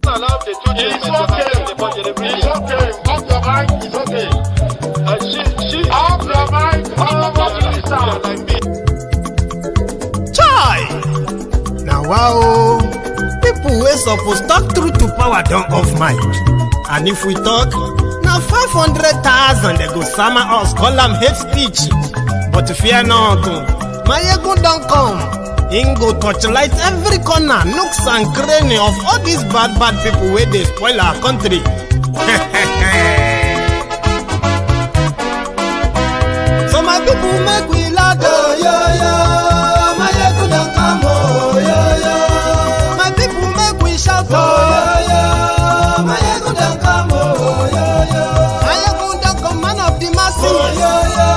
Allow the two It's okay. It's okay. Off your mic. It's okay. Off your mic. Chai! Now wow, people wey suppose talk truth to power don off mic. And if we talk, now 500,000 they go sama us, call them hate speech. But fear not, Maiyegun don't come. Him go torchlight every corner, nooks and cranny of all these bad people where they spoil our country. So my people make we laugh, oh, yo, yo. Maiyegun don't come, oh, yo, yo. My people make we shout, oh, yo, yo. Maiyegun don't come, oh, yo, yo. Maiyegun don't come, man of the masses, oh, yo, yo.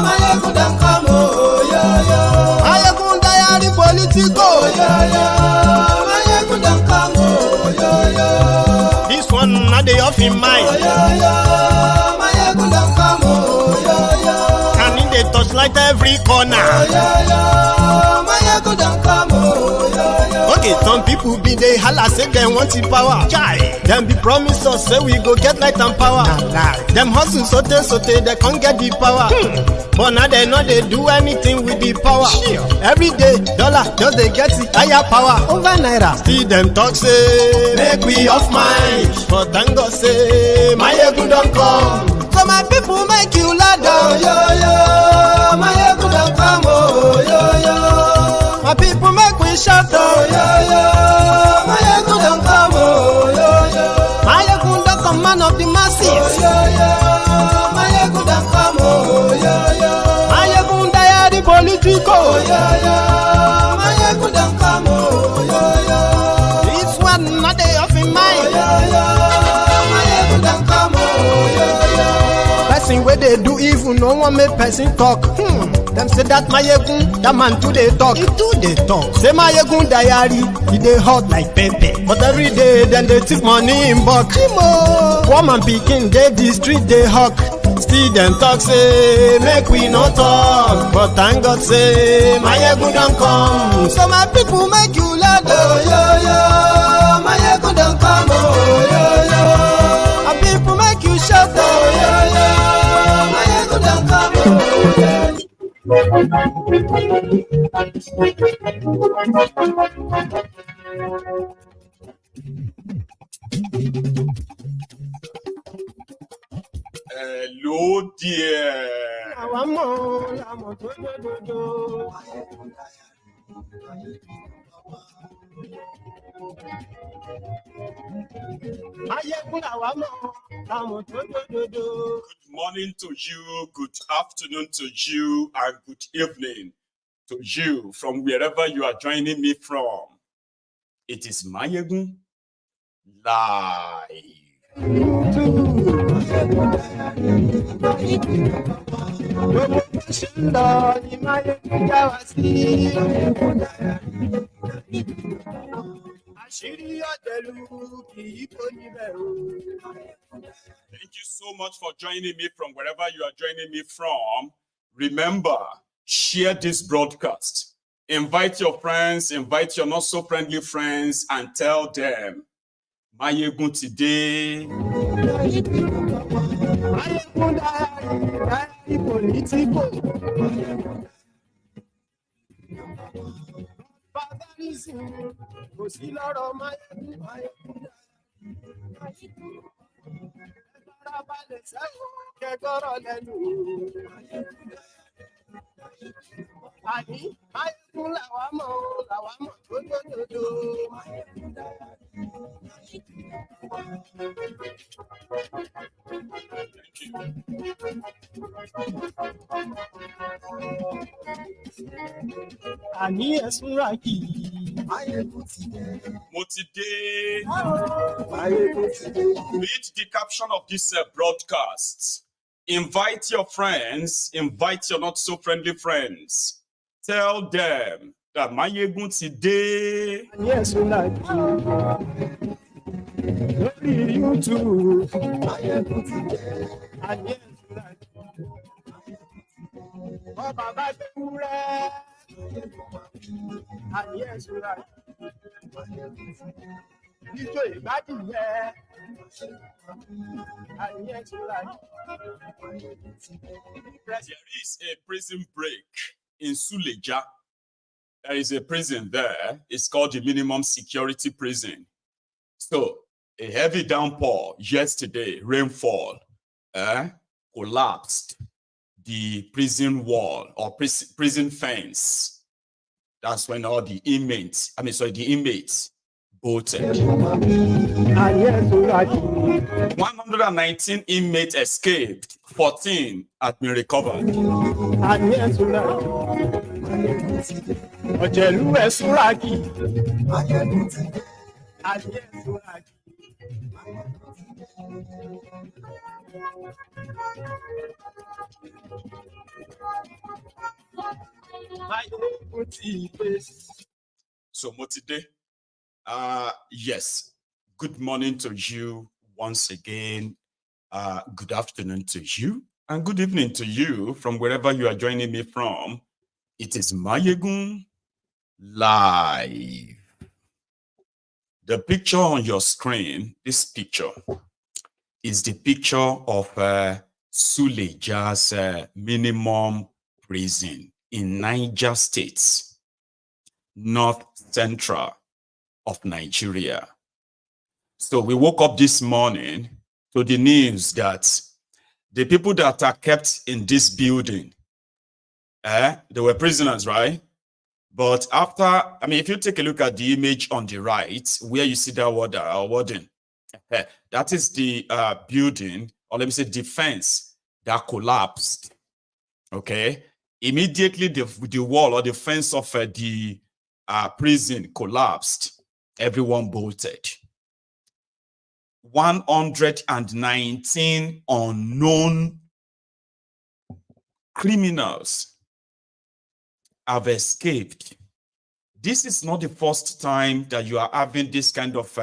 Maiyegun don't come, oh, yo, yo. Maiyegun diary Politico, oh, yo, yo. Maiyegun don't come, oh, yo, yo. This one not the off in mind, oh, yo, yo. Maiyegun don't come, oh, yo, yo. And in the touchlight every corner, oh, yo, yo. Maiyegun don't come, oh, yo, yo. Okay, some people be they holla say they want the power. Chai, them be promise us say we go get light and power. Nah. Them hustle sote they can't get the power. But now they know they do anything with the power. Sure. Every day, dollar just they get the higher power over Naira. See them talk say make we off mind, but thank God say Maiyegun don't come. So my people make you laugh, oh, yo, yo. Maiyegun don't come, oh, yo, yo. My people make we shout, oh, yo, yo. Maiyegun don't come, oh, yo, yo. Maiyegun don't come, man of the masses, oh, yo, yo. Maiyegun don't come, oh, yo, yo. Maiyegun diary Politico, oh, yo, yo. Maiyegun don't come, oh, yo, yo. This one not they off in mind, oh, yo, yo. Maiyegun don't come, oh, yo, yo. Person where they do evil, no one make person talk. Them say that Maiyegun, that man too they talk. He too they talk. Say Maiyegun diary, he they hot like pepper. But every day, then they take money in bulk. Woman picking, they the street they hawk. Still them talk say, make we no talk. But thank God say, Maiyegun don't come. So my people make you laugh, oh, yo, yo. Maiyegun don't come, oh, yo, yo. My people make you shout, oh, yo, yo. Maiyegun don't come, oh, yo, yo. Hello, dear. Good morning to you, good afternoon to you, and good evening to you from wherever you are joining me from. It is Maiyegun live. Thank you so much for joining me from wherever you are joining me from. Remember, share this broadcast. Invite your friends, invite your not so friendly friends, and tell them, Maiyegun today. Maiyegun diary Politico. Patronising. Kò sí lọ́rọ̀ Maiyegun. Balẹ̀ sẹ́yìn kẹ́gọ́rọ̀ lẹ́nu. Àní Maiyegun làwa mọ̀ tó dòdòdò. Àní ẹ̀sùn rà kì í. Maiyegun ti dé. Mo ti dé. Maiyegun ti dé. Read the caption of this broadcast. Invite your friends, invite your not so friendly friends. Tell them that Maiyegun ti dé. Yes, you like you. Lórí YouTube. Maiyegun ti dé. And yes, you like you. Oh, Baba Dewure. And yes, you like you. is a prison break in Suleja. There is a prison there. It's called the minimum security prison. So a heavy downpour yesterday, rainfall, collapsed the prison wall or prison fence. That's when all the inmates, the inmates bolted. 119 inmates escaped, 14 had been recovered. So Motide, yes, good morning to you once again. Good afternoon to you, and good evening to you from wherever you are joining me from. It is Maiyegun live. The picture on your screen, this picture, is the picture of Suleja's minimum prison in Niger State, north central of Nigeria. So we woke up this morning to the news that the people that are kept in this building, they were prisoners, right? But after, if you take a look at the image on the right, where you see that warden, that is the building, or let me say defense that collapsed. Okay, immediately the wall or the fence of the prison collapsed. Everyone bolted. 119 unknown criminals have escaped. This is not the first time that you are having this kind of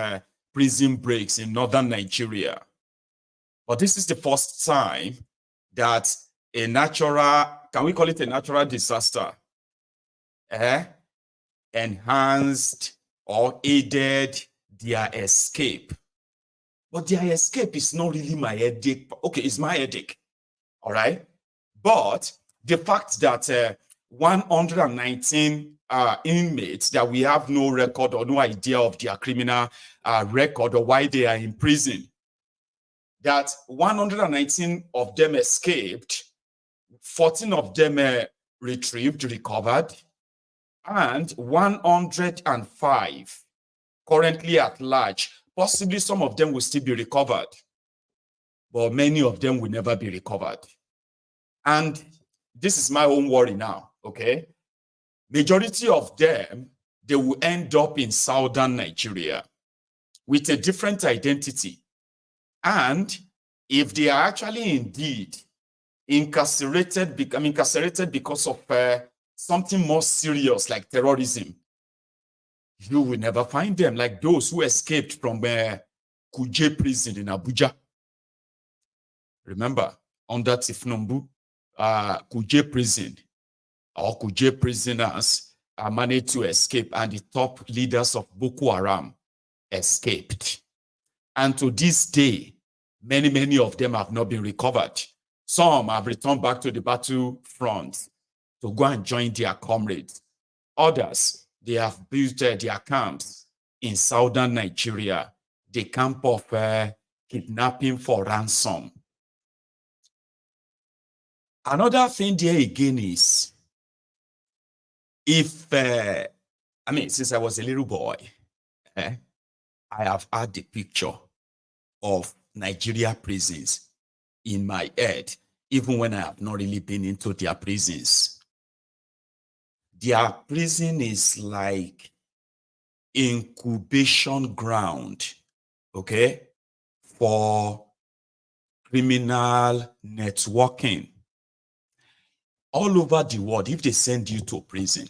prison breaks in northern Nigeria. But this is the first time that a natural, can we call it a natural disaster, enhanced or aided their escape. But their escape is not really my headache. Okay, it's my headache, all right? But the fact that 119 inmates that we have no record or no idea of their criminal record or why they are in prison, that 119 of them escaped, 14 of them recovered, and 105 currently at large. Possibly some of them will still be recovered, but many of them will never be recovered. And this is my own worry now, okay? Majority of them, they will end up in southern Nigeria with a different identity. And if they are actually indeed incarcerated because of something more serious like terrorism, you will never find them, like those who escaped from Kuje prison in Abuja. Remember, under Tifnombu, Kuje prison or Kuje prisoners managed to escape, and the top leaders of Boko Haram escaped. And to this day, many of them have not been recovered. Some have returned back to the battlefront to go and join their comrades. Others, they have built their camps in southern Nigeria, the camp of kidnapping for ransom. Another thing there again is, if, since I was a little boy, I have had the picture of Nigeria prisons in my head, even when I have not really been into their prisons. Their prison is like incubation ground, okay, for criminal networking. All over the world, if they send you to prison,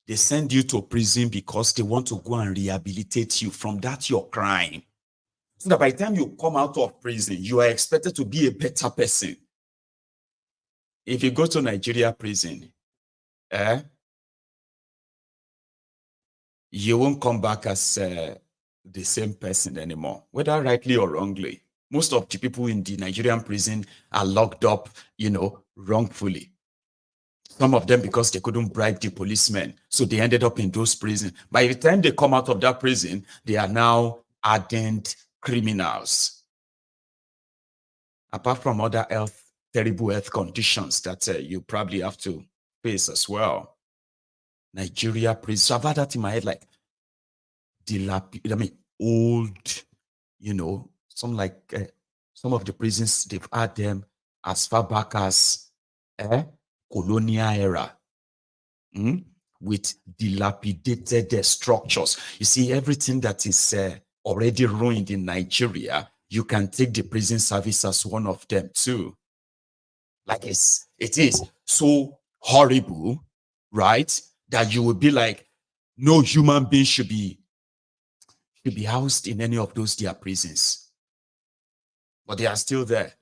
they send you to prison because they want to go and rehabilitate you from that your crime. So that by the time you come out of prison, you are expected to be a better person. If you go to Nigeria prison, you won't come back as the same person anymore, whether rightly or wrongly. Most of the people in the Nigerian prison are locked up, wrongfully. Some of them because they couldn't bribe the policemen, so they ended up in those prisons. By the time they come out of that prison, they are now ardent criminals. Apart from other terrible health conditions that you probably have to face as well. Nigeria prison. So I've had that in my head, like old, some of the prisons, they've had them as far back as colonial era, with dilapidated structures. You see, everything that is already ruined in Nigeria, you can take the prison service as one of them too. Like it is so horrible, right? That you would be like, no human being should be housed in any of those their prisons. But they are still there.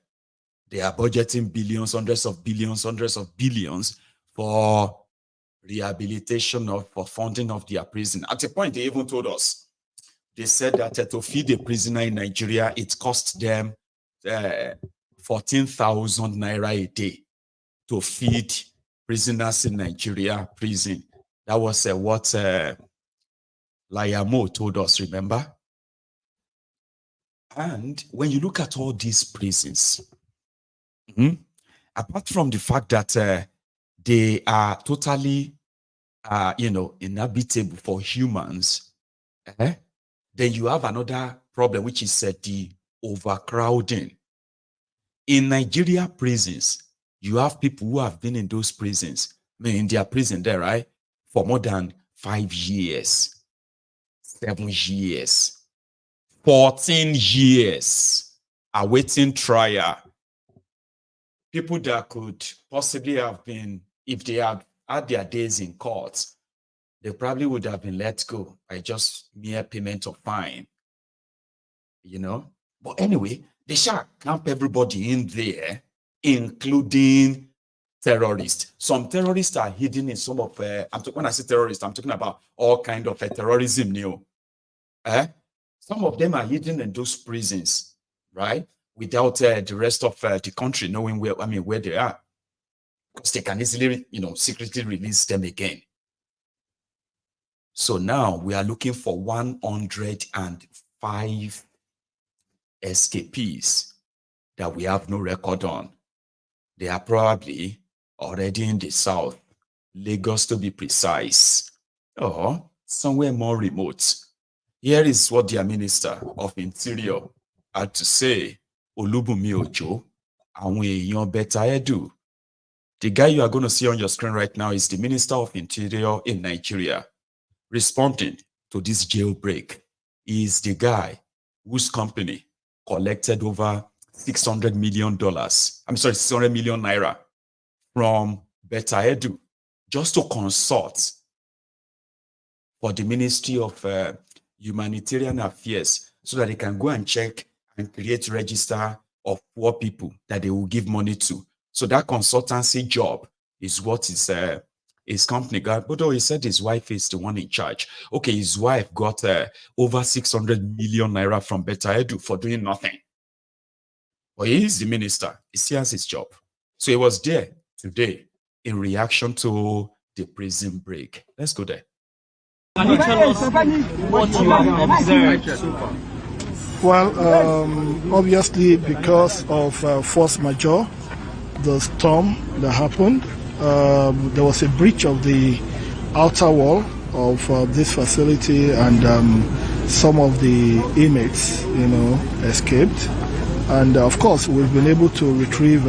They are budgeting billions, hundreds of billions for rehabilitation for funding of their prison. At a point, they even told us, they said that to feed a prisoner in Nigeria, it cost them 14,000 Naira a day to feed prisoners in Nigeria prison. That was what Layamo told us, remember? And when you look at all these prisons, apart from the fact that they are totally, inhabitable for humans, then you have another problem, which is the overcrowding. In Nigeria prisons, you have people who have been in those prisons, in their prison there, right, for more than 5 years, 7 years, 14 years, awaiting trial. People that could possibly have been, if they had had their days in court, they probably would have been let go by just mere payment of fine, But anyway, they shall camp everybody in there, including terrorists. Some terrorists are hidden in some of, when I say terrorists, I'm talking about all kind of terrorism, Some of them are hidden in those prisons, right? Without the rest of the country knowing where they are. Because they can easily, secretly release them again. So now we are looking for 105 escapees that we have no record on. They are probably already in the south, Lagos to be precise, or somewhere more remote. Here is what their Minister of Interior had to say, Olubunmi Ojo, àwọn èèyàn better edu. The guy you are going to see on your screen right now is the Minister of Interior in Nigeria, responding to this jailbreak. He is the guy whose company collected over $600 million. 600 million Naira from Better Edu just to consult for the Ministry of Humanitarian Affairs so that they can go and check and create register of poor people that they will give money to. So that consultancy job is what his company got. But he said his wife is the one in charge. Okay, his wife got over 600 million Naira from Better Edu for doing nothing. But he is the minister. He still has his job. So he was there today in reaction to the prison break. Let's go there. Can you tell us what you have observed so far? Well, obviously because of force majeure, the storm that happened, there was a breach of the outer wall of this facility, and some of the inmates, escaped. And of course, we've been able to retrieve,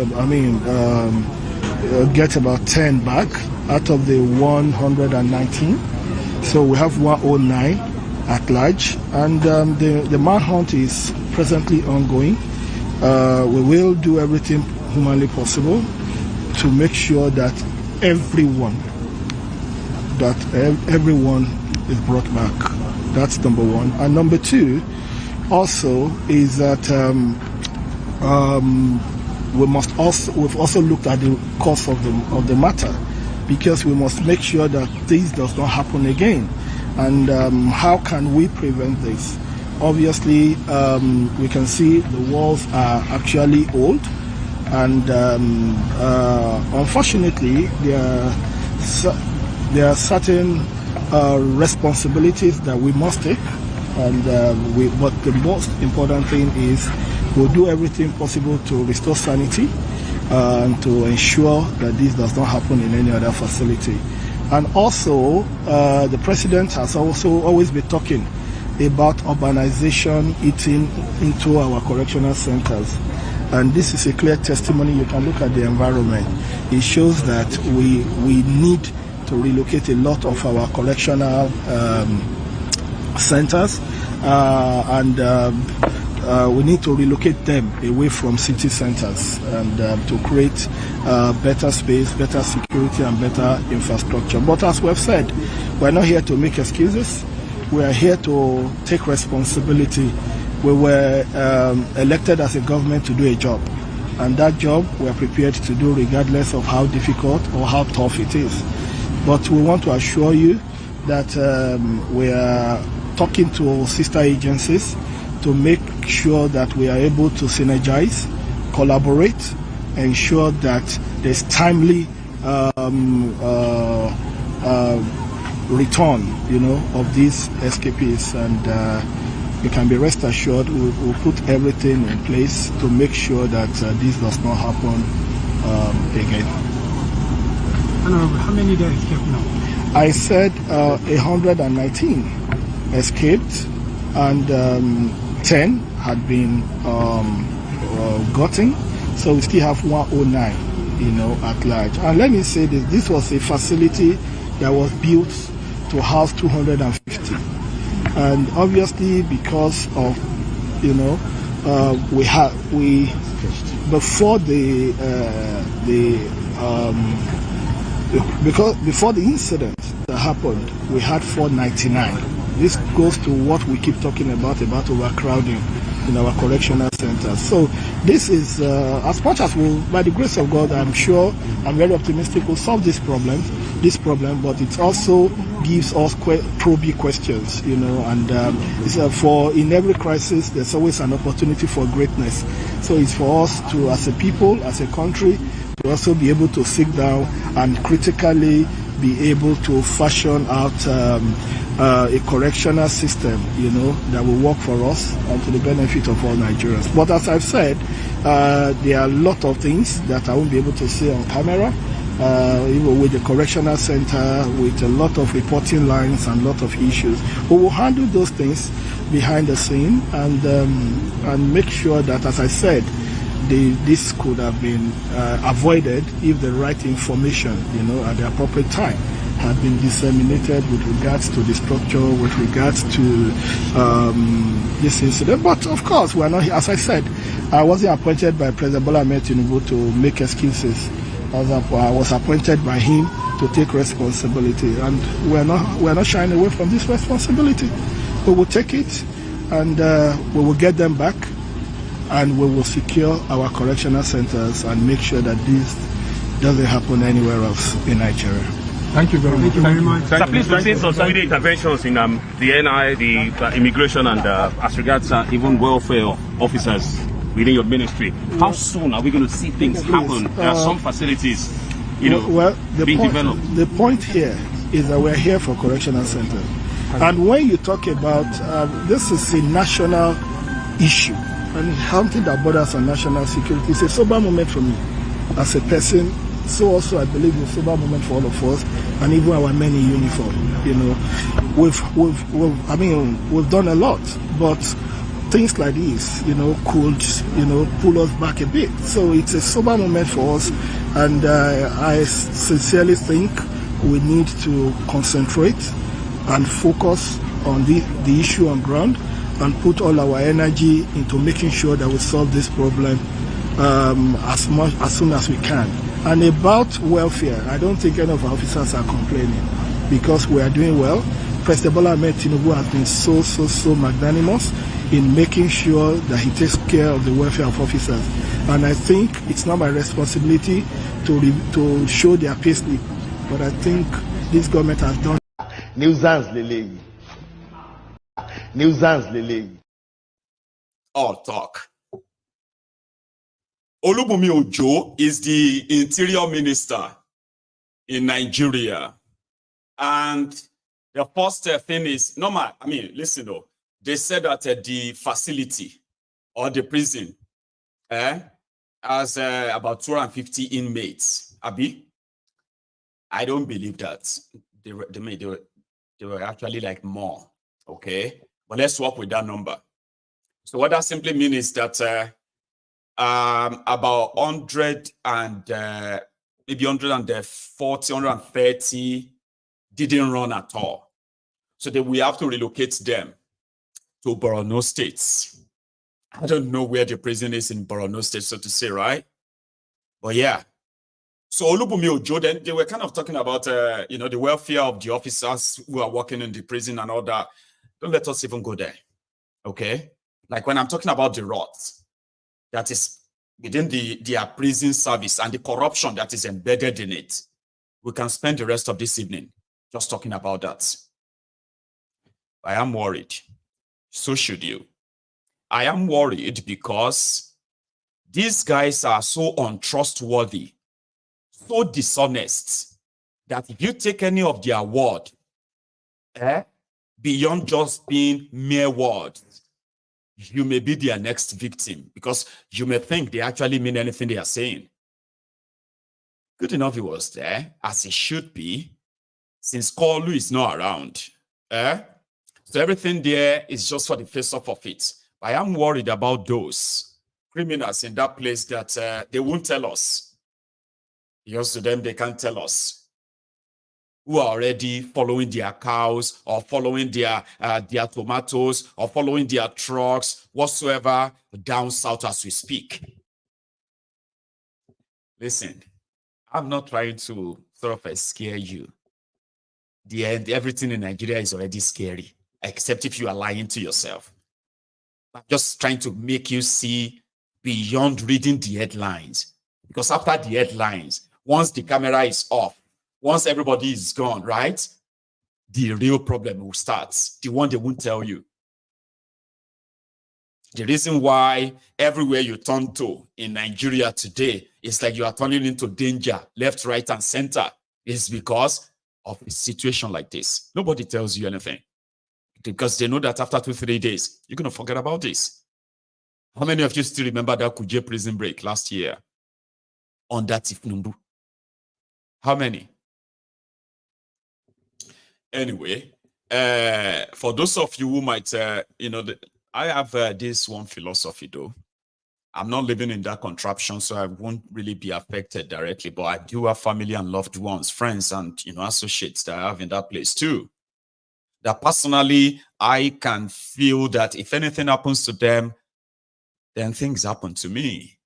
get about 10 back out of the 119. So we have 109 at large, and the manhunt is presently ongoing. We will do everything humanly possible to make sure that everyone is brought back. That's number one. And number two also is that we've also looked at the cause of the matter, because we must make sure that this does not happen again. And how can we prevent this? obviously, we can see the walls are actually old, and unfortunately, there are certain responsibilities that we must take, and but the most important thing is we'll do everything possible to restore sanity and to ensure that this does not happen in any other facility. And also, the president has also always been talking about urbanization eating into our correctional centers. And this is a clear testimony. You can look at the environment. It shows that we need to relocate a lot of our correctional centers, and we need to relocate them away from city centers, and to create better space, better security, and better infrastructure. But as we've said, we're not here to make excuses. We are here to take responsibility. We were elected as a government to do a job, and that job we are prepared to do regardless of how difficult or how tough it is. But we want to assure you that we are talking to sister agencies to make sure that we are able to synergize, collaborate, ensure that there's timely return, of these escapees, and you can be rest assured we'll put everything in place to make sure that this does not happen again. Honorable, how many there escaped now? I said 119 escaped, and 10 had been gotten, so we still have 109, at large. And let me say this was a facility that was built to house 250, and obviously because of before the incident that happened, we had 499. This goes to what we keep talking about overcrowding in our correctional centers. So this is, as much as by the grace of God, I'm very optimistic we'll solve this problem, but it also gives us probing questions, and it's in every crisis, there's always an opportunity for greatness. So it's for us to, as a people, as a country, to also be able to sit down and critically be able to fashion out a correctional system, that will work for us and to the benefit of all Nigerians. But as I've said, there are a lot of things that I won't be able to say on camera, even with the correctional center, with a lot of reporting lines and a lot of issues. We will handle those things behind the scene and make sure that, as I said, this could have been avoided if the right information, at the appropriate time had been disseminated with regards to the structure, with regards to this incident. But of course, we are not here. As I said, I wasn't appointed by President Bola Ahmed Tinubu to make excuses. I was appointed by him to take responsibility, and we are not shying away from this responsibility. We will take it, and we will get them back, and we will secure our correctional centers and make sure that this doesn't happen anywhere else in Nigeria. Thank you very much. Sir, please, we've seen some immediate interventions in the NI, the immigration, and as regards even welfare of officers within your ministry. How soon are we going to see things happen? There are some facilities, being developed. The point here is that we're here for correctional centers. And when you talk about, this is a national issue, and something that borders on national security. It's a sober moment for me as a person. So also I believe it's a sober moment for all of us, and even our men in uniform. We've done a lot, but things like this, could, pull us back a bit. So it's a sober moment for us, and I sincerely think we need to concentrate and focus on the issue on ground, and put all our energy into making sure that we solve this problem as soon as we can. And about welfare, I don't think any of our officers are complaining, because we are doing well. President Bola Ahmed Tinubu has been so magnanimous in making sure that he takes care of the welfare of officers. And I think it's not my responsibility to show their payslip, but I think this government has done. Nuisance Lele. all talk. Olubunmi Ojo is the interior minister in Nigeria. And the first thing is, normal, I mean, listen though, they said that the facility or the prison has about 250 inmates. Abi? I don't believe that. They were actually like more, okay? But let's work with that number. So what that simply means is that about 100 and maybe 140, 130 didn't run at all. So then we have to relocate them to Borno State. I don't know where the prison is in Borno State, so to say, right? But yeah. So Olubunmi Ojo, then they were kind of talking about, the welfare of the officers who are working in the prison and all that. Don't let us even go there, okay? Like when I'm talking about the rot that is within their prison service and the corruption that is embedded in it, we can spend the rest of this evening just talking about that. I am worried. So should you. I am worried because these guys are so untrustworthy, so dishonest, that if you take any of their word, beyond just being mere words, you may be their next victim because you may think they actually mean anything they are saying. Good enough he was there, as he should be, since Kolu is not around. So everything there is just for the face-off of it. I am worried about those criminals in that place that they won't tell us. Because to them, they can't tell us. Who are already following their cows or following their tomatoes or following their trucks, whatsoever, down south as we speak. Listen, I'm not trying to sort of scare you. The end, everything in Nigeria is already scary, except if you are lying to yourself. I'm just trying to make you see beyond reading the headlines. Because after the headlines, once the camera is off, once everybody is gone, right? The real problem will start. The one they won't tell you. The reason why everywhere you turn to in Nigeria today, it's like you are turning into danger, left, right, and center, is because of a situation like this. Nobody tells you anything. Because they know that after 2-3 days, you're going to forget about this. How many of you still remember that Kuje prison break last year? On that Ifnumbu? How many? Anyway, for those of you who might, I have this one philosophy though. I'm not living in that contraption, so I won't really be affected directly, but I do have family and loved ones, friends, and, associates that I have in that place too. That personally, I can feel that if anything happens to them, then things happen to me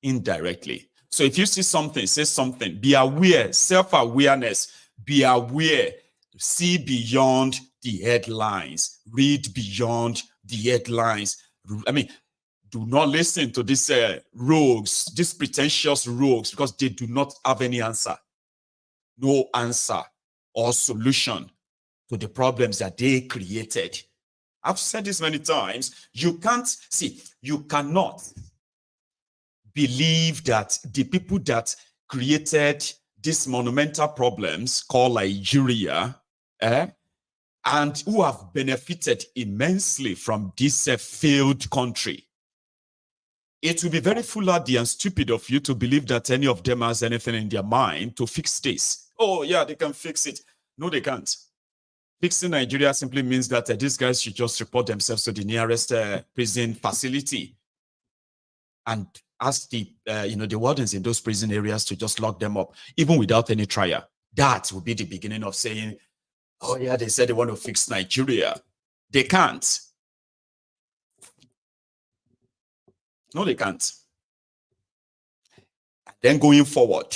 indirectly. So if you see something, say something, be aware, self-awareness, be aware, see beyond the headlines, read beyond the headlines. I mean, do not listen to these rogues, these pretentious rogues, because they do not have any answer. No answer or solution to the problems that they created. I've said this many times. You cannot believe that the people that created these monumental problems called Nigeria, and who have benefited immensely from this failed country, it will be very foolhardy and stupid of you to believe that any of them has anything in their mind to fix this. Oh yeah, they can fix it. No, they can't. Fixing Nigeria simply means that these guys should just report themselves to the nearest prison facility and ask the wardens in those prison areas to just lock them up, even without any trial. That will be the beginning of saying, oh yeah, they said they want to fix Nigeria. They can't. No, they can't. Then going forward,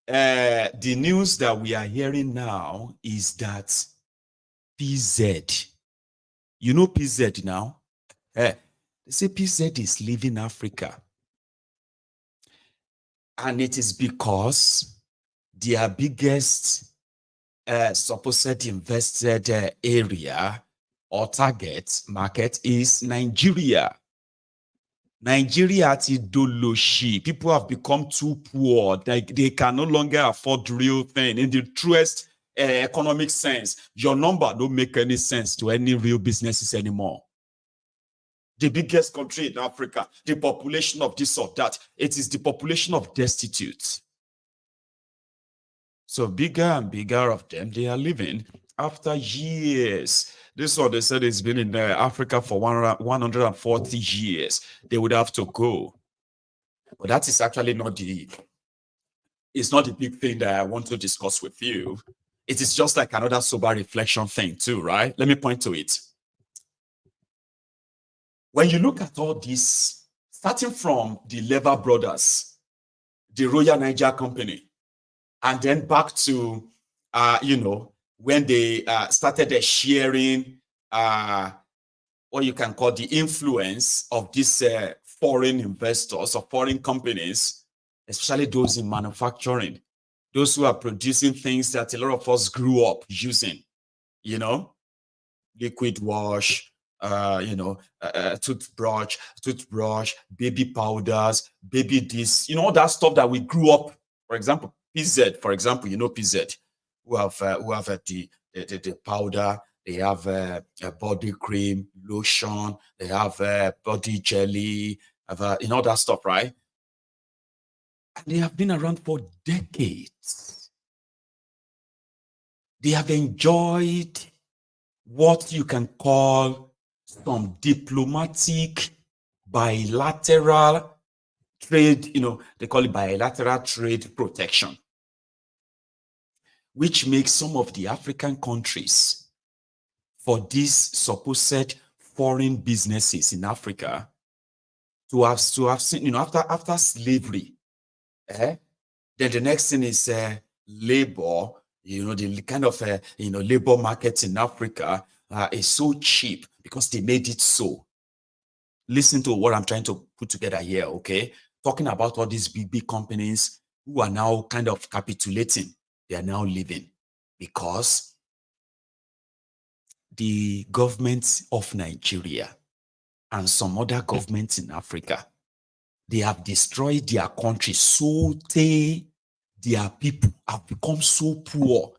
the news that we are hearing now is that PZ, you know PZ now? They say PZ is leaving Africa. And it is because their biggest supposed invested area or target market is Nigeria. Nigeria is idoloshi. People have become too poor. They can no longer afford the real thing. In the truest economic sense, your number don't make any sense to any real businesses anymore. The biggest country in Africa, the population of this or that, it is the population of destitutes. So bigger and bigger of them, they are living after years. This one, they said it's been in Africa for 140 years. They would have to go. But that is actually not it's not the big thing that I want to discuss with you. It is just like another sober reflection thing too, right? Let me point to it. When you look at all this, starting from the Lever Brothers, the Royal Niger Company, and then back to, when they started sharing what you can call the influence of these foreign investors or foreign companies, especially those in manufacturing, those who are producing things that a lot of us grew up using, liquid wash, toothbrush, baby powders, baby this, all that stuff that we grew up. For example, PZ, PZ, who have the powder, they have a body cream, lotion, they have body jelly, all that stuff, right? And they have been around for decades. They have enjoyed what you can call some diplomatic bilateral trade, they call it bilateral trade protection, which makes some of the African countries for these supposed foreign businesses in Africa to have seen, after slavery, then the next thing is labor. The kind of labor market in Africa is so cheap because they made it so. Listen to what I'm trying to put together here, okay? Talking about all these big companies who are now kind of capitulating. They are now leaving because the governments of Nigeria and some other governments in Africa, they have destroyed their country so their people have become so poor.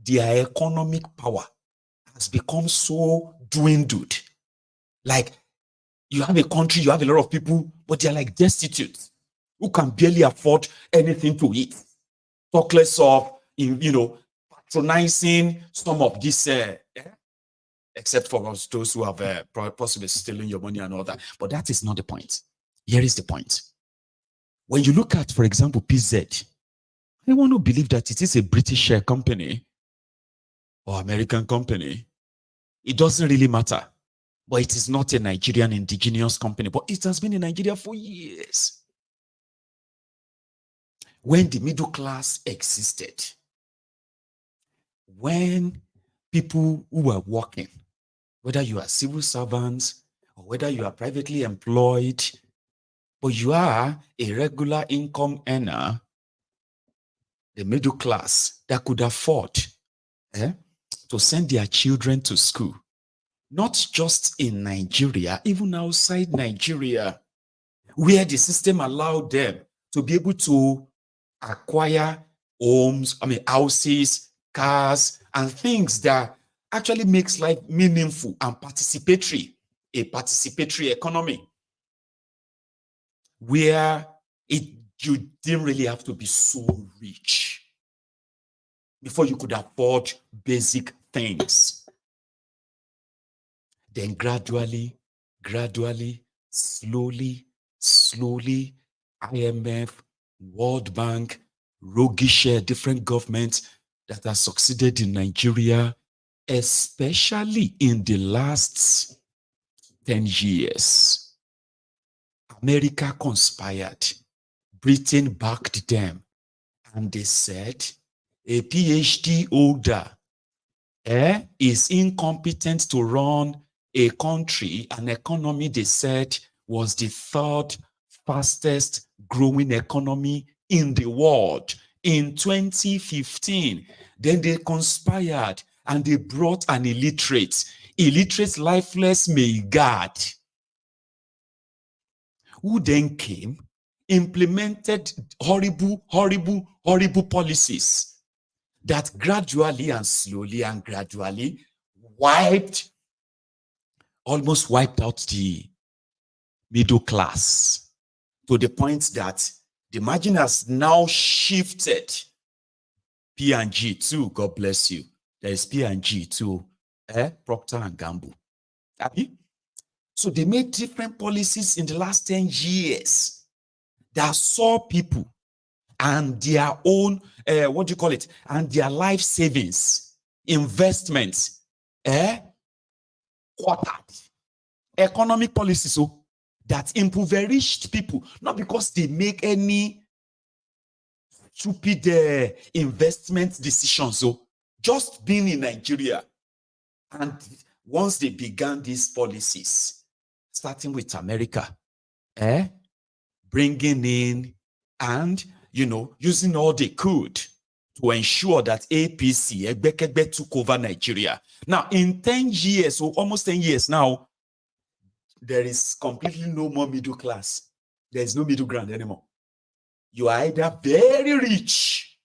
Their economic power has become so dwindled. Like, you have a country, you have a lot of people, but they're like destitute, who can barely afford anything to eat. Talk less of, patronizing some of this, except for us, those who have possibly stealing your money and all that. But that is not the point. Here is the point. When you look at, for example, PZ, I want to believe that it is a British company or American company. It doesn't really matter. But it is not a Nigerian indigenous company. But it has been in Nigeria for years. When the middle class existed, when people who were working, whether you are civil servants or whether you are privately employed, but you are a regular income earner, the middle class that could afford to send their children to school, not just in Nigeria, even outside Nigeria, where the system allowed them to be able to acquire houses, cars, and things that actually makes life meaningful and participatory, a participatory economy, where you didn't really have to be so rich before you could afford basic things. Then gradually, slowly, IMF, World Bank, roguish different governments that have succeeded in Nigeria, especially in the last 10 years. America conspired. Britain backed them. And they said, a PhD holder is incompetent to run a country, an economy they said was the third fastest growing economy in the world in 2015. Then they conspired and they brought an illiterate, lifeless Maiyegun, who then came, implemented horrible policies that gradually and slowly and gradually almost wiped out the middle class, to the point that the margin has now shifted. P&G too, God bless you. There is P&G too, Procter and Gamble. So they made different policies in the last 10 years that saw people and their own, and their life savings, investments, quartered. Economic policies so that impoverished people, not because they make any stupid investment decisions, so just being in Nigeria. And once they began these policies, starting with America, bringing in and, using all they could to ensure that APC, Egbekegbe, took over Nigeria. Now, in 10 years, or almost 10 years now, there is completely no more middle class. There is no middle ground anymore. You are either very rich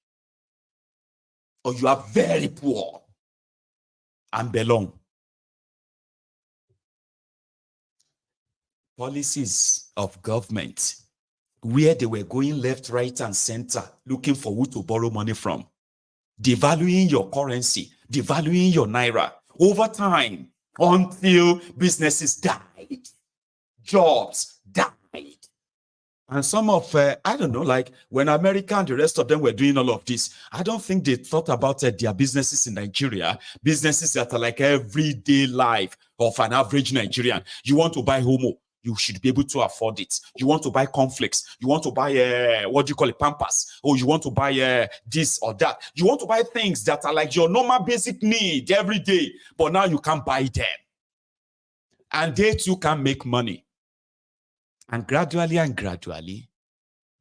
or you are very poor and belong. Policies of government where they were going left, right, and center, looking for who to borrow money from, devaluing your currency, devaluing your Naira over time until businesses died, jobs died. And some of, I don't know, like when America and the rest of them were doing all of this, I don't think they thought about their businesses in Nigeria, businesses that are like everyday life of an average Nigerian. You want to buy Homo, you should be able to afford it. You want to buy cornflakes, you want to buy, Pampers, or you want to buy this or that. You want to buy things that are like your normal basic need every day, but now you can't buy them. And they too can make money. And gradually,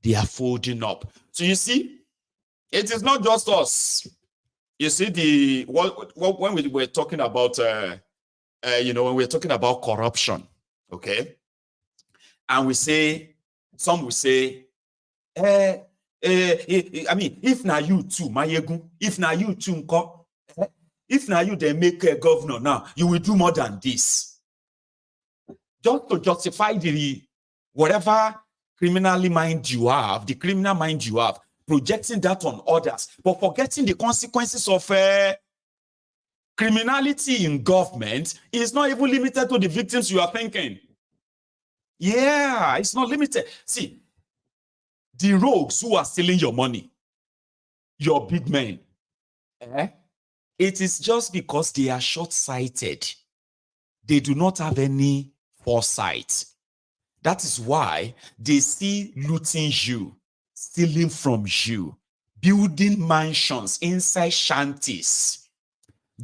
they are folding up. So you see, it is not just us. You see, when we were talking about, when we're talking about corruption, okay? And we say, some will say, I mean, if now you too, Maiyegun, if now you too, if now you they make a governor now, you will do more than this. Just to justify the whatever criminally mind you have, the criminal mind you have, projecting that on others, but forgetting the consequences of criminality in government is not even limited to the victims you are thinking. Yeah, it's not limited. See, the rogues who are stealing your money, your big men, it is just because they are short-sighted. They do not have any foresight. That is why they see looting you, stealing from you, building mansions inside shanties,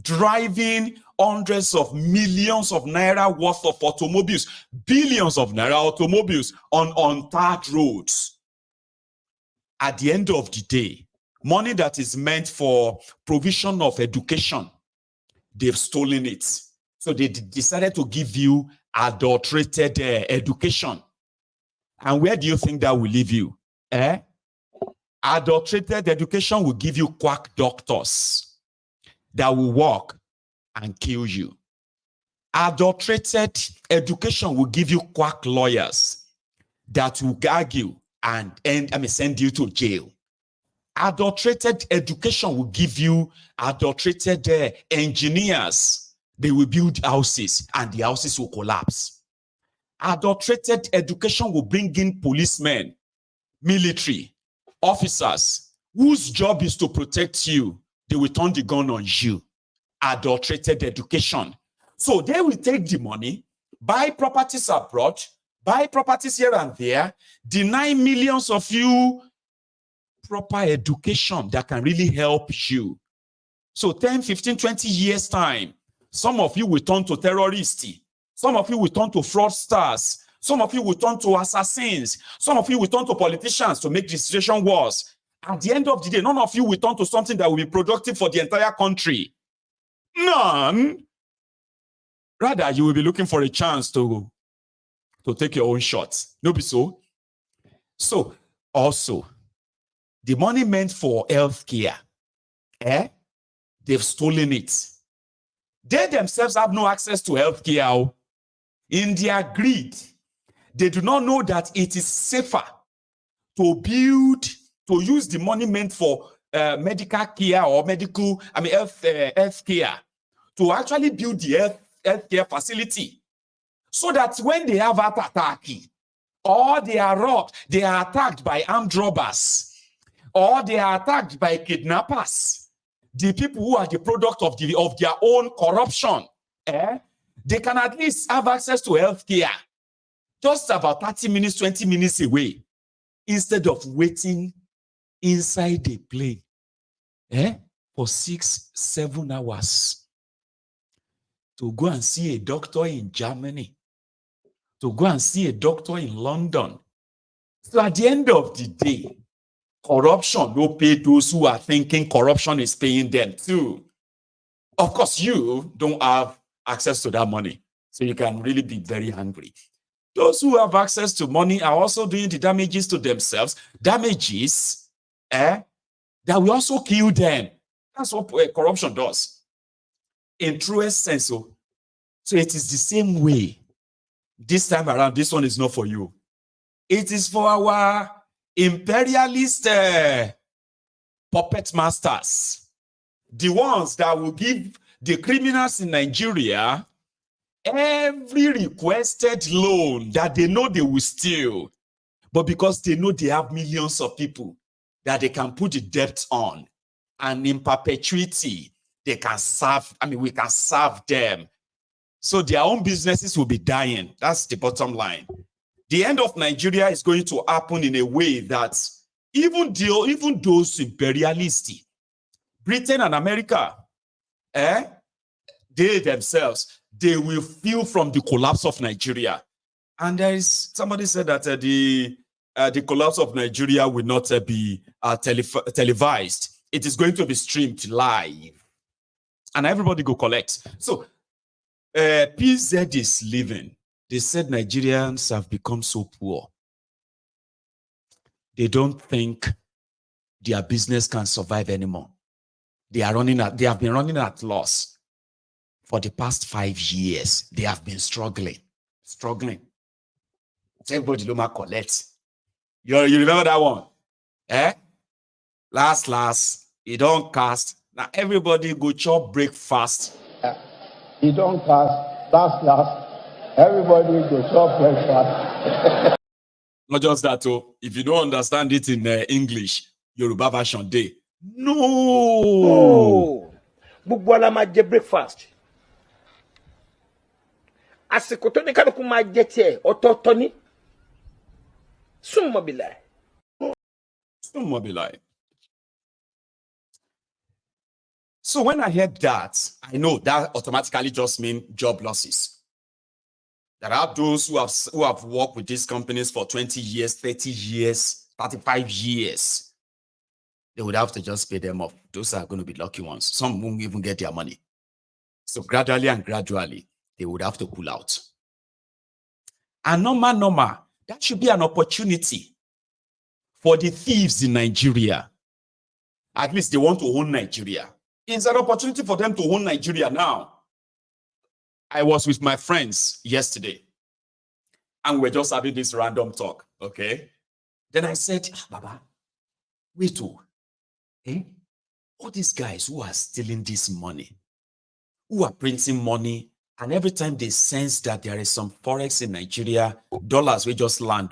driving hundreds of millions of Naira worth of automobiles, billions of Naira automobiles on tarred roads. At the end of the day, money that is meant for provision of education, they've stolen it. So they decided to give you adulterated education. And where do you think that will leave you? Adulterated education will give you quack doctors that will work and kill you. Adulterated education will give you quack lawyers that will argue and send you to jail. Adulterated education will give you adulterated engineers. They will build houses and the houses will collapse. Adulterated education will bring in policemen, military, officers, whose job is to protect you. They will turn the gun on you. Adulterated education. So they will take the money, buy properties abroad, buy properties here and there, deny millions of you proper education that can really help you. So 10, 15, 20 years time, some of you will turn to terrorists. Some of you will turn to fraudsters. Some of you will turn to assassins. Some of you will turn to politicians to make the situation worse. At the end of the day, none of you will turn to something that will be productive for the entire country. None. Rather, you will be looking for a chance to take your own shots. No be so? So, also, the money meant for healthcare, they've stolen it. They themselves have no access to healthcare. In their greed, they do not know that it is safer to use the money meant for medical care or health care to actually build the healthcare facility, so that when they have heart attack or they are robbed, they are attacked by armed robbers, or they are attacked by kidnappers, the people who are the product of their own corruption, they can at least have access to healthcare just about 30 minutes, 20 minutes away, instead of waiting inside the plane for 6-7 hours to go and see a doctor in Germany, to go and see a doctor in London. So at the end of the day, corruption will pay those who are thinking corruption is paying them too. Of course, you don't have access to that money, so you can really be very hungry. Those who have access to money are also doing the damages to themselves, damages that will also kill them. That's what corruption does, in truest sense. So it is the same way. This time around, this one is not for you. It is for our imperialist puppet masters, the ones that will give the criminals in Nigeria every requested loan that they know they will steal, but because they know they have millions of people that they can put the debt on, and in perpetuity, they can serve, we can serve them. So their own businesses will be dying. That's the bottom line. The end of Nigeria is going to happen in a way that even those imperialists, Britain and America, they themselves, they will feel from the collapse of Nigeria. And somebody said that the collapse of Nigeria will not be televised. It is going to be streamed live, and everybody go collect. So PZ is leaving. They said Nigerians have become so poor. They don't think their business can survive anymore. They have been running at loss. For the past 5 years, they have been struggling. Everybody do not collect. You remember that one? Last, you don't cast. Now everybody go chop breakfast. You don't cast. Last, everybody go chop breakfast. Not just that, if you don't understand it in English, Yoruba version day. No. Gbogbo ala máa jẹ breakfast. Àsìkò tó ní kálukú máa jẹ tiẹ̀ ọ̀tọ̀ọ̀tọ̀ ni. Summa billahi. So when I heard that, I know that automatically just means job losses. There are those who have worked with these companies for 20 years, 30 years, 35 years. They would have to just pay them off. Those are going to be lucky ones. Some won't even get their money. So gradually, they would have to pull out. And normal, that should be an opportunity for the thieves in Nigeria. At least they want to own Nigeria. It's an opportunity for them to own Nigeria now. I was with my friends yesterday, and we're just having this random talk, okay? Then I said, Baba, wait, all these guys who are stealing this money, who are printing money, and every time they sense that there is some forex in Nigeria, dollars will just land,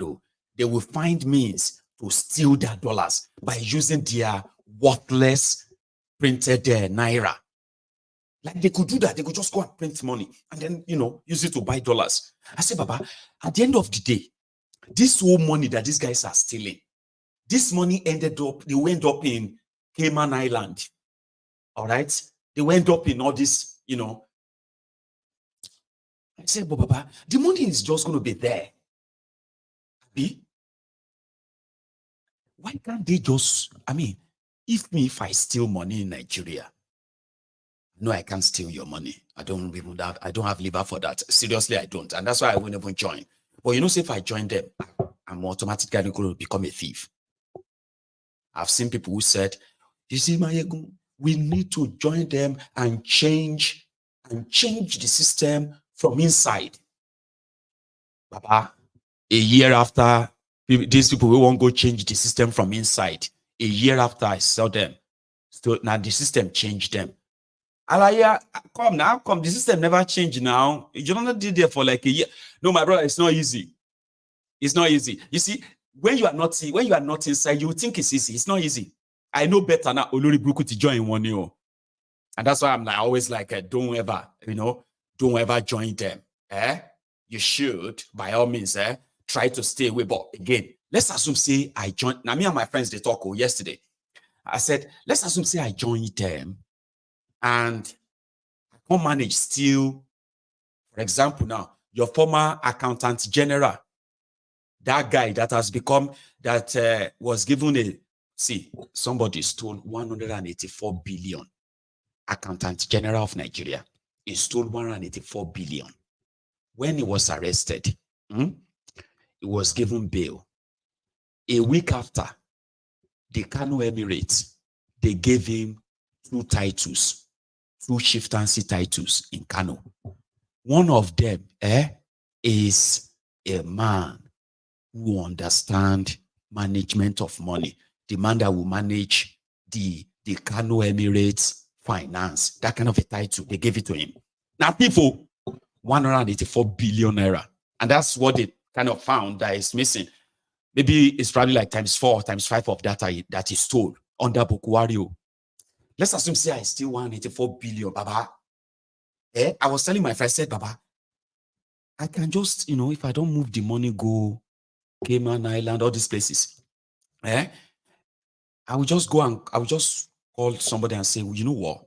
they will find means to steal their dollars by using their worthless printed Naira. Like they could do that. They could just go and print money and then, use it to buy dollars. I said, Baba, at the end of the day, this whole money that these guys are stealing, this money they went up in Cayman Island. All right? They went up in all this, I said, but Baba, the money is just going to be there. Why can't they just, if I steal money in Nigeria, No, I can't steal your money. I don't have liver for that. Seriously, I don't. And that's why I won't even join. But you know, say if I join them, I'm automatically going to become a thief. I've seen people who said, you see, Maiyegun, we need to join them and change the system from inside. Baba, a year after, these people will won't go change the system from inside. A year after I saw them, so now the system changed them. Alaya, come now, come. The system never changed now. You don't did there for like a year. No, my brother, it's not easy. It's not easy. You see, when you are not inside, you think it's easy. It's not easy. I know better now. Olori Bruku to join one year. And that's why I'm like always like, don't ever join them. You should, by all means, try to stay away. But again, let's assume say I joined. Now me and my friends they talk yesterday. I said, let's assume say I joined them and I can't manage still. For example, now your former accountant general, that guy that has become was given somebody stole 184 billion. Accountant General of Nigeria, he stole 184 billion. When he was arrested, he was given bail. A week after, the Kano Emirates, they gave him 2 titles, 2 chieftaincy titles in Kano. One of them is a man who understands management of money. The man that will manage the Kano Emirates finance, that kind of a title, they gave it to him. Now, people, 184 billion naira. And that's what they kind of found that is missing. Maybe it's probably like times 4, times 5 of that he stole under Bokuwario. Let's assume, say I steal 184 billion, Baba. I was telling my friend, I said, Baba, I can just, if I don't move the money, go Cayman Island, all these places. I will just go and I will just call somebody and say, well, you know what?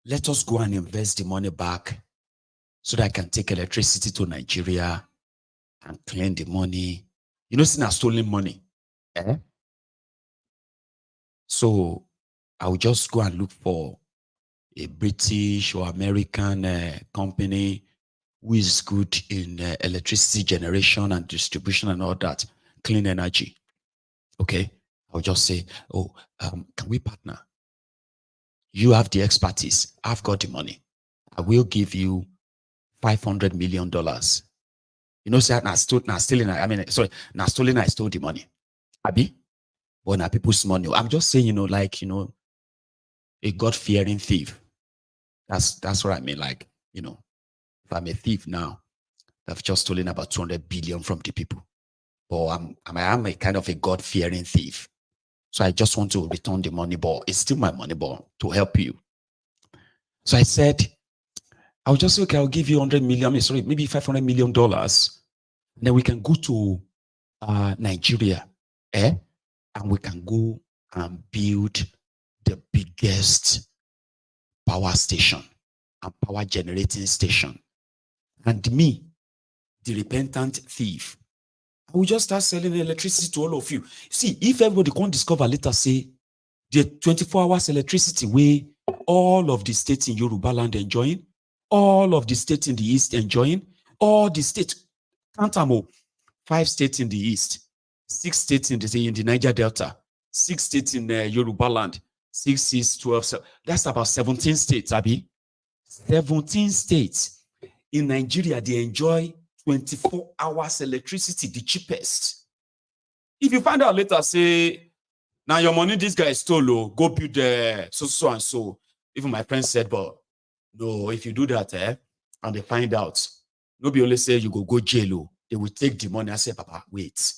Let us go and invest the money back so that I can take electricity to Nigeria and claim the money. It's not stolen money. So I will just go and look for a British or American company who is good in electricity generation and distribution and all that, clean energy. Okay. I'll just say, can we partner? You have the expertise. I've got the money. I will give you $500 million. Say I stole the money. Abi? But now people's money. I'm just saying, a God-fearing thief. That's what I mean. Like, if I'm a thief now, I've just stolen about 200 billion from the people. But I'm a kind of a God-fearing thief. So I just want to return the money, but it's still my money, but to help you. So I said, I'll just say, okay, I'll give you maybe $500 million. Then we can go to Nigeria, and we can go and build the biggest power station and power generating station. And me, the repentant thief, I will just start selling electricity to all of you. See, if everybody can't discover later, say, the 24 hours electricity where all of the states in Yoruba land enjoying, all of the states in the East enjoying, all the states, count them 5 states in the East, 6 states in the Niger Delta, 6 states in Yoruba land, 6, 6, 12, 7. That's about 17 states, Abi. 17 states. In Nigeria, they enjoy 24 hours electricity, the cheapest. If you find out later, say, now your money this guy stole, go build so and so. Even my friend said, but no, if you do that, and they find out, nobody only say you go jail, they will take the money. I say, Papa, wait,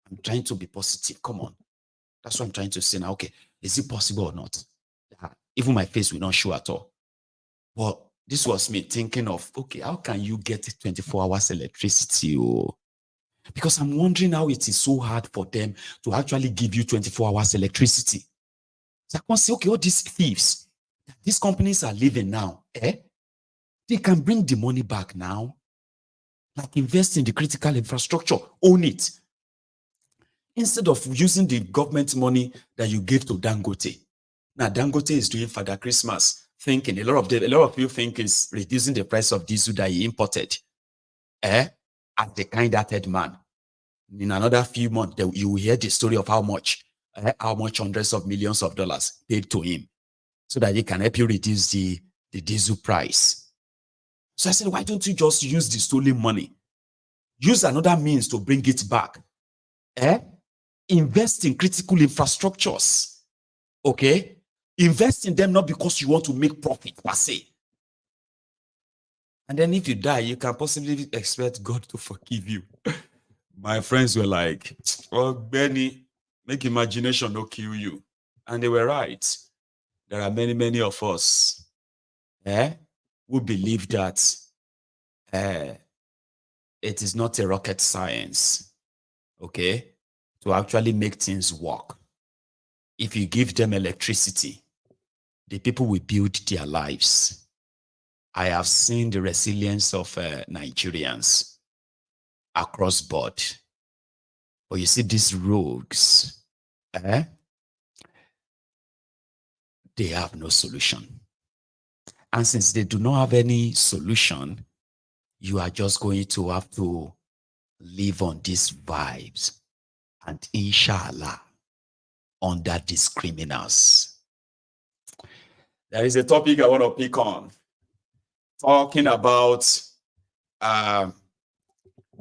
I'm trying to be positive. Come on. That's what I'm trying to say now. Okay, is it possible or not? Even my face will not show at all. But this was me thinking of, okay, how can you get 24 hours electricity? Because I'm wondering how it is so hard for them to actually give you 24 hours electricity. So I can say, okay, all these thieves, these companies are living now, they can bring the money back now, like invest in the critical infrastructure, own it, instead of using the government money that you gave to Dangote. Now, Dangote is doing Father Christmas thinking, a lot of people think is reducing the price of diesel that he imported. As the kind-hearted man. In another few months, you will hear the story of how much hundreds of millions of dollars paid to him so that he can help you reduce the diesel price. So I said, why don't you just use the stolen money? Use another means to bring it back. Invest in critical infrastructures. Okay? Invest in them not because you want to make profit per se. And then if you die, you can possibly expect God to forgive you. My friends were like, oh, Benny, make imagination not kill you. And they were right. There are many, many of us who believe that it is not a rocket science, okay, to actually make things work. If you give them electricity, the people will build their lives. I have seen the resilience of Nigerians across board. But you see these rogues, they have no solution. And since they do not have any solution, you are just going to have to live on these vibes and inshallah under these criminals. There is a topic I want to pick on. Talking about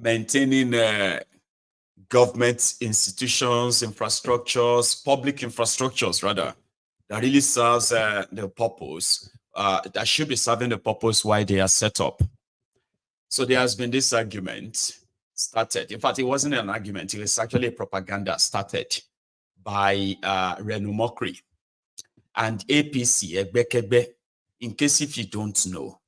maintaining government institutions, infrastructures, public infrastructures rather, that really serves the purpose, that should be serving the purpose why they are set up. So there has been this argument started. In fact, it wasn't an argument, it was actually a propaganda started by Renu Mokri and APC, Egbekebe. In case if you don't know,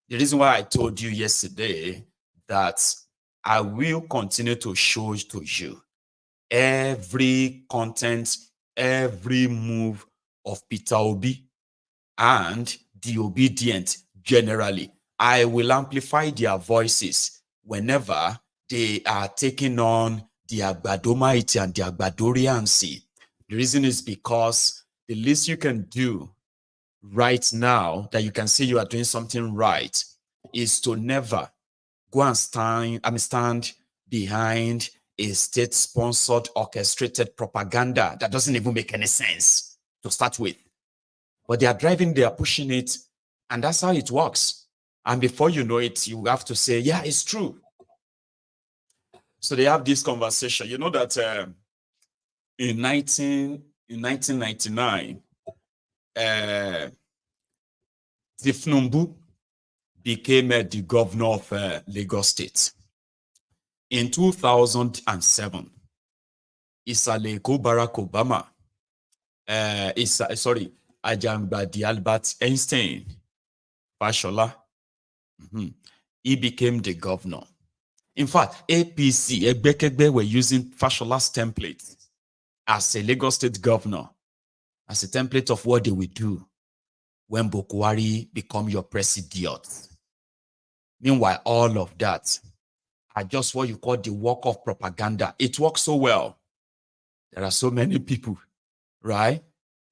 the reason why I told you yesterday that I will continue to show to you every content, every move of Peter Obi and the obedient generally. I will amplify their voices whenever they are taking on the Agbadomaiti and the Agbadoriancy. The reason is because the least you can do right now, that you can say you are doing something right, is to never go and stand behind a state-sponsored, orchestrated propaganda that doesn't even make any sense to start with. But they are driving, they are pushing it, and that's how it works. And before you know it, you have to say, yeah, it's true. So they have this conversation. You know that in 1999, Tifnumbu became the governor of Lagos State. In 2007, Isaleko Barack Obama, Ajangbadi Albert Einstein, Fashola, he became the governor. In fact, APC, Egbekegbe were using Fashola's template as a Lagos State governor, as a template of what they will do when Bokwari become your president. Meanwhile, all of that are just what you call the work of propaganda. It works so well. There are so many people, right,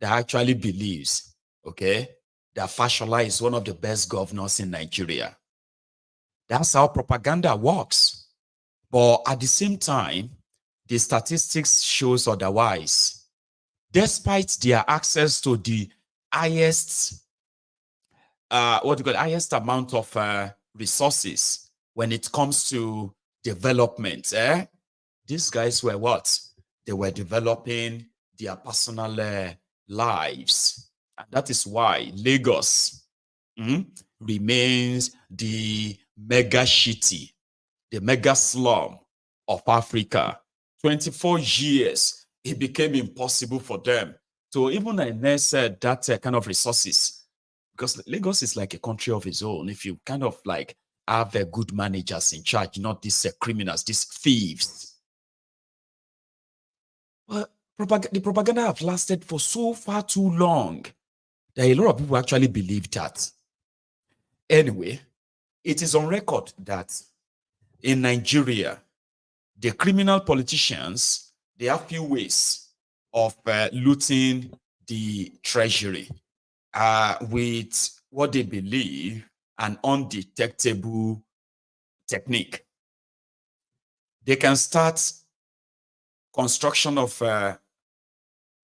that actually believes, okay, that Fashola is one of the best governors in Nigeria. That's how propaganda works. But at the same time, the statistics shows otherwise. Despite their access to the highest, highest amount of resources when it comes to development, these guys were what? They were developing their personal lives. And that is why Lagos remains the mega shitty, the mega slum of Africa. 24 years, it became impossible for them to even enhance that kind of resources, because Lagos is like a country of its own. If you kind of like have good managers in charge, not these criminals, these thieves. But the propaganda have lasted for so far too long that a lot of people actually believe that. Anyway, it is on record that in Nigeria, the criminal politicians, they have few ways of looting the treasury. with what they believe an undetectable technique. They can start construction of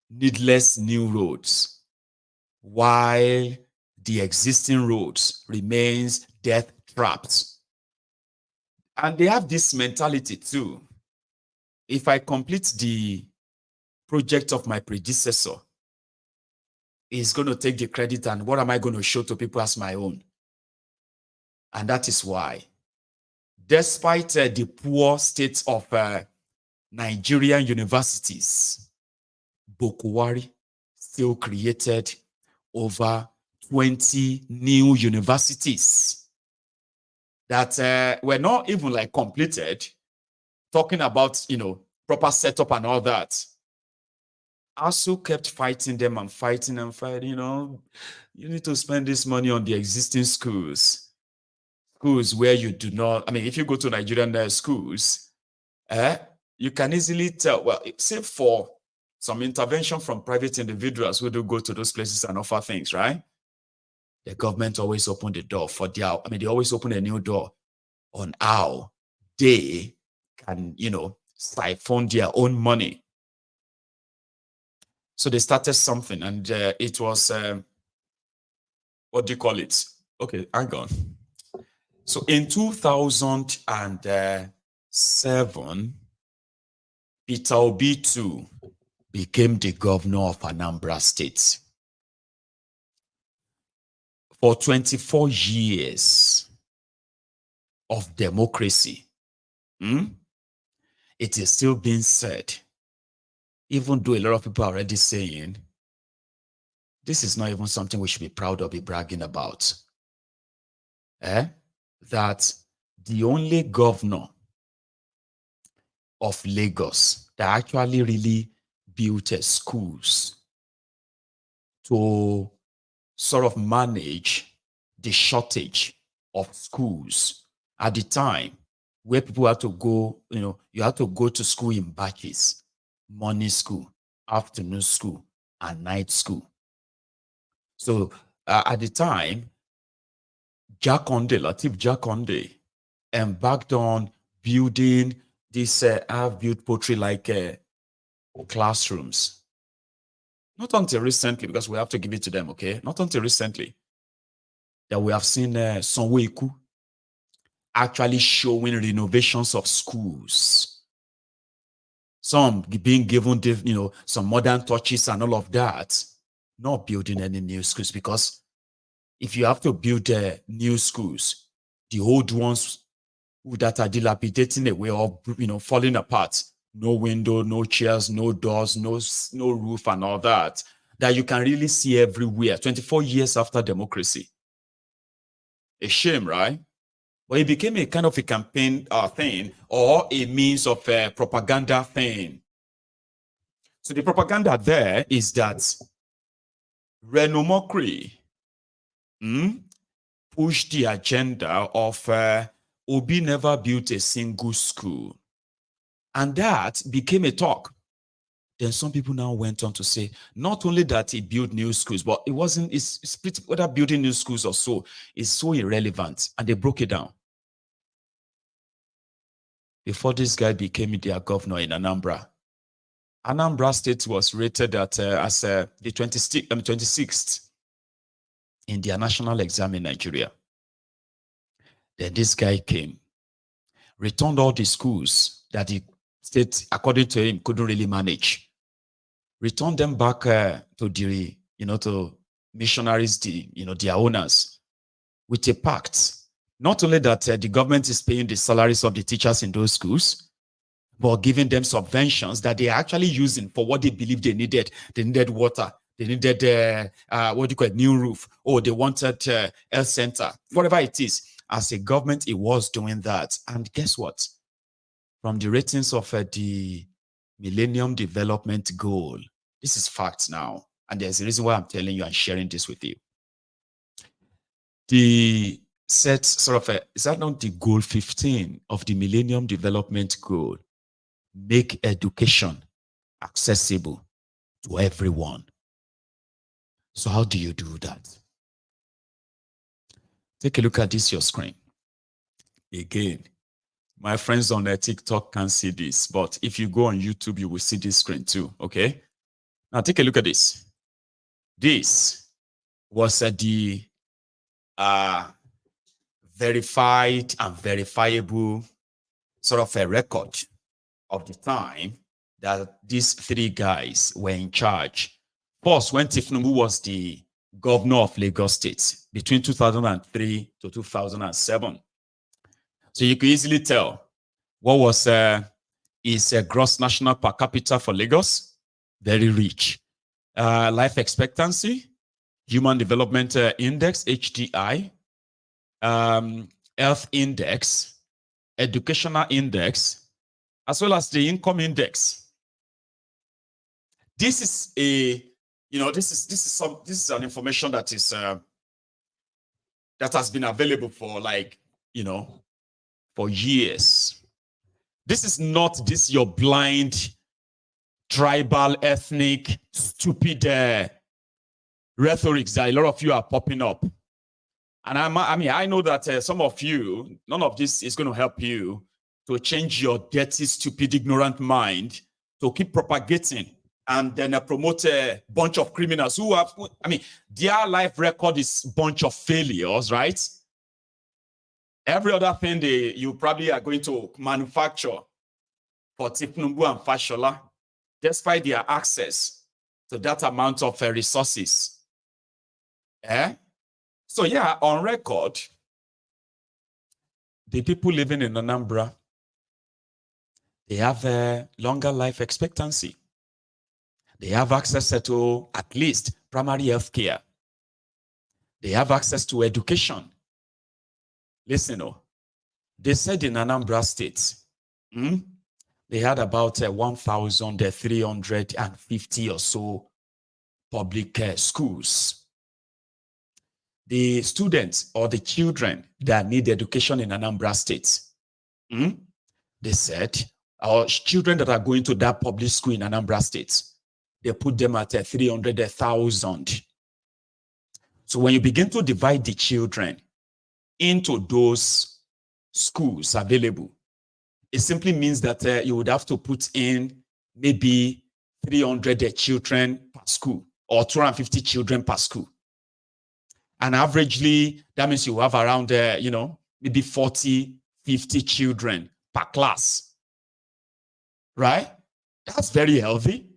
needless new roads while the existing roads remains death trapped. And they have this mentality too. If I complete the project of my predecessor, he's going to take the credit, and what am I going to show to people as my own? And that is why, despite the poor state of Nigerian universities, Bokwari still created over 20 new universities that were not even like completed, talking about, proper setup and all that. Also kept fighting them and fighting and fighting, you need to spend this money on the existing schools where you do not, if you go to Nigerian schools, you can easily tell, well, except for some intervention from private individuals who do go to those places and offer things, right? The government always open the door for their, they always open a new door on how they can, siphon their own money. So they started something, and it was, what do you call it? Okay, hang on. So in 2007, Peter Obi too became the governor of Anambra State. For 24 years of democracy, it is still being said, even though a lot of people are already saying, this is not even something we should be proud of, be bragging about. That the only governor of Lagos that actually really built schools to sort of manage the shortage of schools at the time, where people had to go, you had to go to school in batches, morning school, afternoon school, and night school. So at the time, Lateef Jakonde embarked on building this half-built poultry-like classrooms. Not until recently, because we have to give it to them, okay? Not until recently that we have seen Sonwo actually showing renovations of schools. Some being given, some modern touches and all of that. Not building any new schools, because if you have to build new schools, the old ones that are dilapidating away or falling apart, no window, no chairs, no doors, no roof and all that you can really see everywhere 24 years after democracy. A shame, right? But it became a kind of a campaign thing, or a means of propaganda thing. So the propaganda there is that Reno Mokri pushed the agenda of Obi never built a single school. And that became a talk. Then some people now went on to say, not only that he built new schools, but it's pretty, whether building new schools or so, is so irrelevant. And they broke it down. Before this guy became their governor in Anambra, Anambra State was rated at, as the 26th in their national exam in Nigeria. Then this guy came, returned all the schools that the state, according to him, couldn't really manage. Returned them back to the, to missionaries, their owners, with a pact. Not only that the government is paying the salaries of the teachers in those schools, but giving them subventions that they are actually using for what they believe they needed. They needed water. They needed, new roof. Or they wanted health center. Whatever it is. As a government, it was doing that. And guess what? From the ratings of the Millennium Development Goal, this is facts now. And there's a reason why I'm telling you and sharing this with you. The set sort of, is that not the goal 15 of the Millennium Development Goal? Make education accessible to everyone. So how do you do that? Take a look at this, your screen. Again, my friends on TikTok can't see this, but if you go on YouTube, you will see this screen too, okay? Now take a look at this. This was the verified and verifiable sort of a record of the time that these three guys were in charge. First, when Tifnubu was the governor of Lagos State between 2003 to 2007. So you can easily tell what was his gross national per capita for Lagos. Very rich. Life expectancy, Human Development Index, HDI, Health Index, Educational Index, as well as the Income Index. This is a, this is an information that is that has been available for for years. This is not your blind, tribal, ethnic, stupid rhetorics that a lot of you are popping up. And I know that some of you, none of this is going to help you to change your dirty, stupid, ignorant mind to keep propagating and then promote a bunch of criminals who have, their life record is a bunch of failures, right? Every other thing you probably are going to manufacture for Tifnubu and Fashola, despite their access to that amount of resources. So yeah, on record, the people living in Anambra, they have a longer life expectancy. They have access to at least primary health care. They have access to education. Listen, they said in Anambra State, they had about 1,350 or so public schools. The students or the children that need education in Anambra State, they said, our children that are going to that public school in Anambra State, they put them at 300,000. So when you begin to divide the children into those schools available, it simply means that you would have to put in maybe 300 children per school or 250 children per school. And averagely, that means you have around, maybe 40, 50 children per class, right? That's very healthy.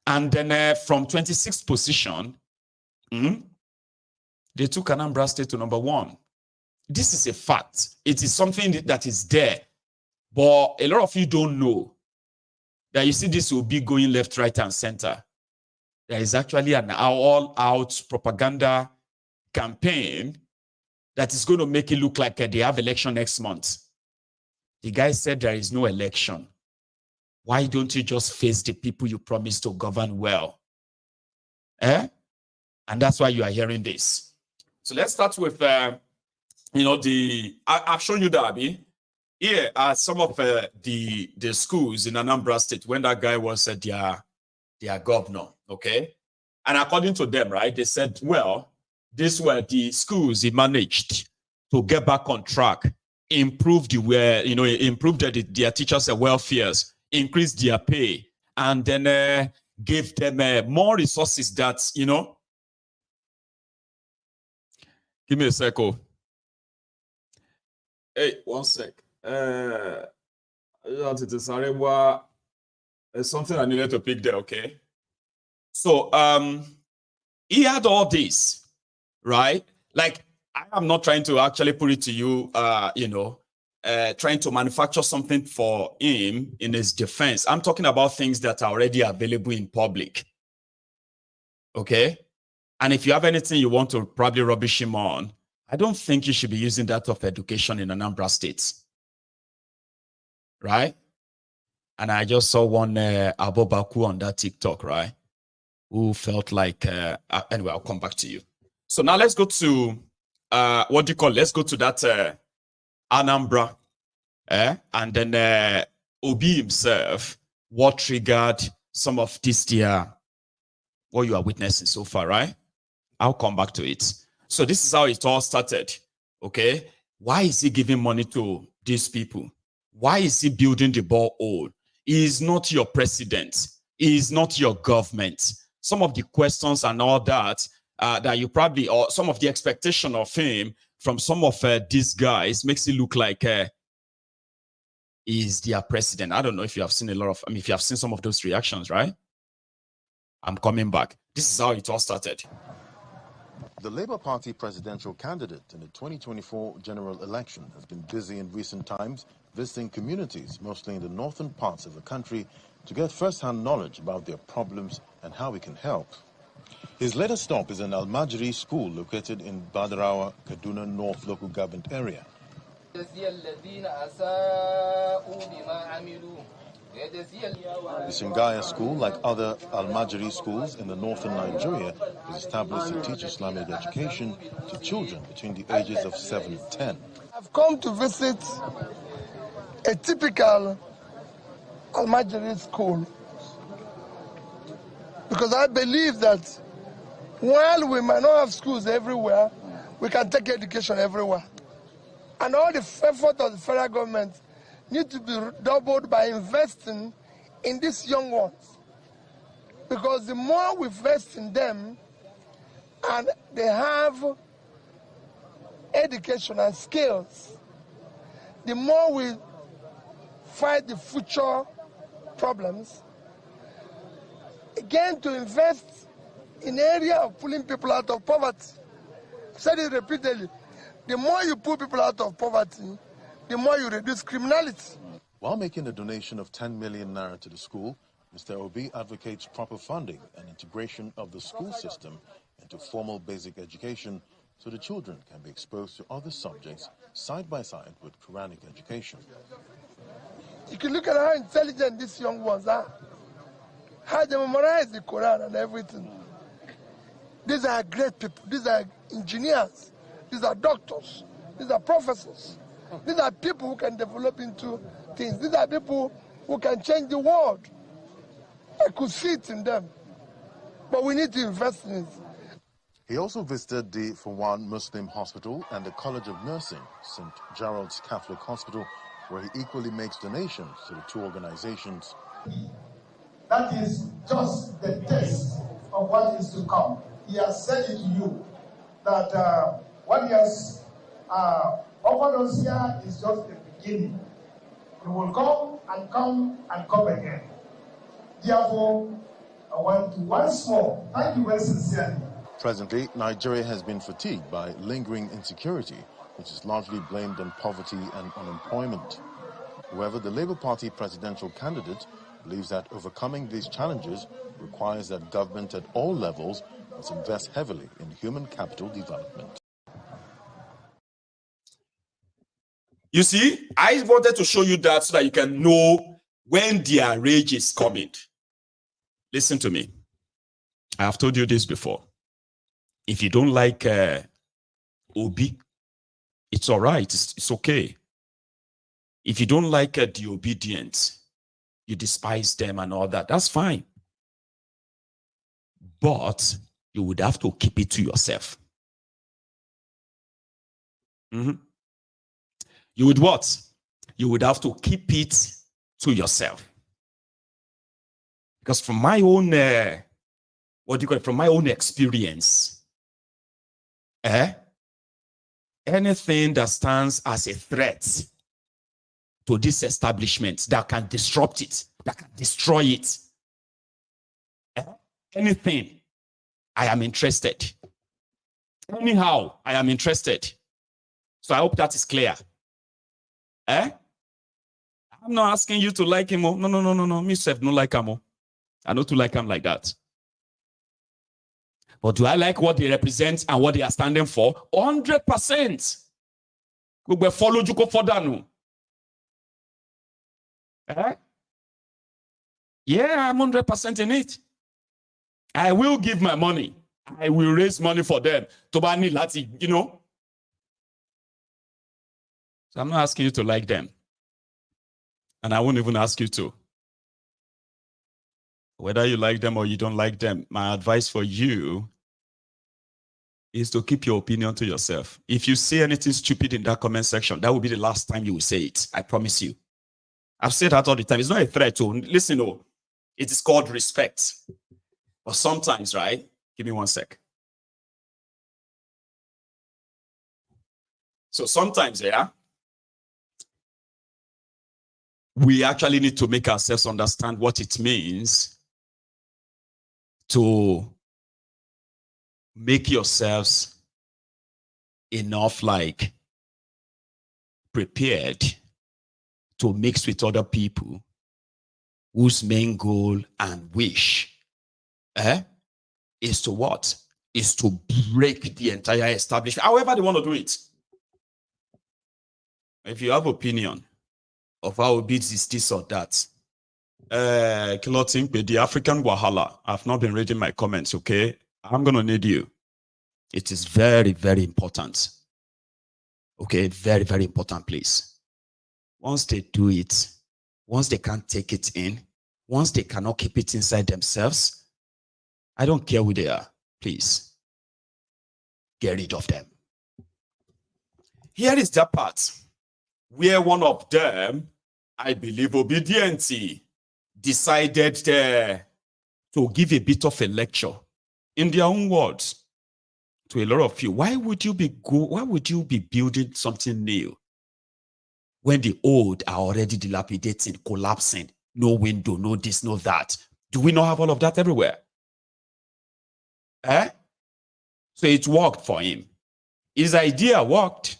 And then from 26th position, they took Anambra State to number 1. This is a fact. It is something that is there. But a lot of you don't know that you see this will be going left, right, and center. There is actually an all-out propaganda campaign that is going to make it look like they have election next month. The guy said there is no election. Why don't you just face the people you promised to govern well? And that's why you are hearing this. So let's start with, I've shown you that, Abi. Here are some of the schools in Anambra State when that guy was their governor, okay? And according to them, right, they said, well, these were the schools he managed to get back on track, improve their teachers' welfares, increase their pay, and then give them more resources that, Give me a sec. Hey, 1 sec. There's something I needed to pick there, okay? So he had all this, right? Like, I am not trying to actually put it to you, trying to manufacture something for him in his defense. I'm talking about things that are already available in public. Okay? And if you have anything you want to probably rubbish him on, I don't think you should be using that of education in Anambra State. Right? And I just saw one Abobaku on that TikTok, right? Who felt like, anyway, I'll come back to you. So now let's go to, let's go to that Anambra. And then Obi himself, what triggered some of this, what you are witnessing so far, right? I'll come back to it. So this is how it all started. Okay. Why is he giving money to these people? Why is he building the borehole? He is not your president. He is not your government. Some of the questions and all that, that you probably, or some of the expectation of him from some of these guys makes it look like he's their president. I don't know if you have seen a lot of, if you have seen some of those reactions, right? I'm coming back. This is how it all started. The Labour Party presidential candidate in the 2024 general election has been busy in recent times visiting communities, mostly in the northern parts of the country, to get first-hand knowledge about their problems and how we can help. His latest stop is an Almajiri school located in Badarawa, Kaduna North local government area. The Singaya school, like other Almajiri schools in the northern Nigeria, is established to teach Islamic education to children between the ages of 7 and 10. I've come to visit a typical Almajiri school because I believe that while we might not have schools everywhere, we can take education everywhere. And all the effort of the federal government need to be doubled by investing in these young ones. Because the more we invest in them and they have education and skills, the more we fight the future problems. Again, to invest in the area of pulling people out of poverty. I've said it repeatedly. The more you pull people out of poverty, the more you reduce criminality. While making a donation of 10 million naira to the school, Mr. Obi advocates proper funding and integration of the school system into formal basic education so the children can be exposed to other subjects side by side with Quranic education. You can look at how intelligent these young ones are, how they memorize the Quran and everything. These are great people. These are engineers. These are doctors. These are professors. These are people who can develop into things. These are people who can change the world. I could see it in them. But we need to invest in it. He also visited the Fawan Muslim Hospital and the College of Nursing, St. Gerald's Catholic Hospital, where he equally makes donations to the two organizations. That is just the taste of what is to come. He has said it to you that what he has offered us here is just the beginning. We will come and come and come again. Therefore, I want to once more thank you very sincerely. Presently, Nigeria has been fatigued by lingering insecurity, which is largely blamed on poverty and unemployment. However, the Labour Party presidential candidate believes that overcoming these challenges requires that government at all levels must invest heavily in human capital development. You see, I wanted to show you that so that you can know when their rage is coming. Listen to me. I have told you this before. If you don't like Obi, it's all right. It's okay. If you don't like the obedient, you despise them and all that, that's fine. But you would have to keep it to yourself. You would what? You would have to keep it to yourself. Because from my own, from my own experience, anything that stands as a threat to this establishment that can disrupt it, that can destroy it, anything, I am interested. Anyhow, I am interested. So I hope that is clear. I'm not asking you to like him. No. Me self no like him. I know to like him like that. But do I like what they represent and what they are standing for? 100%. We will follow you go further no. Yeah, I'm 100% in it. I will give my money. I will raise money for them. Tobani Lati, you know. So I'm not asking you to like them. And I won't even ask you to. Whether you like them or you don't like them, my advice for you is to keep your opinion to yourself. If you say anything stupid in that comment section, that will be the last time you will say it. I promise you. I've said that all the time. It's not a threat. Listen, it is called respect. But sometimes, right? Give me 1 sec. So sometimes, yeah, we actually need to make ourselves understand what it means to make yourselves enough like prepared to mix with other people whose main goal and wish is to what? Is to break the entire establishment, however they want to do it. If you have opinion of how it is this or that, the African Wahala, I've not been reading my comments, okay? I'm going to need you. It is very, very important. Okay, very, very important, please. Once they do it, once they can't take it in, once they cannot keep it inside themselves, I don't care who they are, please. Get rid of them. Here is that part where one of them, I believe obediently, decided to give a bit of a lecture in their own words to a lot of you. Why would you be building something new when the old are already dilapidating, collapsing, no window, no this, no that? Do we not have all of that everywhere? So it worked for him. His idea worked.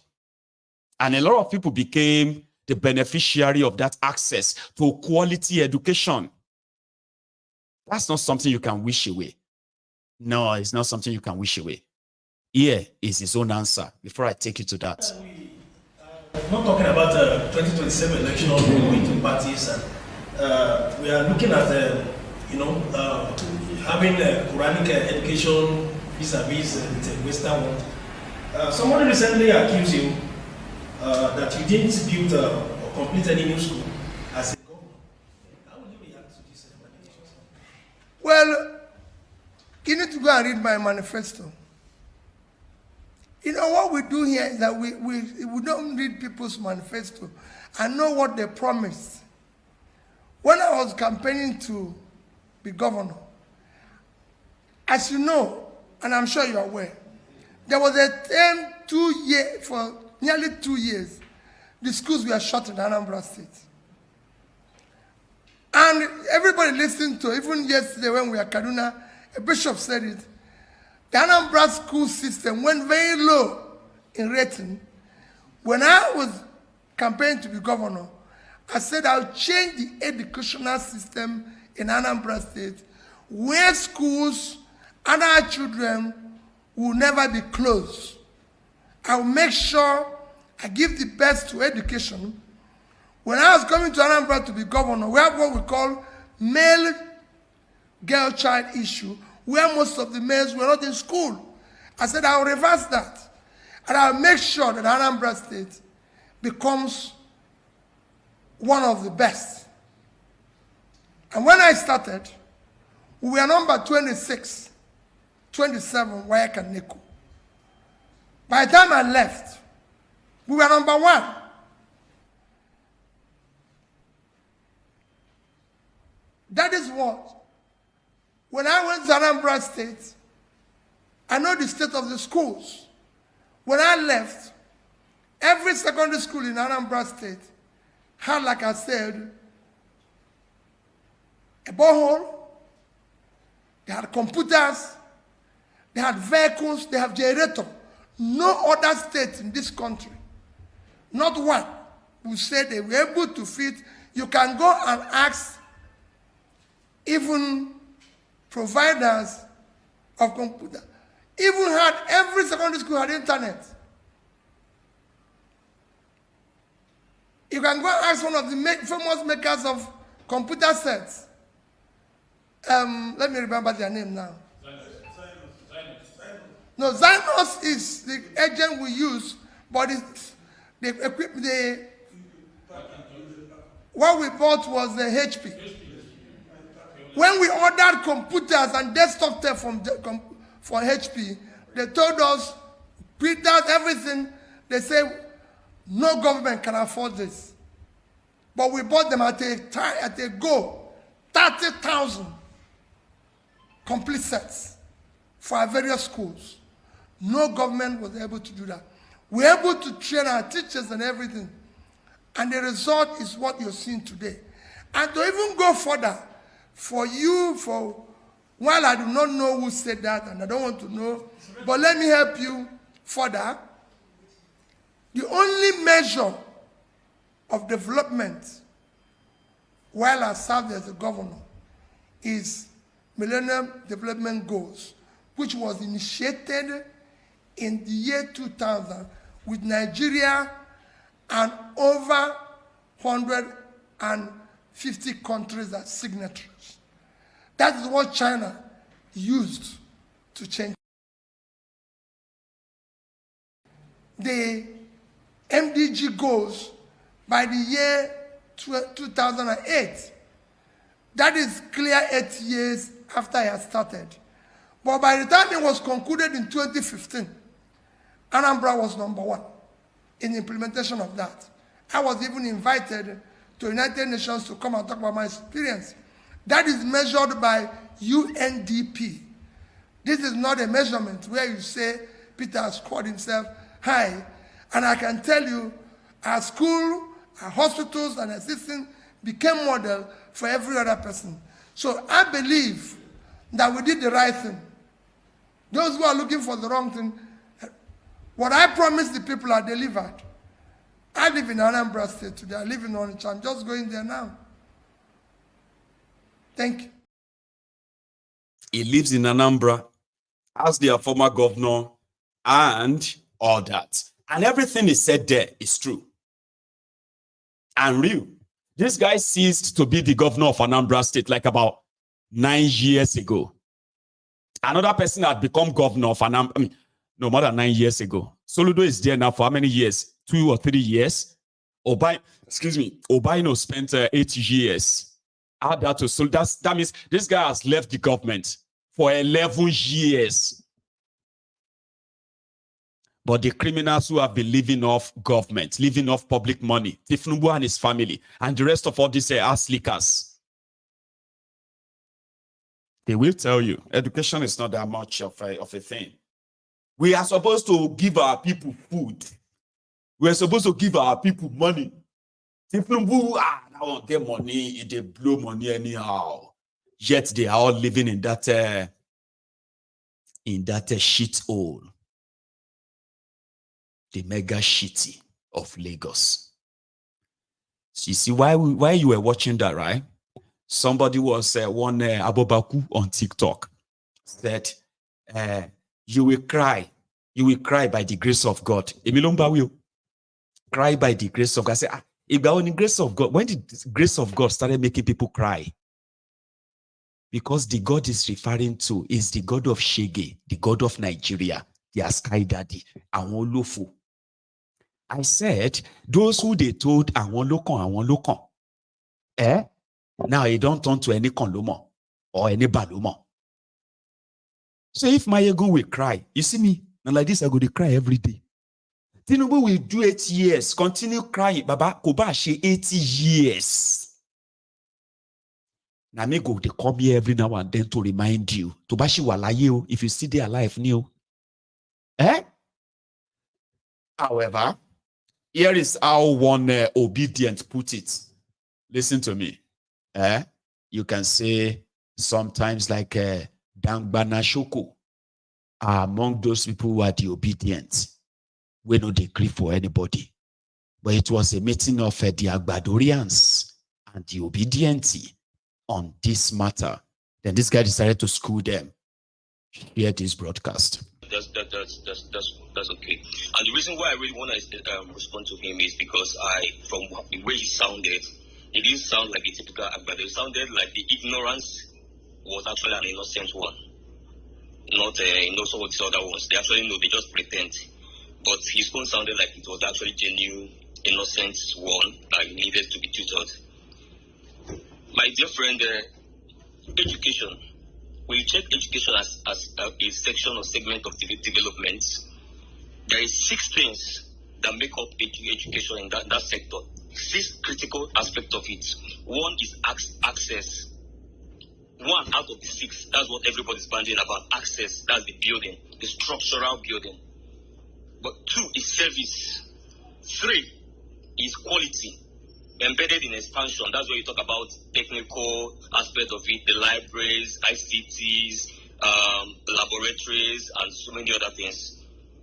And a lot of people became the beneficiary of that access to quality education. That's not something you can wish away. No, it's not something you can wish away. Here is his own answer before I take you to that. We're not talking about the 2027 election between two parties. And, we are looking at, having Quranic education vis-a-vis the Western world. Somebody recently accused you that you didn't build or complete any new school as a governor. How would you react to this allegations? Well, you need to go and read my manifesto. You know, what we do here is that we don't read people's manifesto and know what they promised. When I was campaigning to be governor, as you know, and I'm sure you're aware, there was a term for nearly 2 years, the schools were shut in Anambra State. And everybody listened to, even yesterday when we were at Kaduna, a bishop said it, the Anambra school system went very low in rating. When I was campaigning to be governor, I said I'll change the educational system in Anambra State where schools and our children will never be closed. I'll make sure I give the best to education. When I was coming to Anambra to be governor, we have what we call male-girl-child issue, where most of the males were not in school. I said I'll reverse that. And I'll make sure that Anambra State becomes one of the best. And when I started, we were number 26, 27, Wayaka Neku. By the time I left, we were number 1. That is what. When I went to Anambra State, I know the state of the schools. When I left, every secondary school in Anambra State had, like I said, a borehole, they had computers, they had vehicles, they have generator. No other state in this country, not one, who said they were able to fit. You can go and ask even providers of computer. Even had, every secondary school had internet. You can go and ask one of the famous makers of computer sets. Let me remember their name now. No, Zynos is the agent we use, but what we bought was the HP. When we ordered computers and desktop tech for HP, They told us, quit out everything. They say, no government can afford this. But we bought them at a go, 30,000 complete sets for our various schools. No government was able to do that. We're able to train our teachers and everything. And the result is what you're seeing today. And to even go further, while I do not know who said that, and I don't want to know, but let me help you further. The only measure of development while I served as a governor is Millennium Development Goals, which was initiated in the year 2000 with Nigeria and over 150 countries as signatories. That is what China used to change. The MDG goals by the year 2008. That is clear 8 years after I had started. But by the time it was concluded in 2015, Anambra was #1 in the implementation of that. I was even invited to United Nations to come and talk about my experience. That is measured by UNDP. This is not a measurement where you say Peter has scored himself high. And I can tell you, our school, our hospitals, and assistants became model for every other person. So I believe that we did the right thing. Those who are looking for the wrong thing, what I promised the people I delivered. I live in Anambra State today. I live in Onitsha. I'm just going there now. Thank you. He lives in Anambra as their former governor and all that. And everything he said there is true and real. This guy ceased to be the governor of Anambra State like about 9 years ago. Another person had become governor of Anambra, no, more than 9 years ago. Soludo is there now for how many years? 2 or 3 years. Obaino spent 8 years. Add that to so that means this guy has left the government for 11 years. But the criminals who have been living off government, living off public money, Tifnubu and his family, and the rest of all these ass lickers, they will tell you education is not that much of a thing. We are supposed to give our people food. We are supposed to give our people money. Tifnubu, I won't get money, they blow money anyhow. Yet they are all living in that shit hole. The mega shitty of Lagos. So you see why you were watching that, right? Somebody was one Abobaku on TikTok said, you will cry by the grace of God. Emilomba will cry by the grace of God. I said, if the only grace of God, when did the grace of God started making people cry? Because the God is referring to is the God of Shege, the God of Nigeria, the Sky Daddy, Awolofu. I said, those who they told Awolokon, now you don't turn to any Konlomo or any Balomo. So if Maiyegun will cry, you see me, and like this, I go to cry every day. Tinubu will do 8 years, continue crying. Baba, Kobashi 80 years. Now me go, they come here every now and then to remind you. Tobashi walaye, if you see they alive new. However, here is how one obedient put it. Listen to me. You can say sometimes like Dangbana Shoko are among those people who are the obedient. We no decree for anybody. But it was a meeting of the Agbadorians and the obedient on this matter. Then this guy decided to school them. Hear this broadcast. That's okay. And the reason why I really want to respond to him is because from the way he sounded, it didn't sound like a typical Agbado. It sounded like the ignorance was actually an innocent one. Not some of these other ones. They actually know, they just pretend. But his own sounded like it was actually genuine, innocent one that needed to be tutored. My dear friend, education when you check education as a section or segment of development, there is 6 things that make up education in that sector. 6 critical aspects of it. 1 is access. 1 out of the 6, that's what everybody's banding about. Access, that's the building, the structural building. But 2 is service. 3 is quality, embedded in expansion. That's where you talk about technical aspect of it, the libraries, ICTs, laboratories, and so many other things.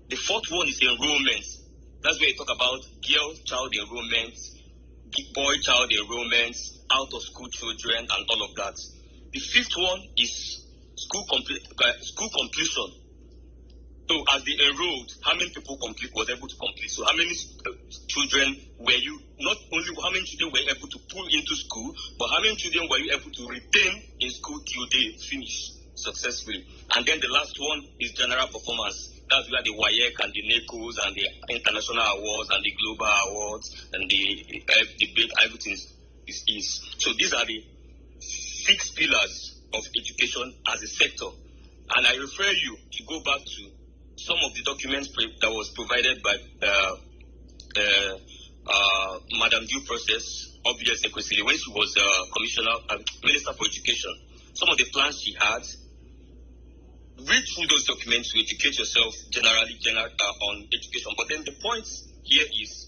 The 4th one is enrollment. That's where you talk about girl-child enrollment, boy-child enrollment, out-of-school children, and all of that. The 5th one is school completion. So as they enrolled, how many people was able to complete? So how many children were you, not only how many children were able to pull into school, but how many children were you able to retain in school till they finish successfully? And then the last one is general performance. That's where the WAEC and the NECOs and the international awards and the global awards and the big everything is. So these are the 6 pillars of education as a sector. And I refer you to go back to some of the documents that was provided by Madam Due Process, obvious Equesili, when she was Minister for Education. Some of the plans she had. Read through those documents to educate yourself generally on education. But then the point here is,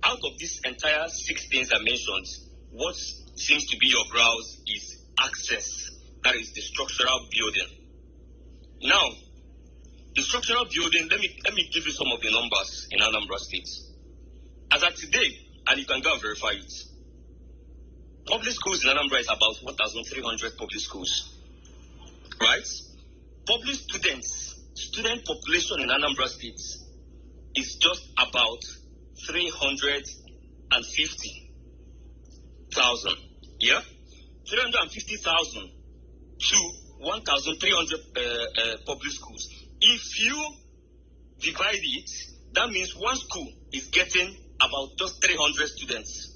out of this entire 6 things I mentioned, what seems to be your browse is access. That is the structural building. Now, the structural building, let me give you some of the numbers in Anambra State. As of today, and you can go and verify it, public schools in Anambra is about 1,300 public schools. Right? Public student population in Anambra State is just about 350,000. Yeah? 350,000 to 1,300 public schools. If you divide it, that means one school is getting about just 300 students.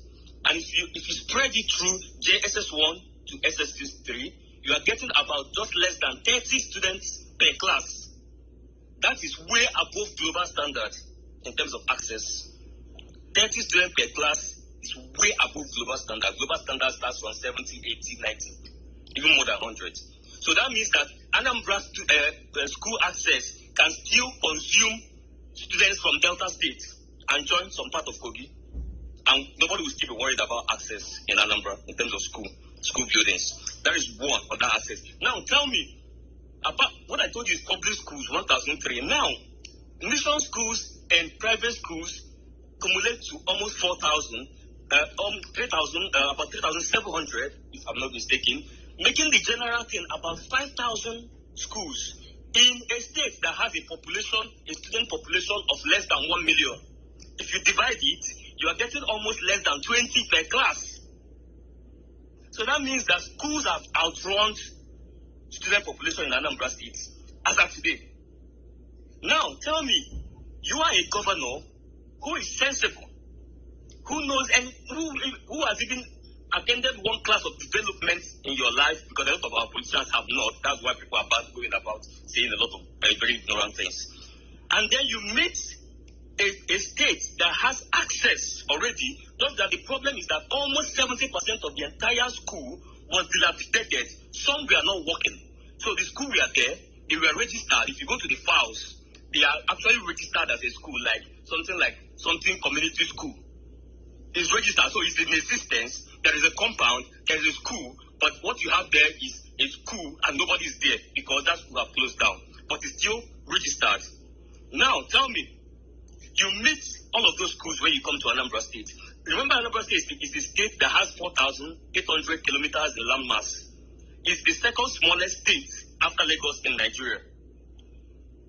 And if you spread it through JSS1 to SSS3, you are getting about just less than 30 students per class. That is way above global standard in terms of access. 30 students per class is way above global standard. Global standard starts from 70, 80, 90, even more than 100. So that means that Anambra school access can still consume students from Delta State and join some part of Kogi. And nobody will still be worried about access in Anambra in terms of school buildings. That is one of that access. Now tell me, about what I told you is public schools, 1,003. Now, mission schools and private schools cumulate to almost 4,000, about 3,700, if I'm not mistaken, making the general thing about 5,000 schools in a state that has a student population of less than 1 million. If you divide it, you are getting almost less than 20 per class. So that means that schools have outrun student population in Anambra State as of today. Now, tell me, you are a governor who is sensible, who knows and who has even attended one class of development in your life, because a lot of our politicians have not. That's why people are going about saying a lot of very ignorant things. And then you meet a state that has access already, just that the problem is that almost 70% of the entire school was dilapidated. Some were not working. So the school were there, they were registered. If you go to the files, they are actually registered as a school, like something community school. It's registered, so it's in existence. There is a compound, there is a school, but what you have there is a school and nobody is there because that school have closed down. But it's still registered. Now, tell me, you meet all of those schools when you come to Anambra State. Remember, Anambra State is the state that has 4,800 kilometers in landmass. It's the second smallest state after Lagos in Nigeria.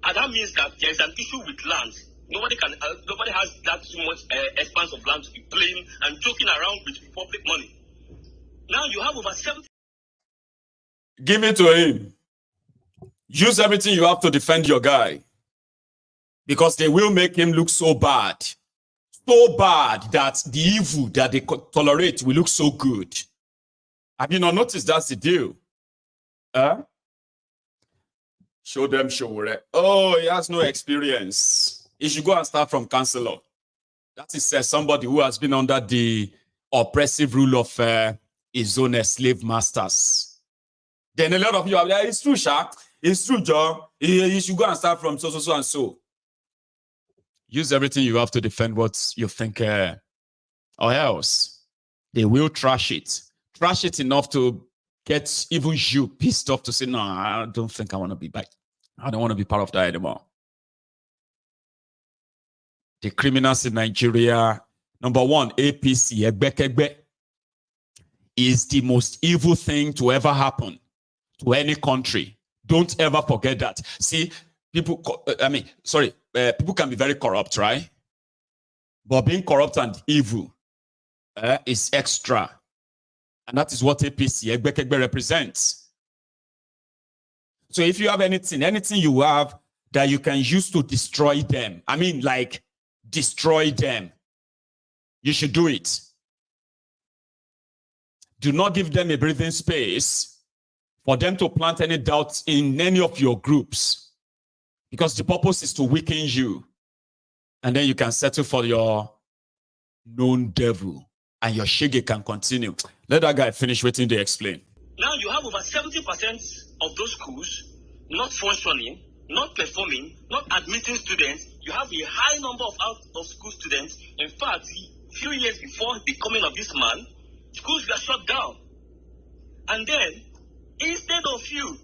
And that means that there is an issue with land. Nobody has that too much expanse of land to be playing and joking around with public money. Now you have over 70. Give it to him. Use everything you have to defend your guy. Because they will make him look so bad. So bad that the evil that they tolerate will look so good. Have you not noticed that's the deal? Show them show. Oh, he has no experience. He should go and start from counselor. That is somebody who has been under the oppressive rule of his own slave masters. Then a lot of you are there. It's true, Sha. It's true, Joe. You should go and start from so and so. Use everything you have to defend what you think, or else they will trash it. Trash it enough to get even you pissed off to say, no, I don't think I want to be back. I don't want to be part of that anymore. The criminals in Nigeria, number one, APC, Egbe, is the most evil thing to ever happen to any country. Don't ever forget that. See, people can be very corrupt, right? But being corrupt and evil is extra. And that is what APC, Egbe represents. So if you have anything you have that you can use to destroy them, I mean, like, destroy them, you should do it. Do not give them a breathing space for them to plant any doubts in any of your groups, because the purpose is to weaken you, and then you can settle for your known devil, and your shege can continue. Let that guy finish waiting to explain. Now you have over 70% of those schools not functioning, not performing, not admitting students. You have a high number of out-of-school students. In fact, a few years before the coming of this man, schools were shut down. And then, instead of you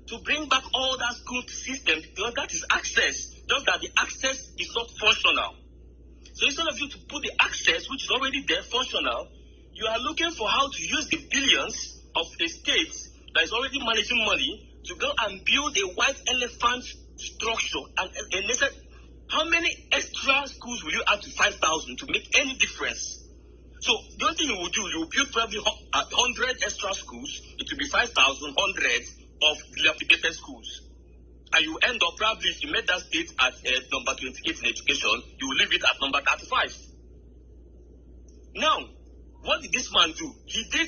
to bring back all that school system, because that is access, just that the access is not functional. So instead of you to put the access, which is already there, functional, you are looking for how to use the billions of a state that is already managing money to go and build a white elephant structure. And how many extra schools will you add to 5,000 to make any difference? So the only thing you will do, you will build probably 100 extra schools. It will be 5,100 of dilapidated schools. And you end up probably, if you made that state at number 28 in education, you will leave it at number 35. Now, what did this man do?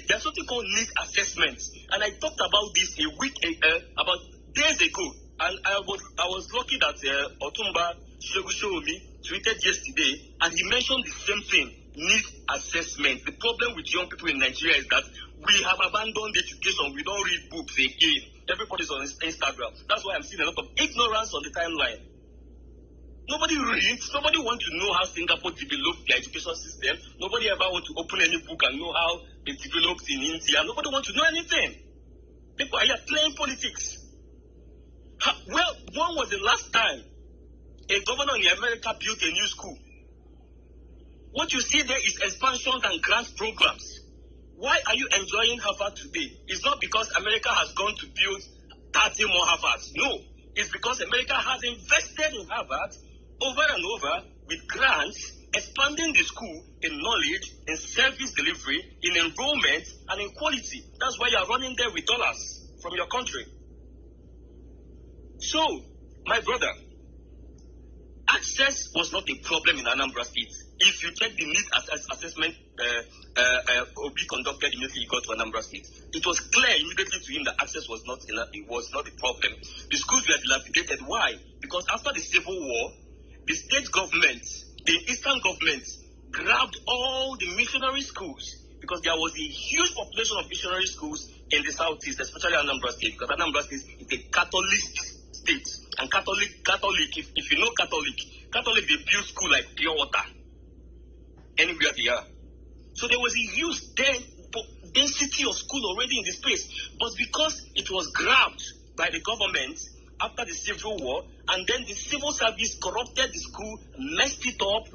There's something called need assessment. And I talked about this about days ago. And I was lucky that Otumba Shomi tweeted yesterday, and he mentioned the same thing, need assessment. The problem with young people in Nigeria is that we have abandoned education. We don't read books again. Everybody's on Instagram. That's why I'm seeing a lot of ignorance on the timeline. Nobody reads. Nobody wants to know how Singapore developed their education system. Nobody ever wants to open any book and know how they developed in India. Nobody wants to know anything. People are here playing politics. Well, when was the last time a governor in America built a new school? What you see there is expansions and grant programs. Why are you enjoying Harvard today? It's not because America has gone to build 30 more Harvards. No, it's because America has invested in Harvard over and over with grants, expanding the school in knowledge, in service delivery, in enrollment, and in quality. That's why you're running there with dollars from your country. So, my brother, access was not a problem in Anambra State. If you check the need assessment Obi conducted immediately he got to Anambra State, it was clear immediately to him that access was not the problem. The schools were dilapidated. Why? Because after the Civil War, the state government, the eastern government, grabbed all the missionary schools, because there was a huge population of missionary schools in the southeast, especially Anambra State, because Anambra State is a Catholic state. And Catholic, if you know Catholic, they build school like pure water anywhere they are. So there was a huge density of school already in the space, but because it was grabbed by the government after the Civil War, and then the civil service corrupted the school, messed it up,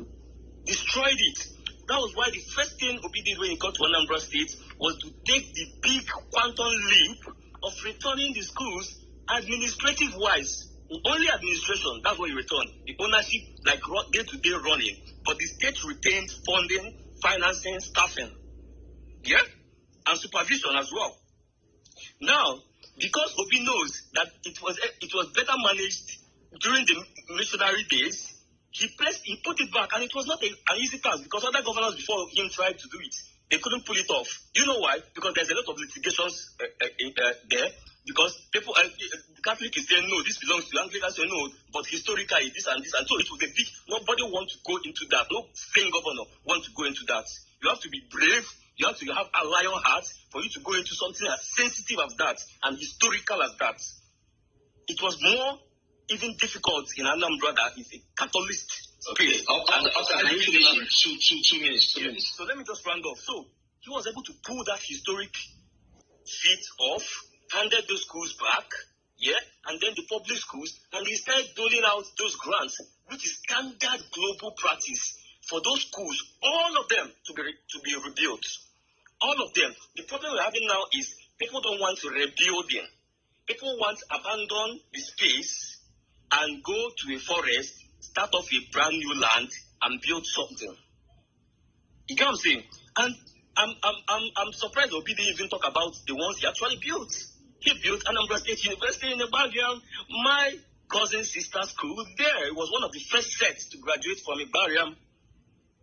destroyed it. That was why the first thing Obi did when he got to Anambra State was to take the big quantum leap of returning the schools administrative-wise. Only administration, that's what he returned. The ownership, like day-to-day running, but the state retained funding, financing, staffing, yeah, and supervision as well. Now, because Obi knows that it was better managed during the missionary days, he put it back, and it was not an easy task because other governors before him tried to do it. They couldn't pull it off. You know why? Because there's a lot of litigations there. Because people, the Catholic is saying no, this belongs to Anglicans, say no, but historically this and this, and so it was a big. Nobody wants to go into that. No sane governor wants to go into that. You have to be brave. You have to have a lion heart for you to go into something as sensitive as that and historical as that. It was more even difficult in Anambra that is a Catholic. Okay, two minutes. So let me just round off. So he was able to pull that historic feat off, handed those schools back, and then the public schools, and he started doling out those grants, which is standard global practice for those schools, all of them to be rebuilt. All of them. The problem we're having now is people don't want to rebuilding. People want to abandon the space and go to a forest, start off a brand new land, and build something. You get what I'm saying? And I'm surprised Obi didn't even talk about the ones he actually built. He built Anambra State University in the background. My cousin sister's school there. It was one of the first sets to graduate from Ibariam.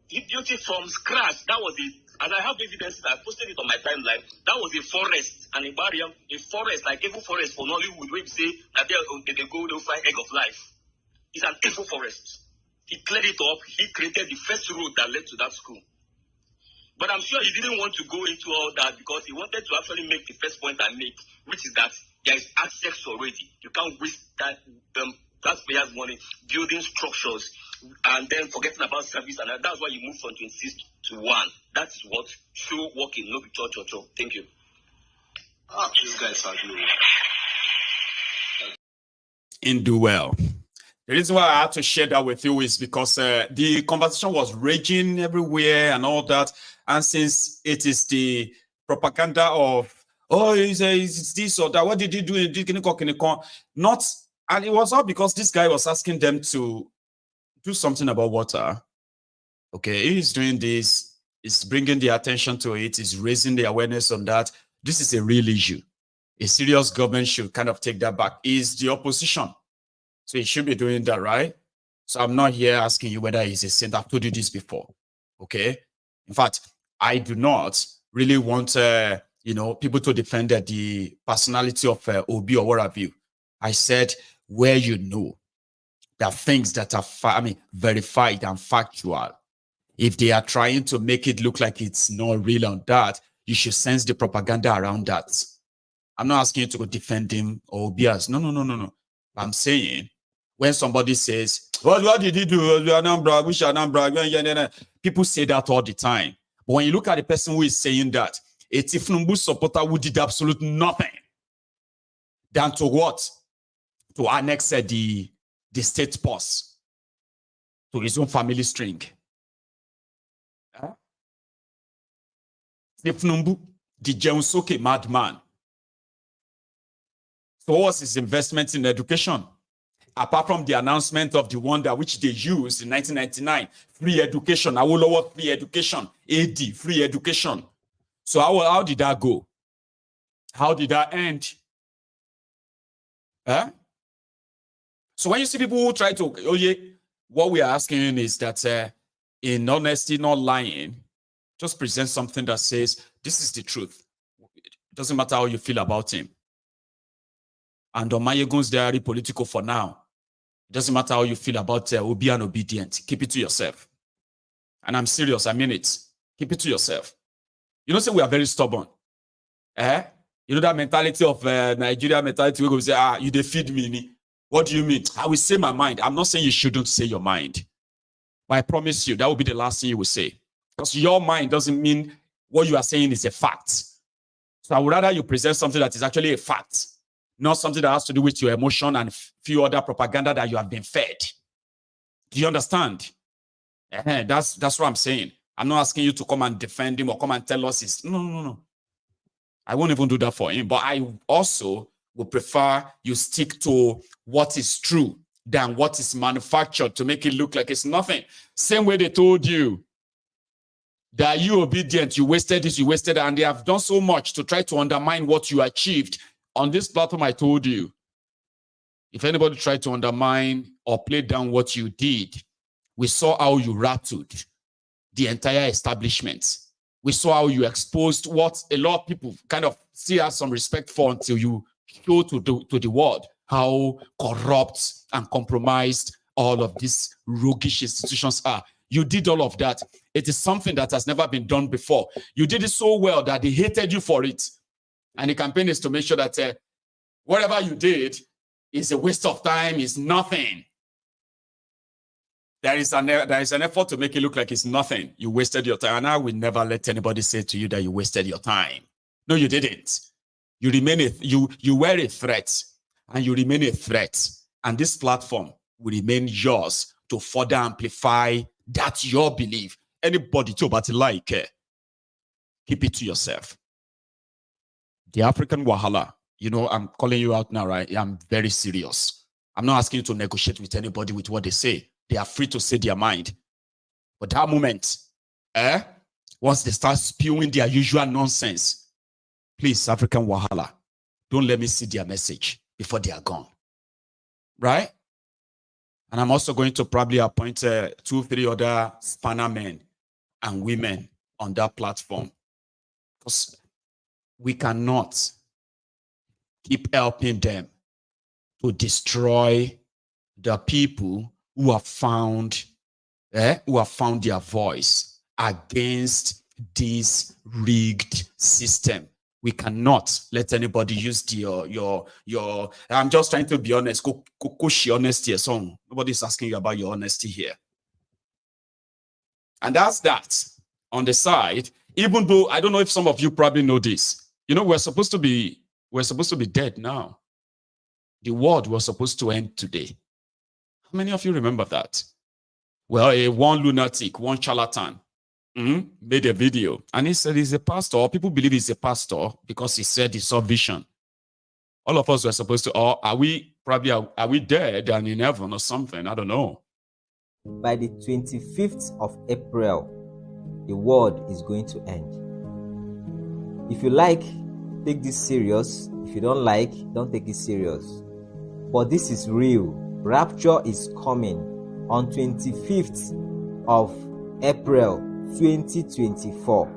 He built it from scratch. That was it. And I have evidence. I posted it on my timeline. That was a forest, and Ibariam, a forest like evil forest for Nollywood, where you say that they go, they'll find egg of life. It's an evil forest. He cleared it up. He created the first road that led to that school. But I'm sure he didn't want to go into all that because he wanted to actually make the first point I make, which is that there is access already. You can't waste that taxpayers' money building structures and then forgetting about service, and that's why you move from 26 to 1. That is what show working, no be cho. Thank you. These guys are doing in do well. The reason why I had to share that with you is because the conversation was raging everywhere and all that. And since it is the propaganda of, oh, it's this or that, what did he do? Not, and it was all because this guy was asking them to do something about water. Okay, he's doing this, he's bringing the attention to it, he's raising the awareness on that. This is a real issue. A serious government should kind of take that back. Is the opposition. So he should be doing that, right? So I'm not here asking you whether he's a saint. I've told you this before, okay? In fact, I do not really want, people to defend the personality of Obi or what have you. I said where you know that things that are, verified and factual. If they are trying to make it look like it's not real on that, you should sense the propaganda around that. I'm not asking you to go defend him or Obi as no. I'm saying when somebody says, what did he do? People say that all the time. But when you look at the person who is saying that, a Tifnumbu supporter who did absolutely nothing than to what? To annex the state purse to his own family string. Tifnumbu, the Jeunsoke madman. So what's his investment in education? Apart from the announcement of the one that which they used in 1999, free education, Awolowo free education, AD, free education. So how did that go? How did that end? So when you see people who try to, what we are asking is that in honesty, not lying, just present something that says, this is the truth. It doesn't matter how you feel about him. And on Maiyegun's diary, Politico for now, it doesn't matter how you feel about Obi and obedient. Keep it to yourself. And I'm serious, I mean it. Keep it to yourself. You know, say we are very stubborn. You know that mentality of Nigeria mentality, we go say, you defeat me. What do you mean? I will say my mind. I'm not saying you shouldn't say your mind. But I promise you, that will be the last thing you will say. Because your mind doesn't mean what you are saying is a fact. So I would rather you present something that is actually a fact. Not something that has to do with your emotion and few other propaganda that you have been fed. Do you understand? That's what I'm saying. I'm not asking you to come and defend him or come and tell us it's no. I won't even do that for him. But I also would prefer you stick to what is true than what is manufactured to make it look like it's nothing. Same way they told you that you obedient, you wasted this, you wasted that, and they have done so much to try to undermine what you achieved. On this platform, I told you, if anybody tried to undermine or play down what you did, we saw how you rattled the entire establishment. We saw how you exposed what a lot of people kind of still have some respect for until you show to the world how corrupt and compromised all of these roguish institutions are. You did all of that. It is something that has never been done before. You did it so well that they hated you for it. And the campaign is to make sure that whatever you did is a waste of time, is nothing. There is an effort to make it look like it's nothing. You wasted your time. And I will never let anybody say to you that you wasted your time. No, you didn't. You were a threat, and you remain a threat. And this platform will remain yours to further amplify that your belief. Anybody to but like keep it to yourself. The African Wahala, you know, I'm calling you out now, right? I'm very serious. I'm not asking you to negotiate with anybody with what they say. They are free to say their mind. But that moment, once they start spewing their usual nonsense, please, African Wahala, don't let me see their message before they are gone. Right? And I'm also going to probably appoint 2-3 other spanner men and women on that platform. Because we cannot keep helping them to destroy the people who have found their voice against this rigged system. We cannot let anybody use your I'm just trying to be honest. Honesty here. So nobody's asking you about your honesty here. And that's that. On the side, even though I don't know if some of you probably know this. You know, we're supposed to be dead now. The world was supposed to end today. How many of you remember that? Well, one lunatic, one charlatan, made a video, and he said he's a pastor. People believe he's a pastor because he said he saw vision. All of us were supposed to, or are we dead and in heaven or something? I don't know. By the 25th of April, the world is going to end. If you like, take this serious. If you don't like, don't take it serious. But this is real. Rapture is coming on 25th of April 2024.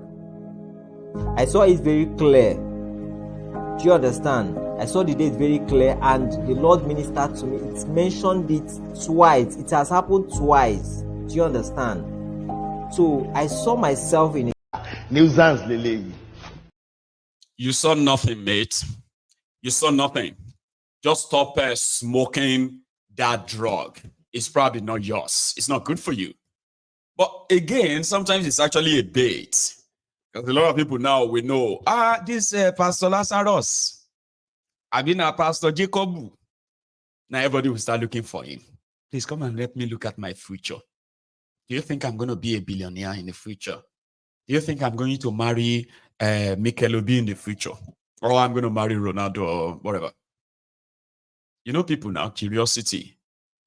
I saw it very clear. Do you understand? I saw the date very clear, and the Lord ministered to me. It's mentioned it twice. It has happened twice. Do you understand? So I saw myself in nuisance, Lele. You saw nothing, mate. You saw nothing. Just stop smoking that drug. It's probably not yours. It's not good for you. But again, sometimes it's actually a bait. Because a lot of people now we know, this Pastor Lazarus. I've been a Pastor Jacob. Now everybody will start looking for him. Please come and let me look at my future. Do you think I'm going to be a billionaire in the future? Do you think I'm going to marry Mikel Obi in the future? Or I'm going to marry Ronaldo or whatever? You know people now, curiosity.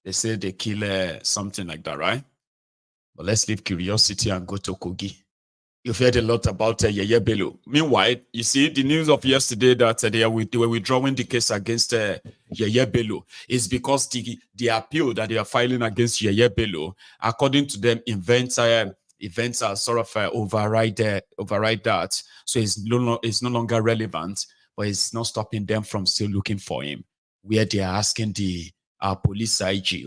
They say they kill something like that, right? But let's leave curiosity and go to Kogi. You've heard a lot about Yeye Bello. Meanwhile, you see the news of yesterday that they were withdrawing the case against Yeye Bello is because the appeal that they are filing against Yeye Bello, according to them, events are sort of override that. So it's no longer relevant, but it's not stopping them from still looking for him. Where they are asking the police IG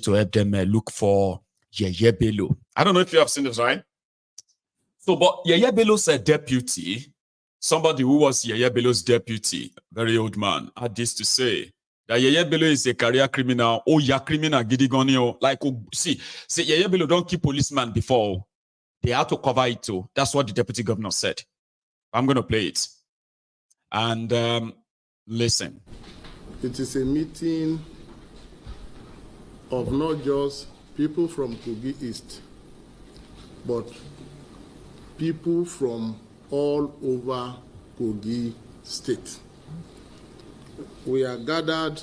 to help them look for Yeye Bello. I don't know if you have seen this, right? So, but Yeye Bello's deputy, somebody who was Yeye Bello's deputy, very old man, had this to say, that Yeye Bello is a career criminal. Oh, you're criminal, Gidigonio. Like, see, Yeye Bello don't keep policeman before. They had to cover it too. That's what the deputy governor said. I'm going to play it. And listen. It is a meeting of not just people from Kogi East, but people from all over Kogi State. We are gathered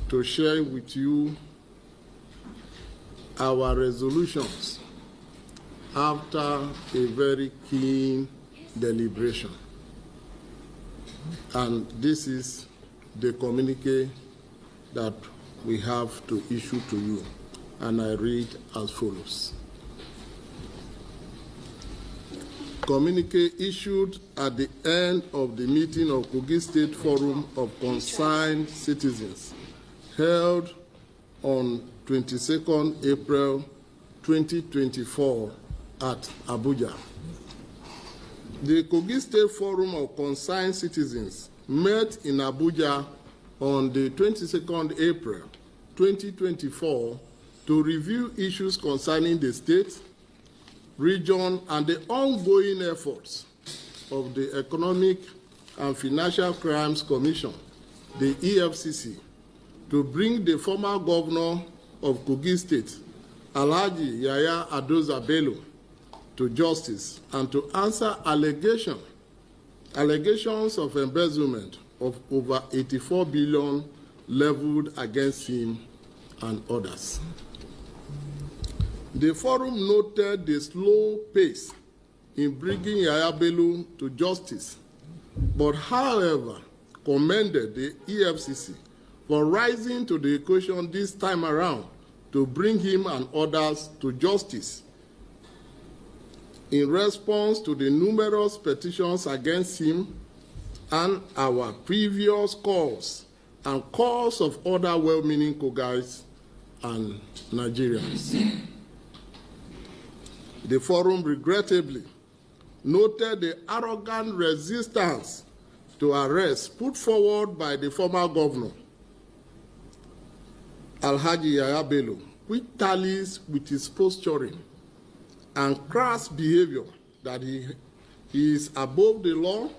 to share with you our resolutions after a very keen deliberation. And this is the communique that we have to issue to you. And I read as follows. communique issued at the end of the meeting of Kogi State Forum of Concerned Citizens held on 22nd April 2024 at Abuja. The Kogi State Forum of Concerned Citizens met in Abuja on the 22nd April 2024 to review issues concerning the state, region, and the ongoing efforts of the Economic and Financial Crimes Commission, the EFCC, to bring the former governor of Kogi State, Alhaji Yaya Adoza Bello, to justice and to answer allegations of embezzlement of over 84 billion leveled against him and others. The forum noted the slow pace in bringing Yaya Bello to justice, but however commended the EFCC for rising to the occasion this time around to bring him and others to justice in response to the numerous petitions against him and our previous calls and calls of other well-meaning Kogais and Nigerians. The forum regrettably noted the arrogant resistance to arrest put forward by the former governor, Alhaji Yaya Bello, which tallies with his posturing and crass behavior that he is above the law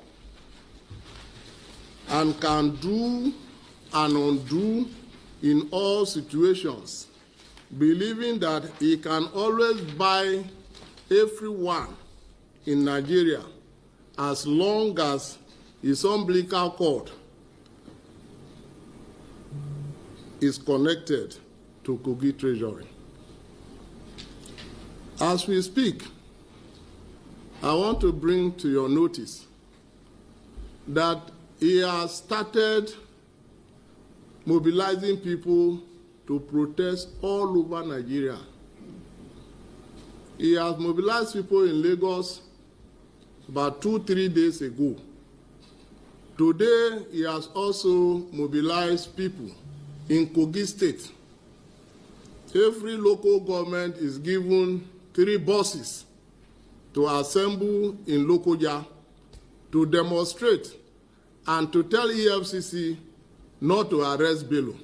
and can do and undo in all situations, believing that he can always buy everyone in Nigeria as long as his umbilical cord is connected to Kogi Treasury. As we speak, I want to bring to your notice that he has started mobilizing people to protest all over Nigeria. He has mobilized people in Lagos about 2-3 days ago. Today, he has also mobilized people in Kogi State. Every local government is given 3 buses to assemble in Lokoja to demonstrate and to tell EFCC not to arrest Bello.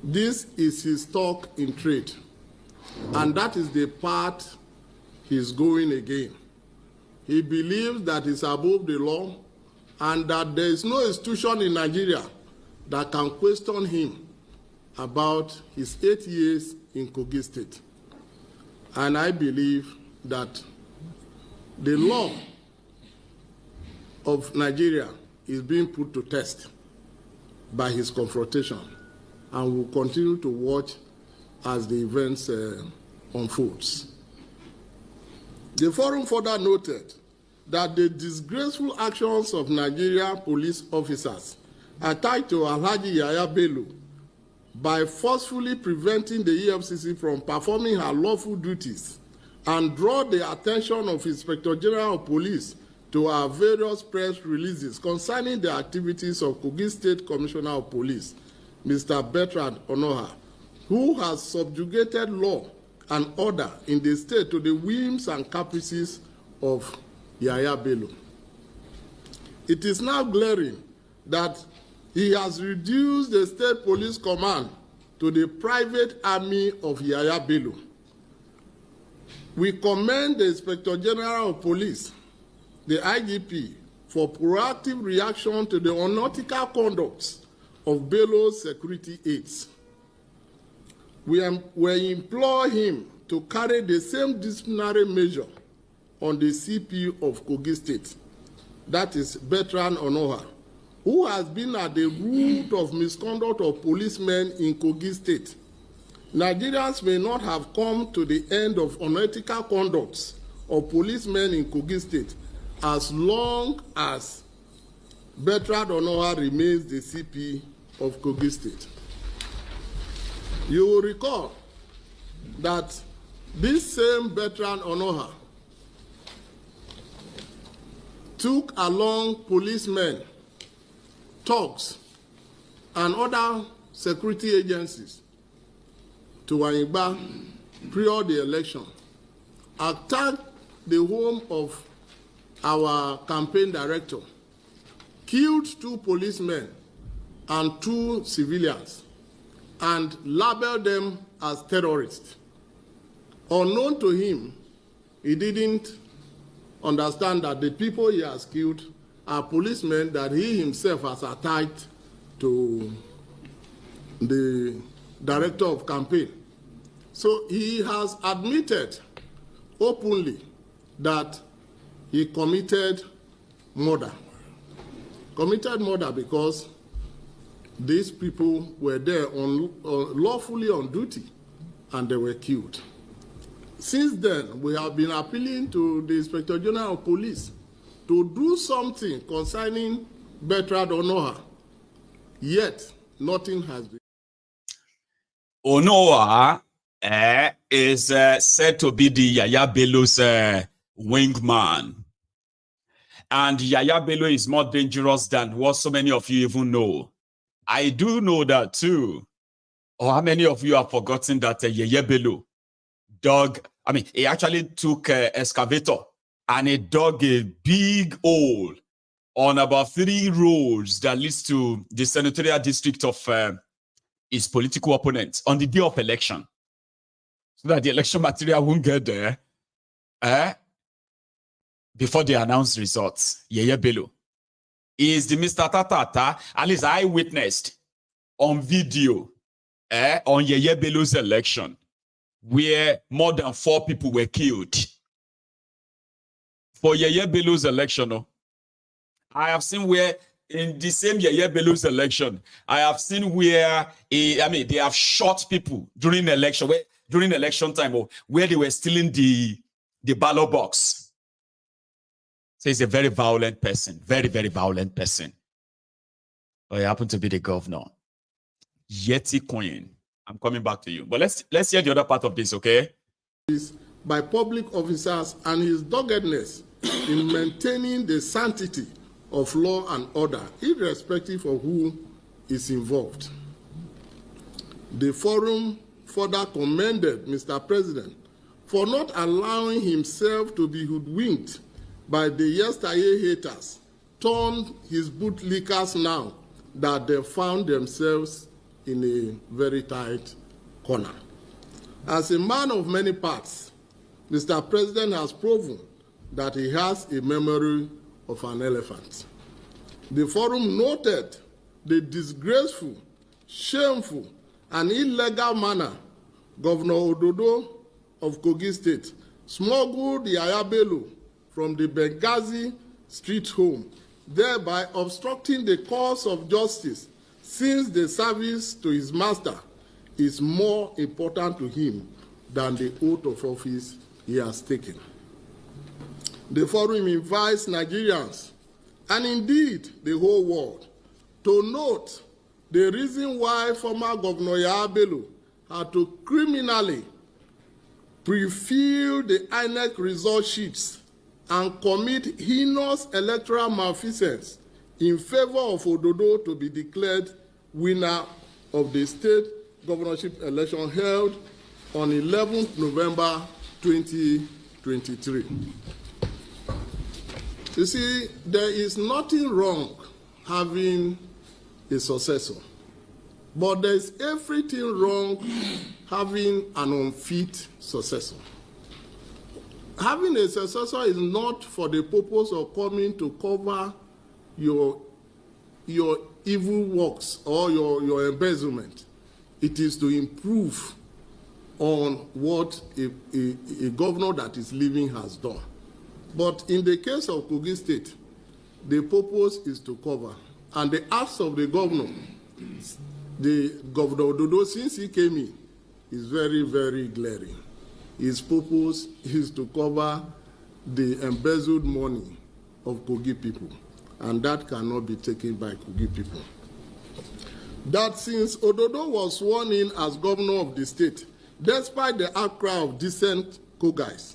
This is his stock in trade, and that is the part he's going again. He believes that he's above the law and that there is no institution in Nigeria that can question him about his 8 years in Kogi State. And I believe that the law of Nigeria is being put to test by his confrontation, and will continue to watch as the events unfolds. The forum further noted that the disgraceful actions of Nigeria police officers attached to Alhaji Yaya Bello by forcefully preventing the EFCC from performing her lawful duties and draw the attention of Inspector General of Police to our various press releases concerning the activities of Kogi State Commissioner of Police, Mr. Bertrand Onoha, who has subjugated law and order in the state to the whims and caprices of Yaya Bello. It is now glaring that he has reduced the state police command to the private army of Yaya Bello. We commend the Inspector General of Police, the IGP, for proactive reaction to the unethical conduct of Bello's security aides. We implore him to carry the same disciplinary measure on the CP of Kogi State, that is Bertrand Onoha, who has been at the root of misconduct of policemen in Kogi State. Nigerians may not have come to the end of unethical conduct of policemen in Kogi State as long as Bertrand Onoha remains the CP of Kogi State. You will recall that this same Bertrand Onoha took along policemen, thugs, and other security agencies to Wanyigba prior the election, attacked the home of our campaign director, killed 2 policemen and 2 civilians, and labeled them as terrorists. Unknown to him, he didn't understand that the people he has killed are policemen that he himself has attacked to the director of campaign. So he has admitted openly that he committed murder. Committed murder because these people were there lawfully on duty and they were killed. Since then, we have been appealing to the Inspector General of Police to do something concerning Bertrand Onoha. Yet, nothing has been. Onoha is said to be the Yaya Bello's wingman. And Yaya Bello is more dangerous than what so many of you even know. I do know that too. Or how many of you have forgotten that Yaya Bello he actually took an excavator and he dug a big hole on about 3 roads that leads to the senatorial district of his political opponents on the day of election, so that the election material won't get there before they announce results. Yaya Bello is the Mr. Tatata, at least I witnessed on video on Yaya Bello's election, where more than 4 people were killed. For Yaya Bello's election, I have seen where in the same Yaya Bello's election, I have seen where they have shot people during election, during election time, where they were stealing the ballot box. So he's a very violent person, very, very violent person. But he happened to be the governor. Yeti Queen. I'm coming back to you. But let's hear the other part of this, okay? By public officers and his doggedness in maintaining the sanctity of law and order, irrespective of who is involved. The forum further commended Mr. President for not allowing himself to be hoodwinked by the yesteryear haters, turned his bootlickers now that they found themselves in a very tight corner. As a man of many parts, Mr. President has proven that he has a memory of an elephant. The forum noted the disgraceful, shameful, and illegal manner Governor Ododo of Kogi State smuggled Yaya Bello from the Benghazi street home, thereby obstructing the course of justice, since the service to his master is more important to him than the oath of office he has taken. The forum invites Nigerians, and indeed the whole world, to note the reason why former Governor Yaya Bello had to criminally pre-fill the INEC result sheets and commit heinous electoral malfeasance in favor of Ododo to be declared winner of the state governorship election held on 11th November 2023. You see, there is nothing wrong having a successor, but there is everything wrong having an unfit successor. Having a successor is not for the purpose of coming to cover your evil works or your embezzlement. It is to improve on what a governor that is living has done. But in the case of Kogi State, the purpose is to cover. And the acts of the Governor Ododo, since he came in, is very, very glaring. His purpose is to cover the embezzled money of Kogi people, and that cannot be taken by Kogi people. That since Ododo was sworn in as governor of the state, despite the outcry of decent Kogais,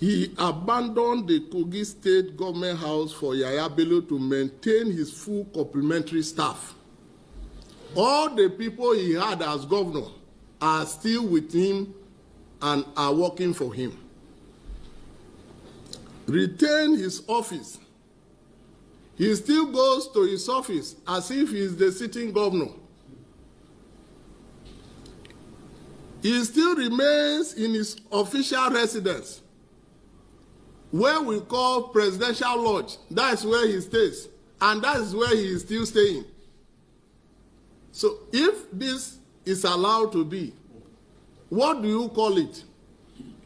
he abandoned the Kogi State Government House for Yaya Bello to maintain his full complementary staff. All the people he had as governor are still with him and are working for him. Retain his office. He still goes to his office as if he is the sitting governor. He still remains in his official residence, where we call Presidential Lodge. That's where he stays, and that is where he is still staying. So if this is allowed to be, what do you call it?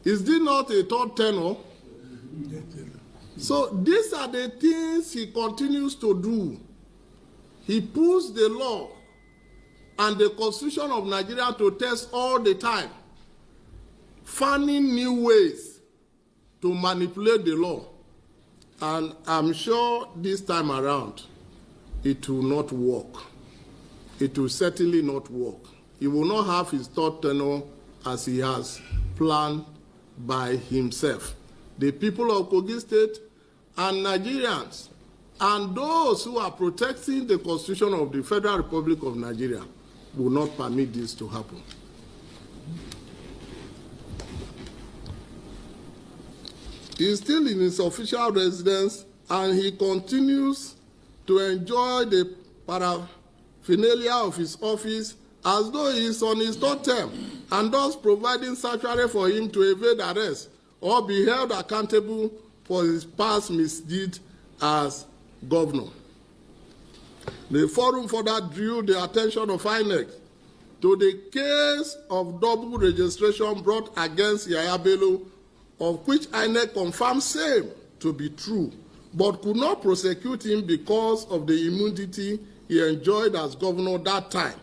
Is this not a third tenor? So these are the things he continues to do. He puts the law and the Constitution of Nigeria to test all the time, finding new ways to manipulate the law. And I'm sure this time around, it will not work. It will certainly not work. He will not have his third tenor as he has planned by himself. The people of Kogi State and Nigerians and those who are protecting the Constitution of the Federal Republic of Nigeria will not permit this to happen. He is still in his official residence and he continues to enjoy the paraphernalia of his office as though he is on his third term, and thus providing sanctuary for him to evade arrest or be held accountable for his past misdeed as governor. The forum further drew the attention of INEC to the case of double registration brought against Yaya Bello, of which INEC confirmed same to be true, but could not prosecute him because of the immunity he enjoyed as governor that time,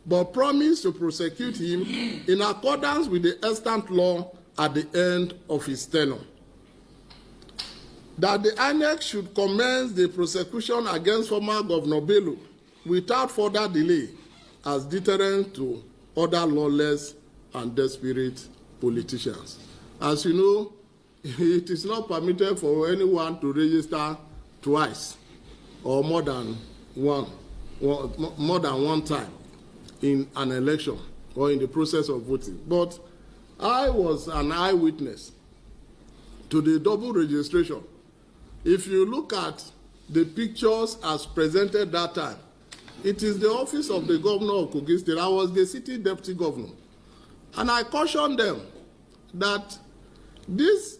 but promised to prosecute him in accordance with the extant law at the end of his tenure. That the INEC should commence the prosecution against former Governor Bello without further delay as deterrent to other lawless and desperate politicians. As you know, it is not permitted for anyone to register twice or more than one time in an election or in the process of voting. But I was an eyewitness to the double registration. If you look at the pictures as presented that time, it is the office of the governor of Kogi State. I was the city deputy governor. And I cautioned them that this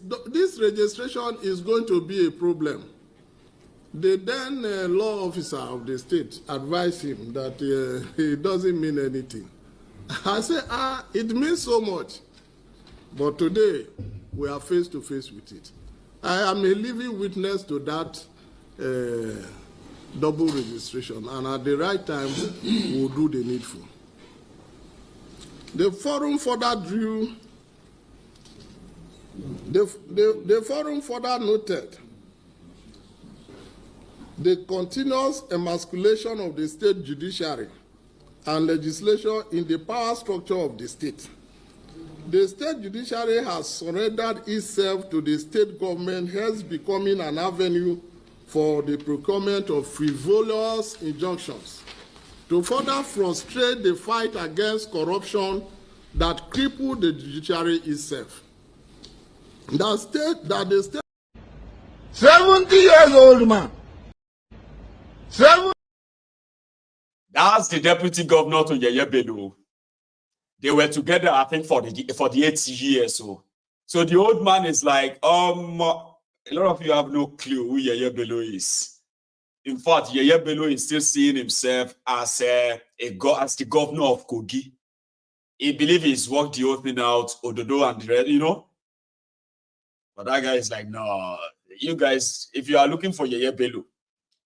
registration is going to be a problem. The then law officer of the state advised him that it doesn't mean anything. I said, it means so much. But today, we are face to face with it. I am a living witness to that double registration, and at the right time, we'll do the needful. The forum further drew, the forum further noted the continuous emasculation of the state judiciary and legislation in the power structure of the state. The state judiciary has surrendered itself to the state government, hence becoming an avenue for the procurement of frivolous injunctions to further frustrate the fight against corruption that crippled the judiciary itself. The state 70 years old man. That's the deputy governor to Yaya Bello. They were together, I think, for the 8 years. So the old man is like, a lot of you have no clue who Yaya Bello is. In fact, Yaya Bello is still seeing himself as the governor of Kogi. He believes he's worked the whole thing out, Ododo and the rest, you know. But that guy is like, no, you guys, if you are looking for Yaya Bello,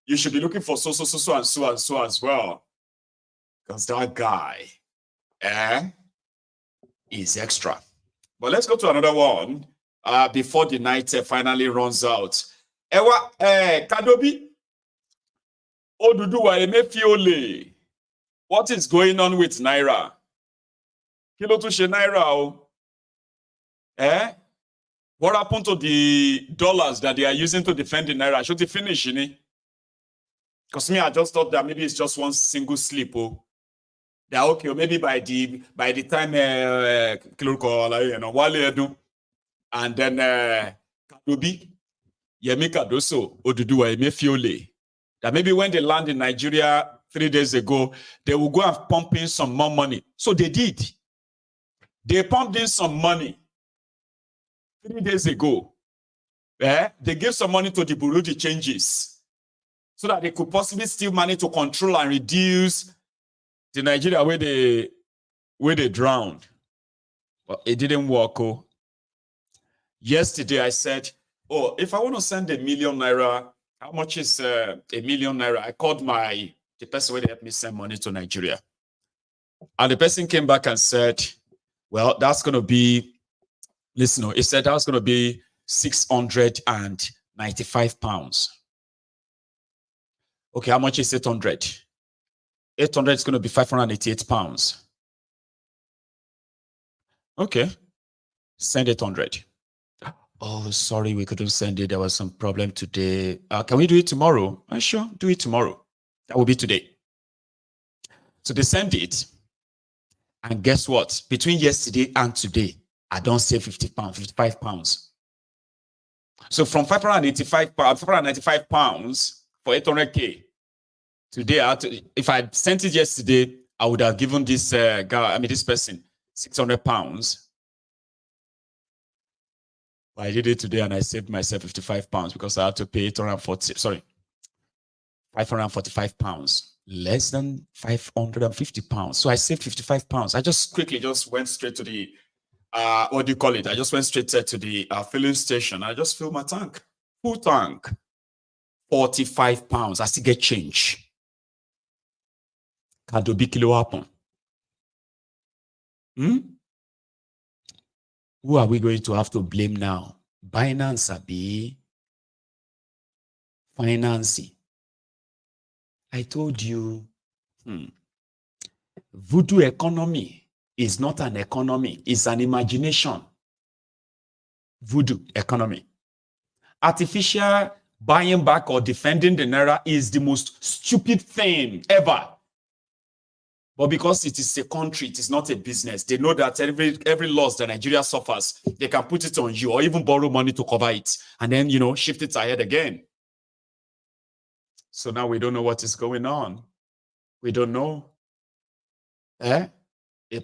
you should be looking for so and so as well. Because that guy, is extra. But let's go to another one before the night finally runs out. Cardo B, Oduduwa Emefiole. What is going on with Naira? Kilo to she Naira. What happened to the dollars that they are using to defend the Naira? Should it finish, Because me, I just thought that maybe it's just one single slip. Oh, that okay, maybe by the time and then Cardo B, Yemi Cardoso, Oduduwa Emefiole, that maybe when they land in Nigeria 3 days ago, they will go and pump in some more money. So they did. They pumped in some money 3 days ago. They gave some money to the Burundi changes so that they could possibly still manage to control and reduce the Nigeria where they drowned. But it didn't work. Oh. Yesterday I said, oh, if I want to send ₦1 million, how much is ₦1 million? I called the person where they helped me send money to Nigeria. And the person came back and said, well, that's going to be, listen, he said that's going to be £695. Okay, how much is 800? 800 is going to be £588. Okay, send 800. Oh, sorry, we couldn't send it. There was some problem today. Can we do it tomorrow? Sure, do it tomorrow. That will be today. So they sent it. And guess what? Between yesterday and today, I don't save £50, £55. So from £595 for 800K, today, if I sent it yesterday, I would have given this this person £600. I did it today and I saved myself £55 because I had to pay £545, less than £550. So I saved £55. I just quickly went straight to the what do you call it? I just went straight to the filling station. I just filled my tank, full tank, £45. I still get change. Cardo B kilo happen. Who are we going to have to blame now? Binance, Abi? Financing. I told you, voodoo economy is not an economy, it's an imagination. Voodoo economy. Artificial buying back or defending the Naira is the most stupid thing ever. But because it is a country, it is not a business. They know that every loss that Nigeria suffers, they can put it on you or even borrow money to cover it and then, shift it ahead again. So now we don't know what is going on. We don't know. A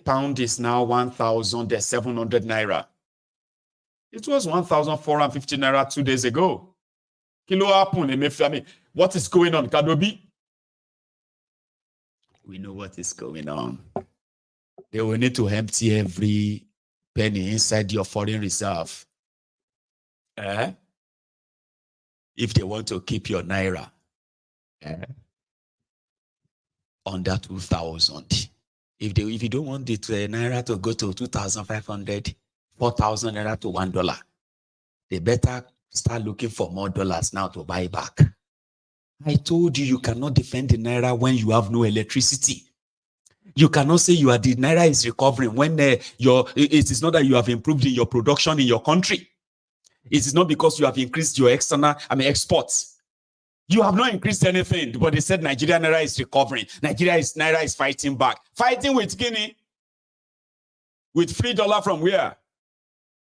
pound is now 1,700 Naira. It was 1,450 Naira 2 days ago. Kilo happen, what is going on, Cardo B? We know what is going on. They will need to empty every penny inside your foreign reserve. If they want to keep your Naira under 2,000. If you don't want the Naira to go to 2,500, 4,000 Naira to $1, they better start looking for more dollars now to buy back. I told you, you cannot defend the Naira when you have no electricity. You cannot say the Naira is recovering when it is not that you have improved in your production in your country. It is not because you have increased your exports. You have not increased anything, but they said Nigeria Naira is recovering. Naira is fighting back. Fighting with Guinea? With free dollar from where?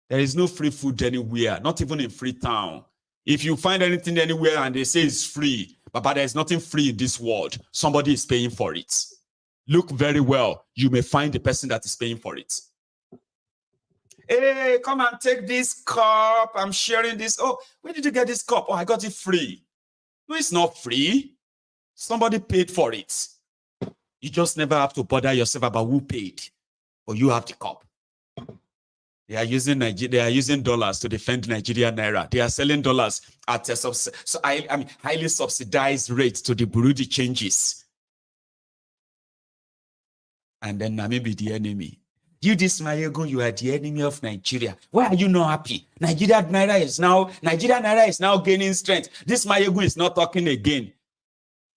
There is no free food anywhere, not even in Freetown. If you find anything anywhere and they say it's free, but there is nothing free in this world, somebody is paying for it. Look very well. You may find the person that is paying for it. Hey, come and take this cup. I'm sharing this. Oh, where did you get this cup? Oh, I got it free. No, it's not free. Somebody paid for it. You just never have to bother yourself about who paid. Or you have the cup. They are using dollars to defend Nigeria Naira. They are selling dollars at a highly subsidized rate to the Burundi changes. And then maybe the enemy. You, this Maiyegun, you are the enemy of Nigeria. Why are you not happy? Nigeria Naira is now gaining strength. This Maiyegun is not talking again.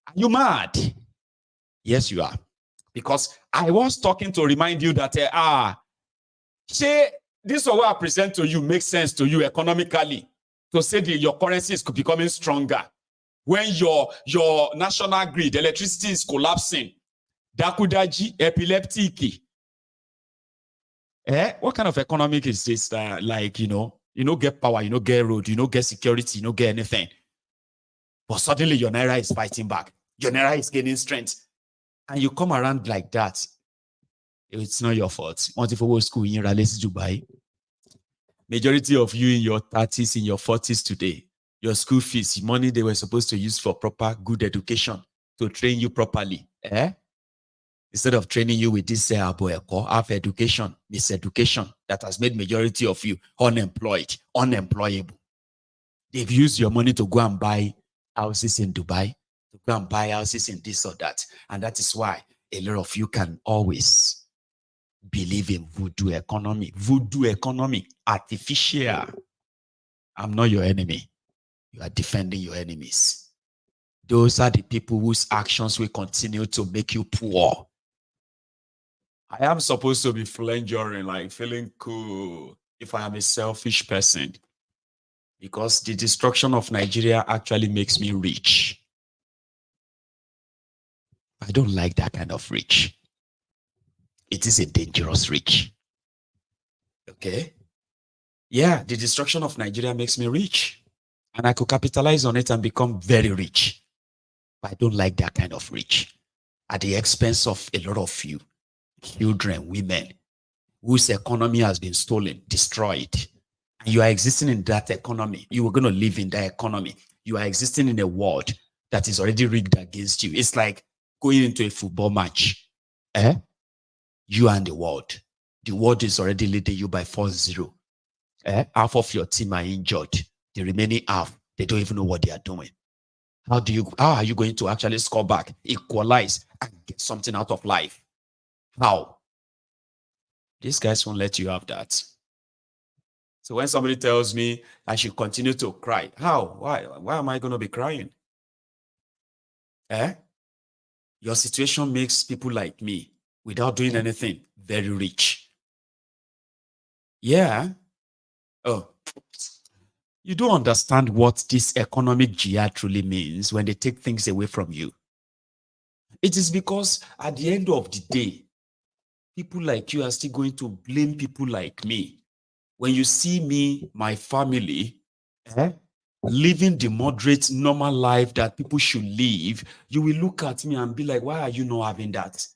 Are you mad? Yes, you are. Because I was talking to remind you that this one what I present to you makes sense to you economically. To say that your currency is becoming stronger. When your national grid, electricity is collapsing. Dakudaji, epileptic. What kind of economic is this? Like, you don't get power, you don't get road, you don't get security, you don't get anything. But suddenly your Naira is fighting back. Your Naira is gaining strength. And you come around like that. It's not your fault. Once you go to school in Dubai, majority of you in your 30s, in your 40s today, your school fees, money they were supposed to use for proper good education to train you properly. Instead of training you with this half education, miseducation that has made majority of you unemployed, unemployable. They've used your money to go and buy houses in Dubai, to go and buy houses in this or that. And that is why a lot of you can always believe in voodoo economy. Voodoo economy, artificial. I'm not your enemy. You are defending your enemies. Those are the people whose actions will continue to make you poor. I am supposed to be flangering, like feeling cool if I am a selfish person. Because the destruction of Nigeria actually makes me rich. I don't like that kind of rich. It is a dangerous rich. Okay? Yeah, the destruction of Nigeria makes me rich. And I could capitalize on it and become very rich. But I don't like that kind of rich. At the expense of a lot of you, children, women, whose economy has been stolen, destroyed. And you are existing in that economy. You are going to live in that economy. You are existing in a world that is already rigged against you. It's like going into a football match. You and the world. The world is already leading you by 4-0. Half of your team are injured. The remaining half, they don't even know what they are doing. How are you going to actually score back, equalize, and get something out of life? How? These guys won't let you have that. So when somebody tells me I should continue to cry, how? Why am I going to be crying? Your situation makes people like me, without doing anything, very rich. Yeah. Oh, you don't understand what this economic jihad truly means when they take things away from you. It is because at the end of the day, people like you are still going to blame people like me. When you see me, my family, living the moderate, normal life that people should live, you will look at me and be like, why are you not having that?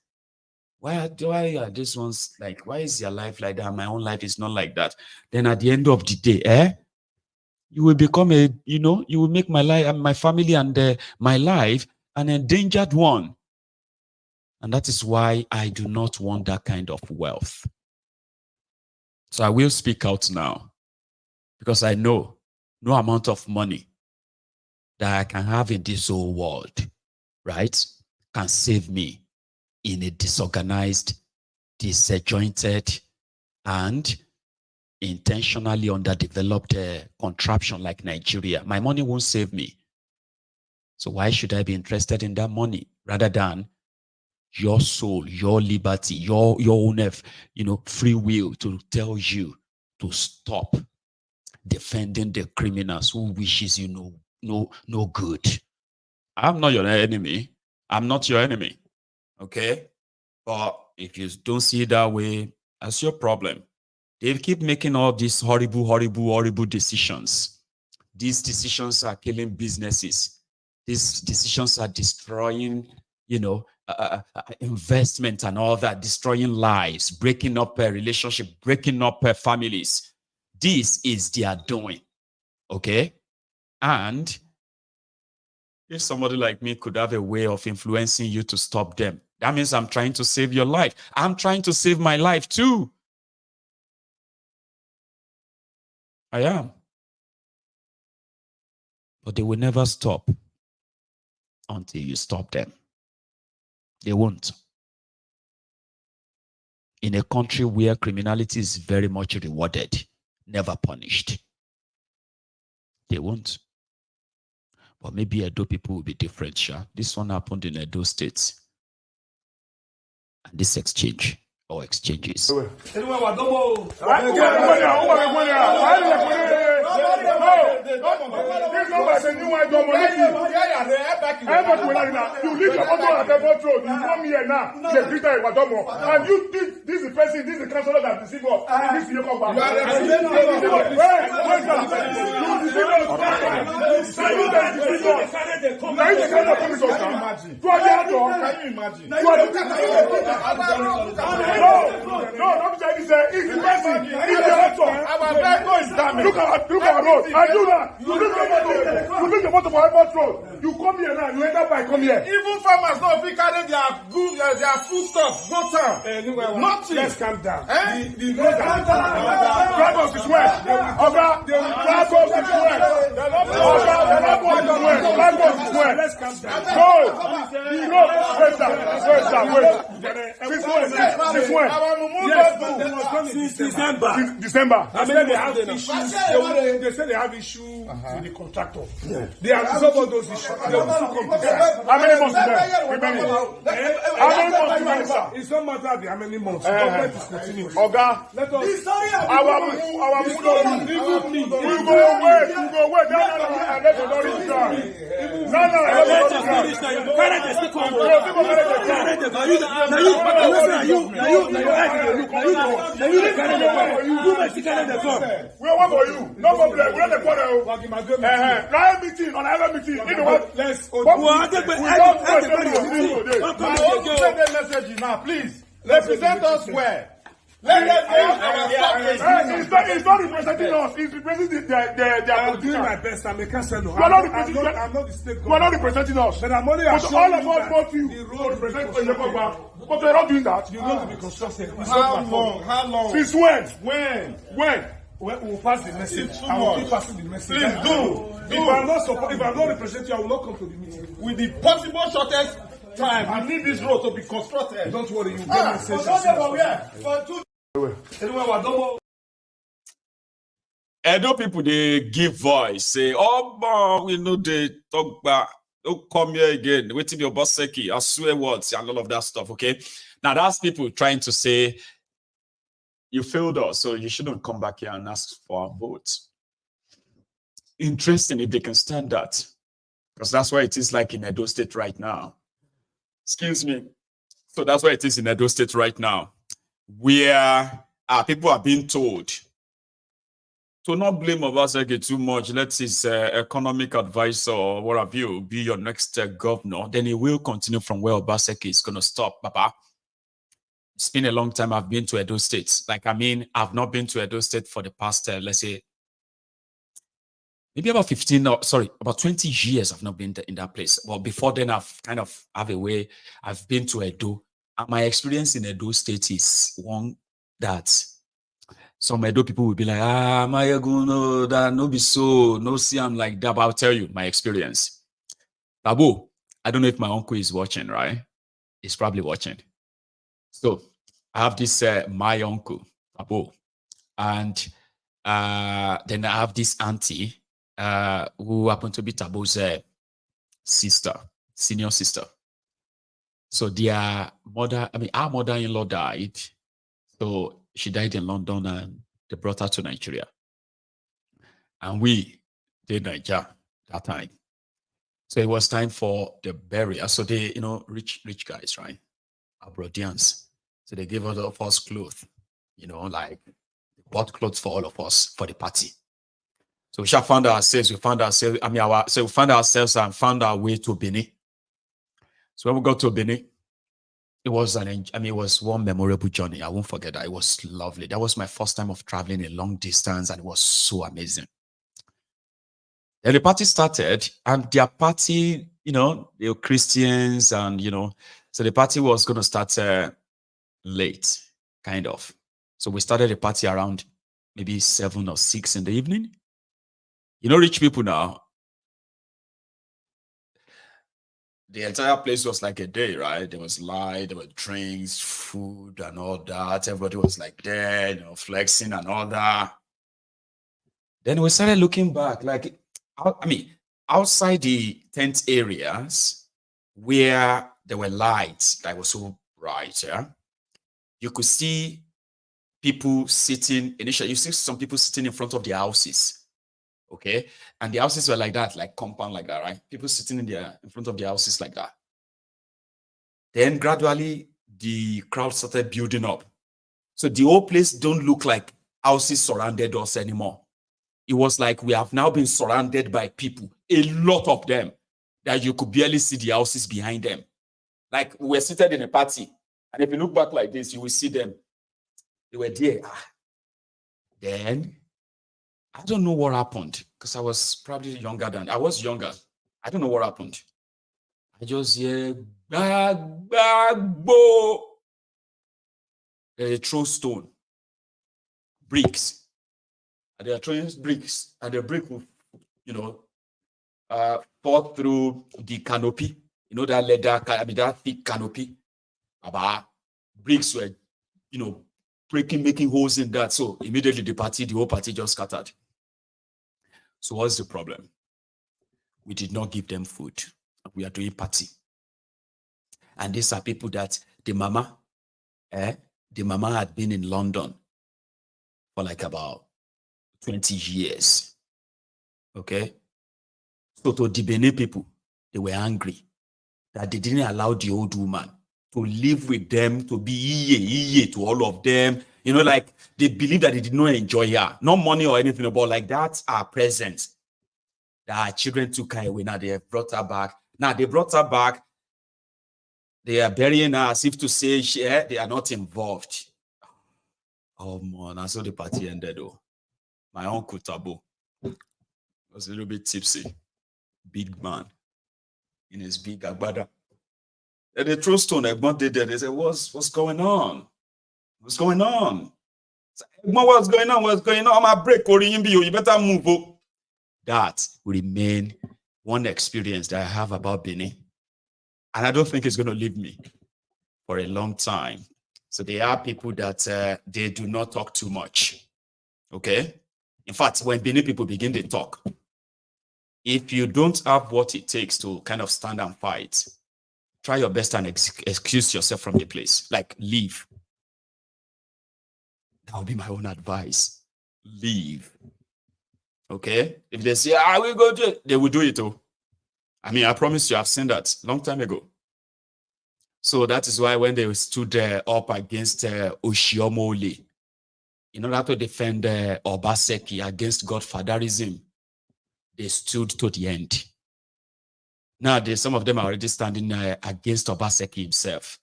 Why are these ones like, why is your life like that? My own life is not like that. Then at the end of the day, you will become you will make my life and my family and my life an endangered one. And that is why I do not want that kind of wealth. So I will speak out now, because I know no amount of money that I can have in this whole world, right, can save me in a disorganized, disjointed, and intentionally underdeveloped contraption like Nigeria. My money won't save me. So why should I be interested in that money rather than your soul, your liberty, your own free will to tell you to stop defending the criminals who wishes you no good? I'm not your enemy. I'm not your enemy. Okay? But if you don't see it that way, that's your problem. They keep making all these horrible decisions. These decisions are killing businesses. These decisions are destroying, investment and all that, destroying lives, breaking up a relationship, breaking up families. This is their doing. Okay? And if somebody like me could have a way of influencing you to stop them, that means I'm trying to save your life. I'm trying to save my life too. I am. But they will never stop until you stop them. They won't. In a country where criminality is very much rewarded, never punished, they won't. But maybe Edo people will be different, sure. This one happened in Edo State. And this exchange or exchanges. You leave your auto at the road, you come here now, they greet her Wadomo, and you this is the person, this is the councillor that deceive us. This is your come back. Look at road. I do that. You leave your motor for airport road. You come here now. You enter by come here. Even farmers don't feel carry their good, their food stuff. Go town. Nothing. Let's calm down. The Dragons is where? Oga, Dragons is where? Dragons is where? Let's calm down. No, wait. Since when? Since December. December. I mean, they say they have issues with the contractor. They have resolved all those issues. How many months is there? How many months is there, sir? It's not matter how many months. Government is continuing. Oga, Let us. our mood. We go wait. We want for you. No problem. We don't the quarrel. Now meeting on another meeting. You know what? Let's. Message now, please. Represent us where? It's not representing us. It's representing I'm doing my best. I'm a councillor. I'm not the state government. We're not representing us. But I'm only all assuring of us want you to represent Oyekogba. But we're not doing that. You're going to be constructed. How long? Since when? When? We'll pass the message. I will keep passing the message. Please do. If I'm not representing you, I will not come to the meeting. With the possible shortest time, I need this road to be constructed. Don't worry, you get message. Edo people they give voice, say, oh, we know they talk back. Don't come here again. Wait till your boss seki. I swear words and all of that stuff. Okay. Now that's people trying to say you failed us, so you shouldn't come back here and ask for our votes. Interesting if they can stand that, because that's why it is like in Edo State right now. Excuse me. So that's why it is in Edo State right now, where people are being told to not blame Obaseki too much. Let his economic advisor or what have you be your next governor. Then he will continue from where Obaseki is going to stop, Papa. It's been a long time I've been to Edo State. I've not been to Edo State for the past, let's say, maybe about 20 years I've not been in that place. Well, before then, I've kind of have a way. I've been to Edo. And my experience in Edo State is one that some Edo people will be like, Maiyegun, no, that no be so, no see I'm like that. But I'll tell you my experience. Babu, I don't know if my uncle is watching, right? He's probably watching. So I have this my uncle, Babu, and then I have this auntie who happened to be Tabo's sister, senior sister. So our mother-in-law died. So she died in London and they brought her to Nigeria. And we did Nigeria that time. So it was time for the burial. So they, rich guys, right? Abroadians. So they gave all of us clothes, like bought clothes for all of us for the party. So we found ourselves and found our way to Benin. So when we got to Benin, it was it was one memorable journey. I won't forget that. It was lovely. That was my first time of traveling a long distance, and it was so amazing. Then the party started, and their party, they were Christians, and so the party was going to start late, kind of. So we started the party around maybe 7 or 6 in the evening. Rich people now, the entire place was like a day, right? There was light, there were drinks, food, and all that. Everybody was like there, flexing and all that. Then we started looking back, outside the tent areas where there were lights that were so bright, yeah, you could see people sitting, initially, you see some people sitting in front of their houses. Okay. And the houses were like that, like compound like that, right? People sitting in front of their houses like that. Then gradually the crowd started building up. So the whole place don't look like houses surrounded us anymore. It was like we have now been surrounded by people, a lot of them, that you could barely see the houses behind them. Like we were seated in a party, and if you look back like this, you will see them. They were there. Then, I don't know what happened, because I was probably younger than, I was younger. I don't know what happened. I just hear, they throw stone, bricks. And they are throwing bricks, and the brick will, fall through the canopy. You know, that leather, that thick canopy. Bricks were, breaking, making holes in that. So immediately the whole party just scattered. So what's the problem? We did not give them food. We are doing party. And these are people that the mama had been in London for like about 20 years. Okay? So to the Benin people, they were angry that they didn't allow the old woman to live with them, to be iye to all of them. Like they believe that they did not enjoy her. No money or anything, but like that's our present. That our children took her away. Now they have brought her back. Now they brought her back. They are burying her as if to say they are not involved. Oh man, I saw the party ended though. My uncle Tabo was a little bit tipsy. Big man in his big agbada. And they threw stone. Egmont did that. They said, what's going on? What's going on? Egmont, what's going on? What's going on? I'm a break. You better move. That will remain one experience that I have about Benin. And I don't think it's going to leave me for a long time. So there are people that they do not talk too much. Okay? In fact, when Benin people begin to talk, if you don't have what it takes to kind of stand and fight, try your best and excuse yourself from the place. Like, leave. That would be my own advice. Leave. Okay? If they say, we go to it, they will do it too. I mean, I promise you, I've seen that long time ago. So that is why when they stood up against Oshiomole, in order to defend Obaseki against godfatherism, they stood to the end. Now, some of them are already standing against Obaseki himself,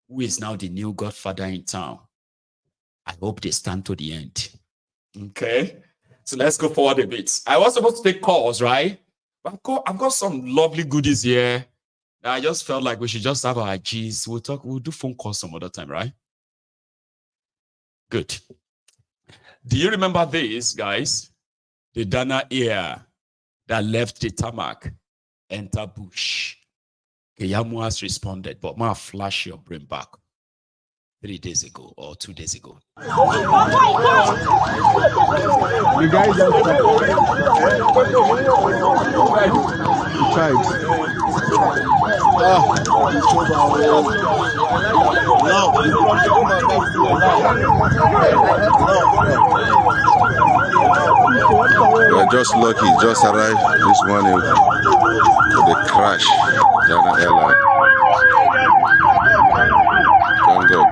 who is now the new godfather in town. I hope they stand to the end. Okay? So let's go forward a bit. I was supposed to take calls, right? But I've got some lovely goodies here. I just felt like we should just have our G's. We'll do phone calls some other time, right? Good. Do you remember this, guys? The Dana ear that left the tarmac, enter bush. Keyamu has responded, but ma flash your brain back 3 days ago or 2 days ago. The guy just We're just lucky, just arrived this morning with the crash, Ghana Airline. Thank God.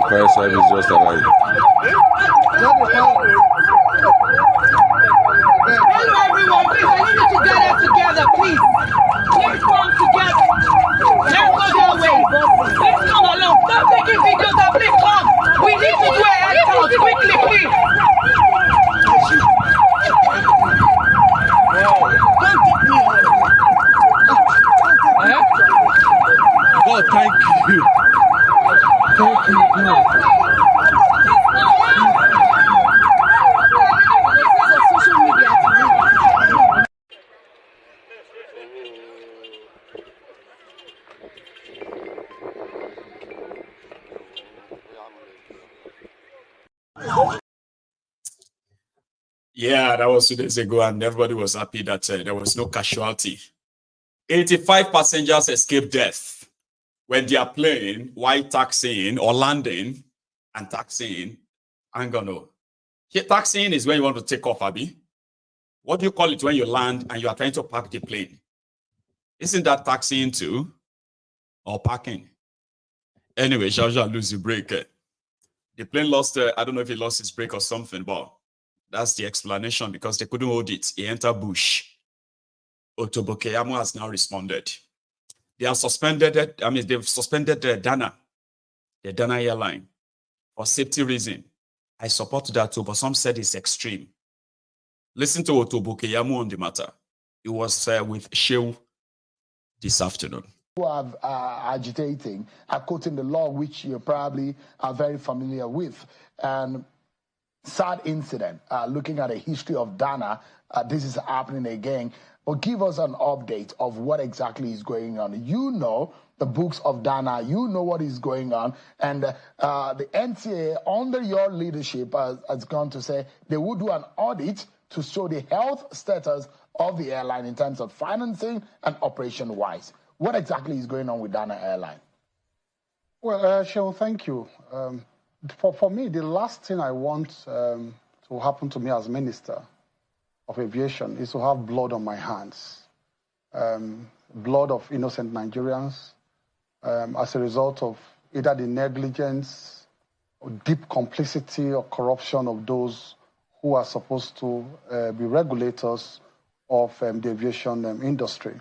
Fire service just arrived. Hello everyone, please, I need you to gather together, please. Let's come together. Let's go that way. Please come along. Stop taking videos and please come. We need to do a head count quickly, please. Oh, thank you. Thank you. Yeah, that was 2 days ago, and everybody was happy that there was no casualty. 85 passengers escaped death when they are playing while taxiing or landing and taxiing. I'm gonna. Taxiing is when you want to take off, Abby. What do you call it when you land and you are trying to park the plane? Isn't that taxiing too? Or parking? Anyway, Shaja lose the brake. The plane lost, I don't know if he lost his brake or something, but that's the explanation because they couldn't hold it. He entered bush. Otobokeyamu has now responded. They have suspended it. They've suspended the Dana airline for safety reason. I support that too, but some said it's extreme. Listen to Otobokeyamu on the matter. It was with Shew this afternoon. Who are agitating are quoting the law, which you probably are very familiar with. And sad incident, looking at a history of Dana, this is happening again. But give us an update of what exactly is going on. You know the books of Dana, you know what is going on. And the NTA, under your leadership, has gone to say they will do an audit to show the health status of the airline in terms of financing and operation-wise. What exactly is going on with Dana Airline? Well, Sheol, thank you. For me, the last thing I want to happen to me as Minister of Aviation is to have blood on my hands, blood of innocent Nigerians as a result of either the negligence or deep complicity or corruption of those who are supposed to be regulators of the aviation industry.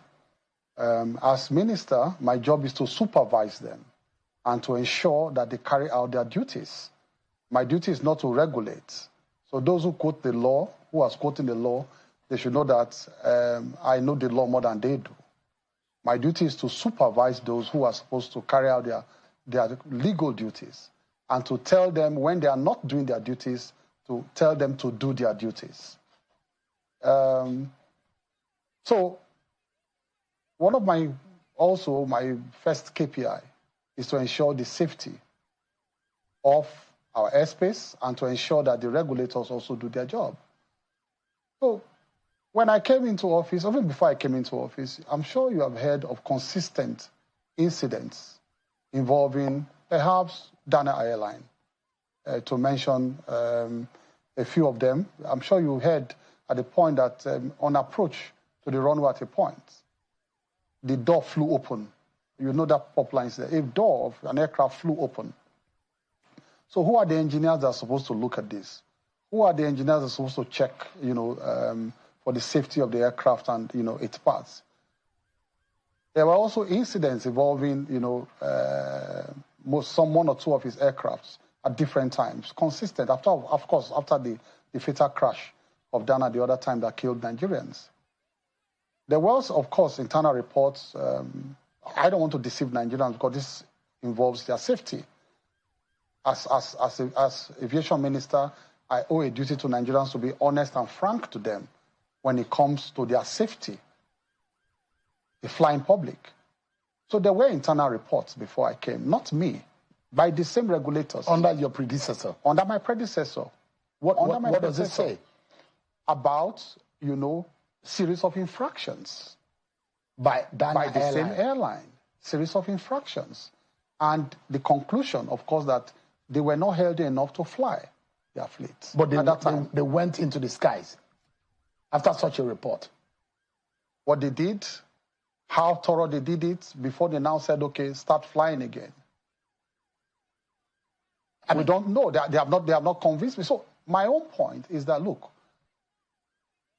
As Minister, my job is to supervise them and to ensure that they carry out their duties. My duty is not to regulate. So those who quote the law, who are quoting the law, they should know that I know the law more than they do. My duty is to supervise those who are supposed to carry out their legal duties and to tell them when they are not doing their duties, to tell them to do their duties. So one of my first KPI is to ensure the safety of our airspace and to ensure that the regulators also do their job. So when I came into office, even before I came into office, I'm sure you have heard of consistent incidents involving perhaps Dana Airline, to mention a few of them. I'm sure you heard at the point that on approach to the runway at a point, the door flew open. You know that popular incident. A door of an aircraft flew open. So who are the engineers that are supposed to look at this? Who are the engineers that are supposed to check, for the safety of the aircraft and, its parts? There were also incidents involving, one or two of his aircrafts at different times, consistent, after the fatal crash of Dana the other time that killed Nigerians. There was, of course, internal reports. I don't want to deceive Nigerians because this involves their safety. As aviation minister, I owe a duty to Nigerians to be honest and frank to them when it comes to their safety, the flying public. So there were internal reports before I came, not me, by the same regulators. Under your predecessor? Under my predecessor. What does it say? About, series of infractions. By the same airline. Series of infractions. And the conclusion, of course, that they were not healthy enough to fly their fleets. But they went into the skies after such a report. What they did, how thorough they did it, before they now said, okay, start flying again. We don't know. They have not convinced me. So my own point is that, look,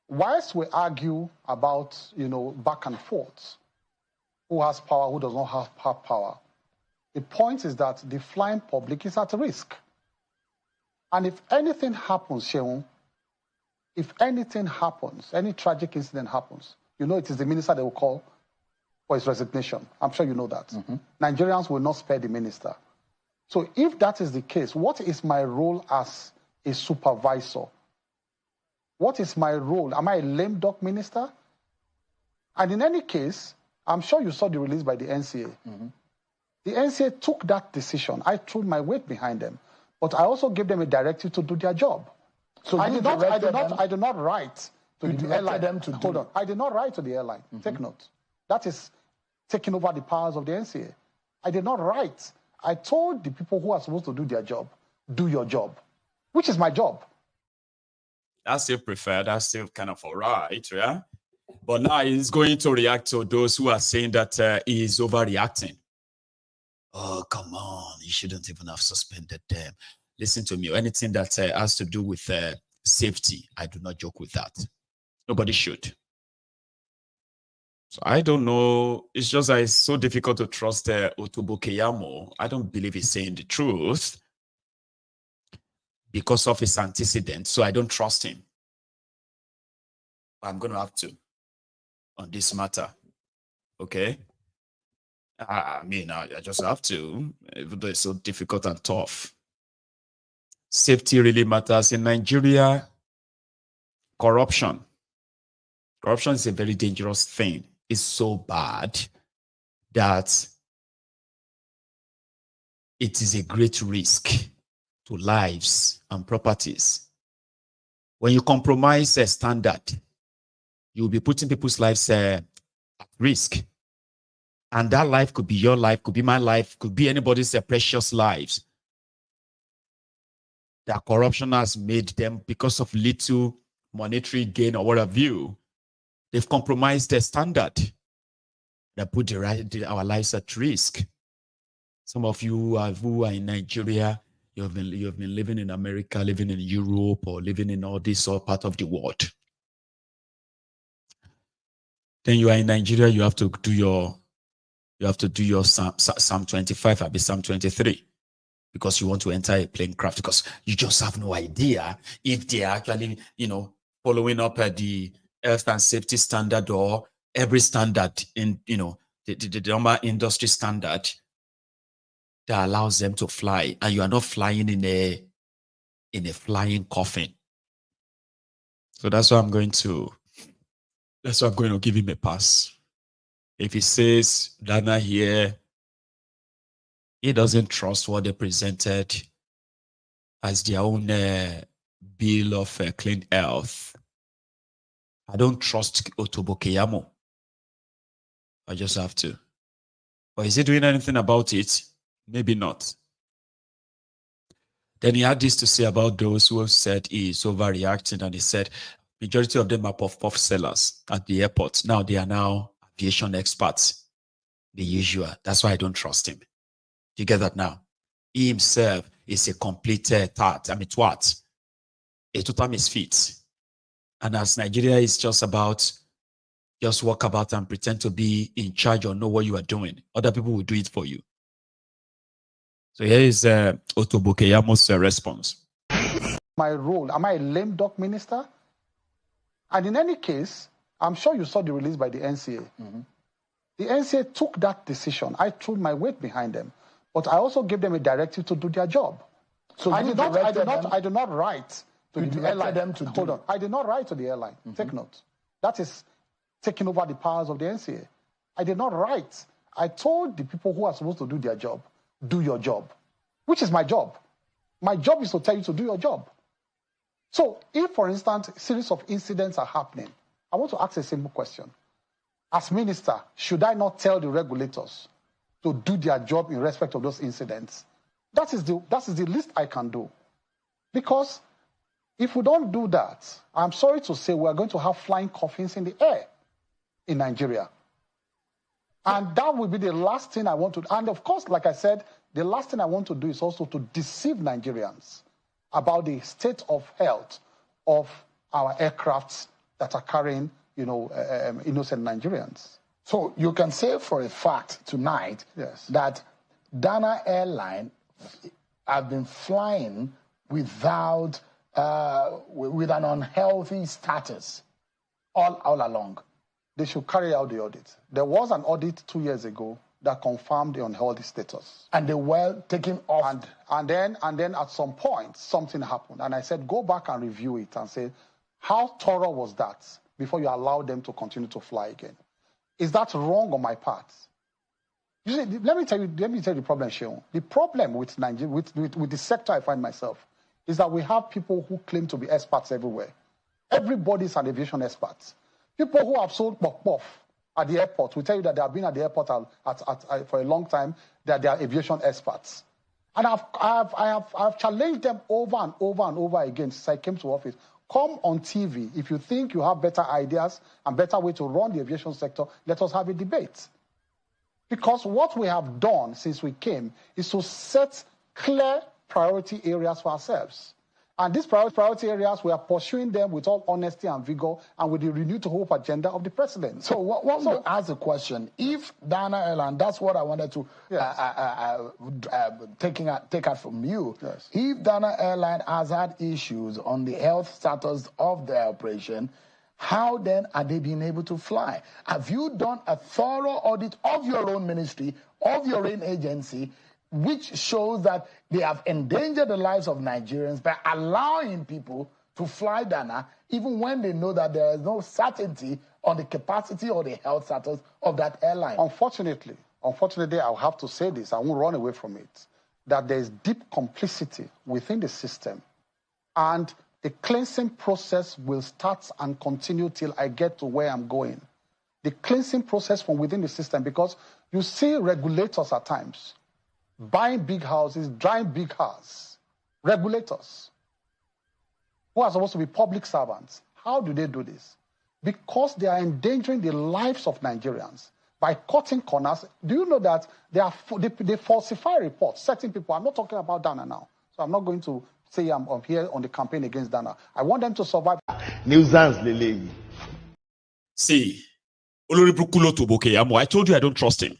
whilst we argue about, back and forth, who has power, who does not have power, the point is that the flying public is at risk. And if anything happens, Sheung, if anything happens, any tragic incident happens, it is the minister they will call for his resignation. I'm sure you know that. Mm-hmm. Nigerians will not spare the minister. So if that is the case, what is my role as a supervisor? What is my role? Am I a lame duck minister? And in any case, I'm sure you saw the release by the NCA. The NCA took that decision. I threw my weight behind them. But I also gave them a directive to do their job. So I did not write to the airline. Hold on. I did not write to the airline. Take note. That is taking over the powers of the NCA. I did not write. I told the people who are supposed to do their job, do your job, which is my job. That's still preferred. That's still kind of all right, yeah? But now he's going to react to those who are saying that he is overreacting. Oh, come on. You shouldn't even have suspended them. Listen to me. Anything that has to do with safety, I do not joke with that. Nobody should. So I don't know. It's just that it's so difficult to trust Otobo Keyamo. I don't believe he's saying the truth because of his antecedents. So I don't trust him. I'm going to have to on this matter. Okay? I mean, I just have to, even though it's so difficult and tough. Safety really matters. In Nigeria, corruption is a very dangerous thing. It's so bad that it is a great risk to lives and properties. When you compromise a standard, you will be putting people's lives at risk. And that life could be your life, could be my life, could be anybody's precious lives. That corruption has made them, because of little monetary gain or what have you, they've compromised their standard. They put our lives at risk. Some of you who are in Nigeria, you have been living in America, living in Europe, or living in all this part of the world. Then you are in Nigeria, you have to do your Psalm 25, I'll be Psalm 23, because you want to enter a plane craft, because you just have no idea if they are actually, following up the health and safety standard or every standard in, the normal industry standard that allows them to fly, and you are not flying in a flying coffin. So that's why I'm going to give him a pass. If he says Dana here, he doesn't trust what they presented as their own bill of clean health. I don't trust Otobo Keyamo. I just have to. But is he doing anything about it? Maybe not. Then he had this to say about those who have said he is overreacting, and he said majority of them are puff sellers at the airport. Now they are now aviation experts. The usual. That's why I don't trust him. You get that now? He himself is a complete twat. A total misfit. And as Nigeria is just about just walk about and pretend to be in charge or know what you are doing, other people will do it for you. So here is Otobo Keyamo's response. My role, am I a lame duck minister? And in any case, I'm sure you saw the release by the NCA. The NCA took that decision. I threw my weight behind them. But I also gave them a directive to do their job. So I did not write to the airline. Hold on. I did not write to the airline. Take note. That is taking over the powers of the NCA. I did not write. I told the people who are supposed to do their job, do your job, which is my job. My job is to tell you to do your job. So if, for instance, a series of incidents are happening, I want to ask a simple question. As minister, should I not tell the regulators to do their job in respect of those incidents? That is the least I can do. Because if we don't do that, I'm sorry to say we are going to have flying coffins in the air in Nigeria. And that will be the last thing I want to do. And of course, like I said, the last thing I want to do is also to deceive Nigerians about the state of health of our aircrafts that are carrying, innocent Nigerians. So you can say for a fact tonight that Dana Airline have been flying without with an unhealthy status all along. They should carry out the audit. There was an audit 2 years ago that confirmed the unhealthy status. And they were taken off. And then at some point, something happened. And I said, go back and review it and say, how thorough was that before you allow them to continue to fly again? Is that wrong on my part? You see, let me tell you the problem, Sheon. The problem with Nigeria, with the sector I find myself, is that we have people who claim to be experts everywhere. Everybody's an aviation expert. People who have sold puff at the airport will tell you that they have been at the airport for a long time, that they are aviation experts. And I have challenged them over and over and over again since I came to office. Come on TV. If you think you have better ideas and better way to run the aviation sector, let us have a debate. Because what we have done since we came is to set clear priority areas for ourselves. And these priority areas, we are pursuing them with all honesty and vigor and with the renewed hope agenda of the president. So what so, ask the question, if Dana Airline, that's what I wanted to take out from you. Yes. If Dana Airline has had issues on the health status of their operation, how then are they being able to fly? Have you done a thorough audit of your own ministry, of your own agency, which shows that they have endangered the lives of Nigerians by allowing people to fly Dana, even when they know that there is no certainty on the capacity or the health status of that airline? Unfortunately, I'll have to say this, I won't run away from it, that there is deep complicity within the system. And the cleansing process will start and continue till I get to where I'm going. The cleansing process from within the system, because you see regulators at times buying big houses, driving big cars. Regulators who are supposed to be public servants. How do they do this? Because they are endangering the lives of Nigerians by cutting corners. Do you know that they falsify reports, certain people? I'm not talking about Dana now, so I'm not going to say I'm here on the campaign against Dana. I want them to survive. See, I told you I don't trust him.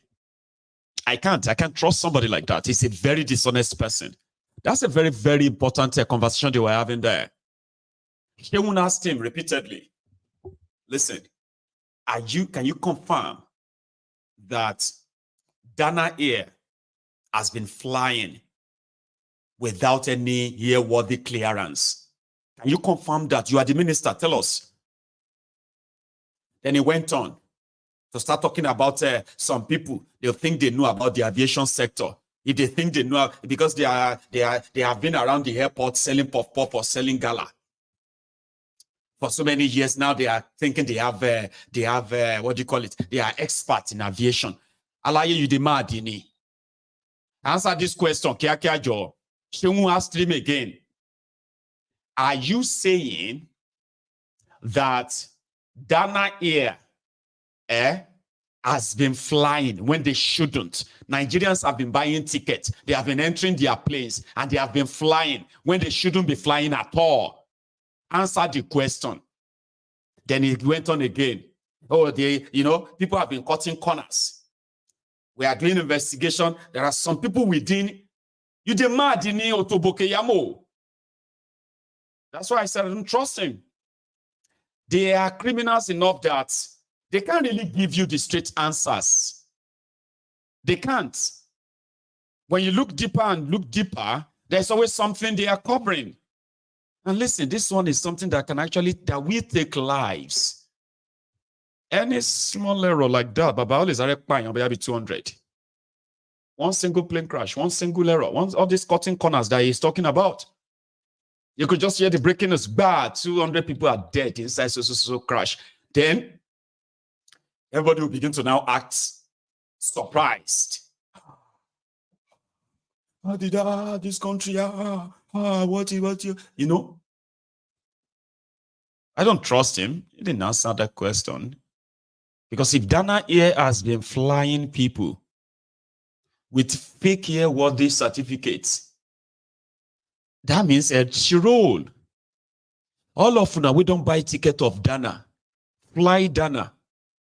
I can't trust somebody like that. He's a very dishonest person. That's a very, very important conversation they were having there. Shewun asked him repeatedly, listen, can you confirm that Dana Air has been flying without any airworthy clearance? Can you confirm that? You are the minister, tell us. Then he went on to start talking about some people. They'll think they know about the aviation sector. If they think they know, because they have been around the airport selling puff or selling gala for so many years now, they are thinking they have what do you call it? They are experts in aviation. Alaye, you demand ini. Answer this question. Kia Jo. Shemu asked him again. Are you saying that Dana Air has been flying when they shouldn't? Nigerians have been buying tickets. They have been entering their planes and they have been flying when they shouldn't be flying at all. Answer the question. Then he went on again. Oh, people have been cutting corners. We are doing investigation. There are some people within. You demand in Otoboke Yamo. That's why I said I don't trust him. They are criminals enough that they can't really give you the straight answers. They can't. When you look deeper, there's always something they are covering. And listen, this one is something that that will take lives. Any small error like that, Baba always are maybe 200. One single plane crash, one single error, all these cutting corners that he's talking about. You could just hear the breaking news, bad, 200 people are dead inside so crash. Then everybody will begin to now act surprised. This country, what you know? I don't trust him. He didn't answer that question. Because if Dana Air has been flying people with fake airworthy certificates, that means she rolled. All of now, we don't buy ticket of Dana, fly Dana,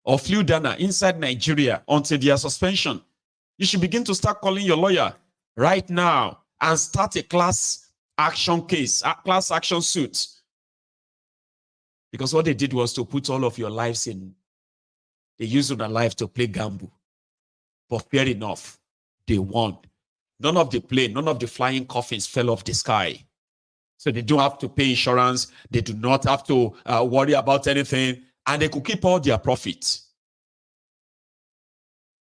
or flew Dana inside Nigeria until their suspension. You should begin to start calling your lawyer right now and start a class action case, a class action suit. Because what they did was to put all of your lives in. They used their life to play gamble. But fair enough, they won. None of the plane, none of the flying coffins fell off the sky. So they don't have to pay insurance. They do not have to worry about anything. And they could keep all their profits.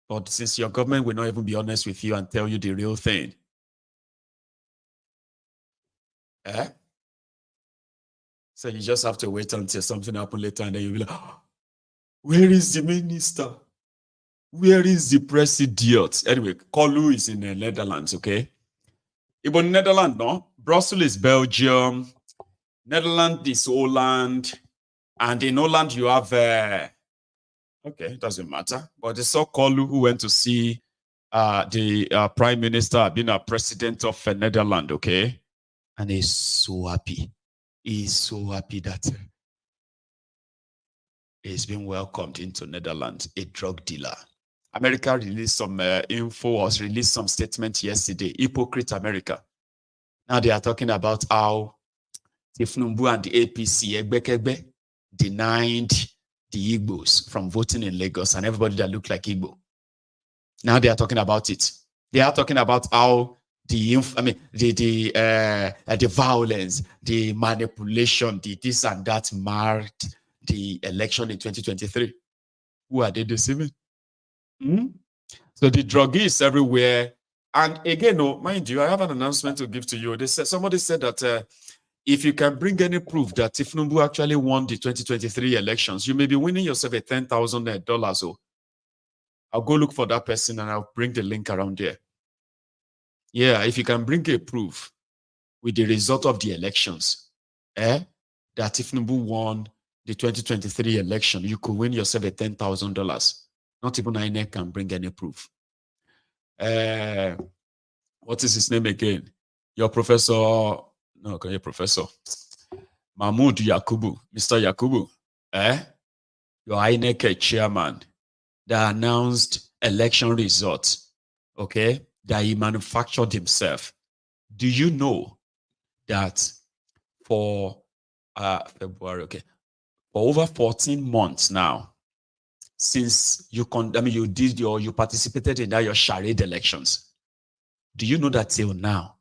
But since your government will not even be honest with you and tell you the real thing, so you just have to wait until something happens later, and then you'll be like, oh, where is the minister? Where is the president? Anyway, Kolu is in the Netherlands, okay? Even Netherlands, no? Brussels is Belgium. Netherlands is Holland. And in Holland, you have, okay, it doesn't matter. But they saw Kolu who went to see the prime minister, being a president of Netherlands, okay? And he's so happy. He's so happy that he's been welcomed into Netherlands, a drug dealer. America released some info, or released some statement yesterday. Hypocrite America. Now they are talking about how Tifnumbu and the APC Egbekegbe denied the Igbos from voting in Lagos and everybody that looked like Igbo. Now they are talking about it. They are talking about how the violence, the manipulation, the this and that marked the election in 2023. Who are they deceiving? So the druggies everywhere. And again, mind you, I have an announcement to give to you. They said, somebody said that if you can bring any proof that Tifnumbu actually won the 2023 elections, you may be winning yourself a $10,000. So I'll go look for that person and I'll bring the link around there. Yeah, if you can bring a proof with the result of the elections, that Tifnumbu won the 2023 election, you could win yourself a $10,000. Not even INEC can bring any proof. What is his name again? Your professor, no, your professor. Mahmoud Yakubu, Mr. Yakubu, your INEC chairman that announced election results, okay, that he manufactured himself. Do you know that for February, okay, for over 14 months now, since you participated in your charade elections, do you know that till now,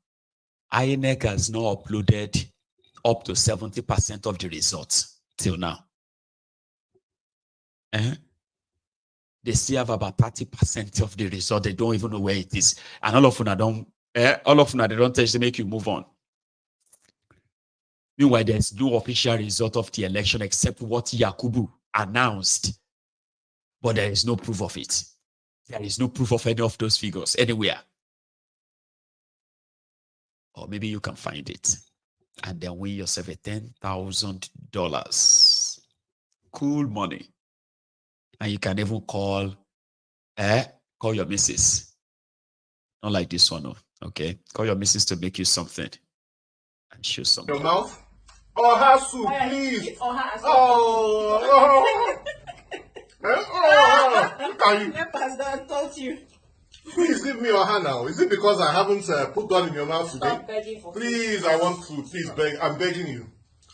INEC has not uploaded up to 70% of the results till now? They still have about 30% of the result. They don't even know where it is, and all of them they don't tell you to make you move on. Meanwhile, there's no official result of the election except what Yakubu announced. But there is no proof of it. There is no proof of any of those figures anywhere. Or maybe you can find it and then win yourself a $10,000. Cool money. And you can even call your missus. Not like this one, okay? Call your missus to make you something and show something. Your mouth? Oh, Hasu, please. Look at you. Please give me your hand now. Is it because I haven't put one in your mouth today? Stop begging for please, I want to. Please beg. I'm begging you.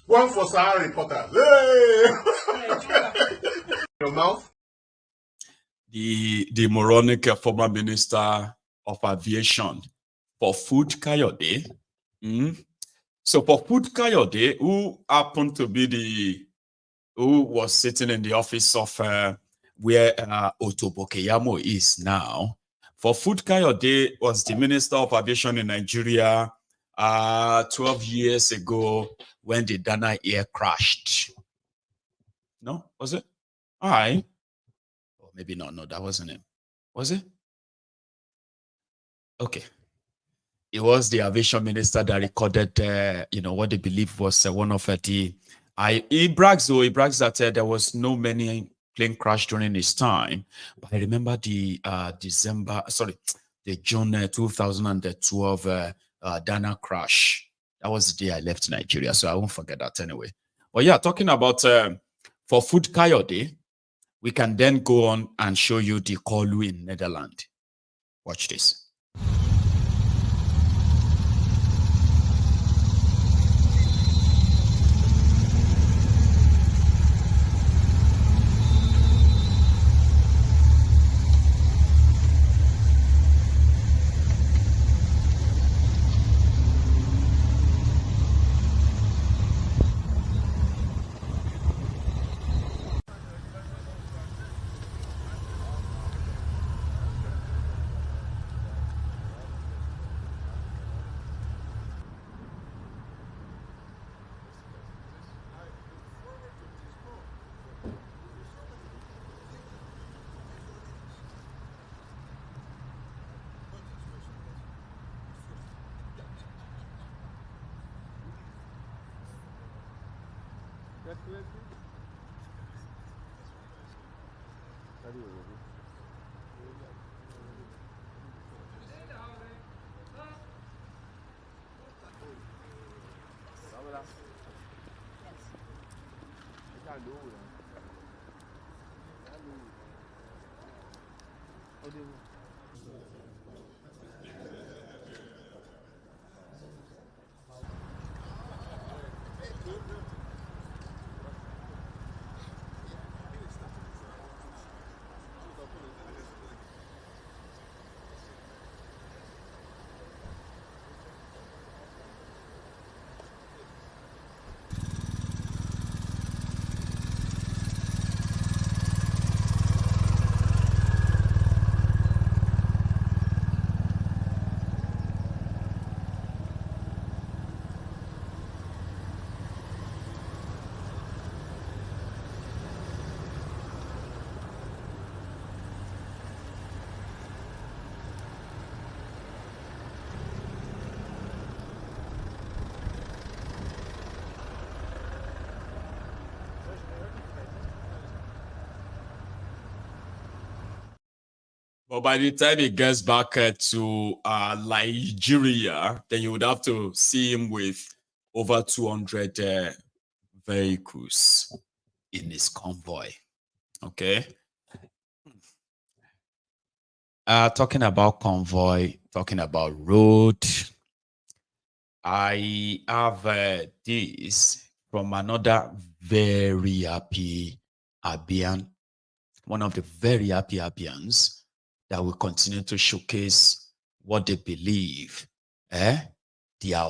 One for Sahara reporter. Hey! Your mouth. The moronic former minister of aviation for Food Kayode. So for Food Kayode, who happened to be who was sitting in the office of where Otobokeyamo is now. For Food Kayode was the Minister of Aviation in Nigeria 12 years ago when the Dana Air crashed. No, was it? All right. Or maybe not. No, that wasn't him. Was it? Okay. It was the aviation minister that recorded, what they believe was one of the. He brags that there was no many plane crash during his time. But I remember the June 2012 Dana crash. That was the day I left Nigeria, so I won't forget that anyway. But yeah, talking about for Food Kayode, we can then go on and show you the Kolu in Netherlands. Watch this. But by the time he gets back to Nigeria, then you would have to see him with over 200 vehicles in his convoy. Okay. Talking about convoy, talking about road, I have this from another very happy Abian, one of the very happy Abians that will continue to showcase what they believe, their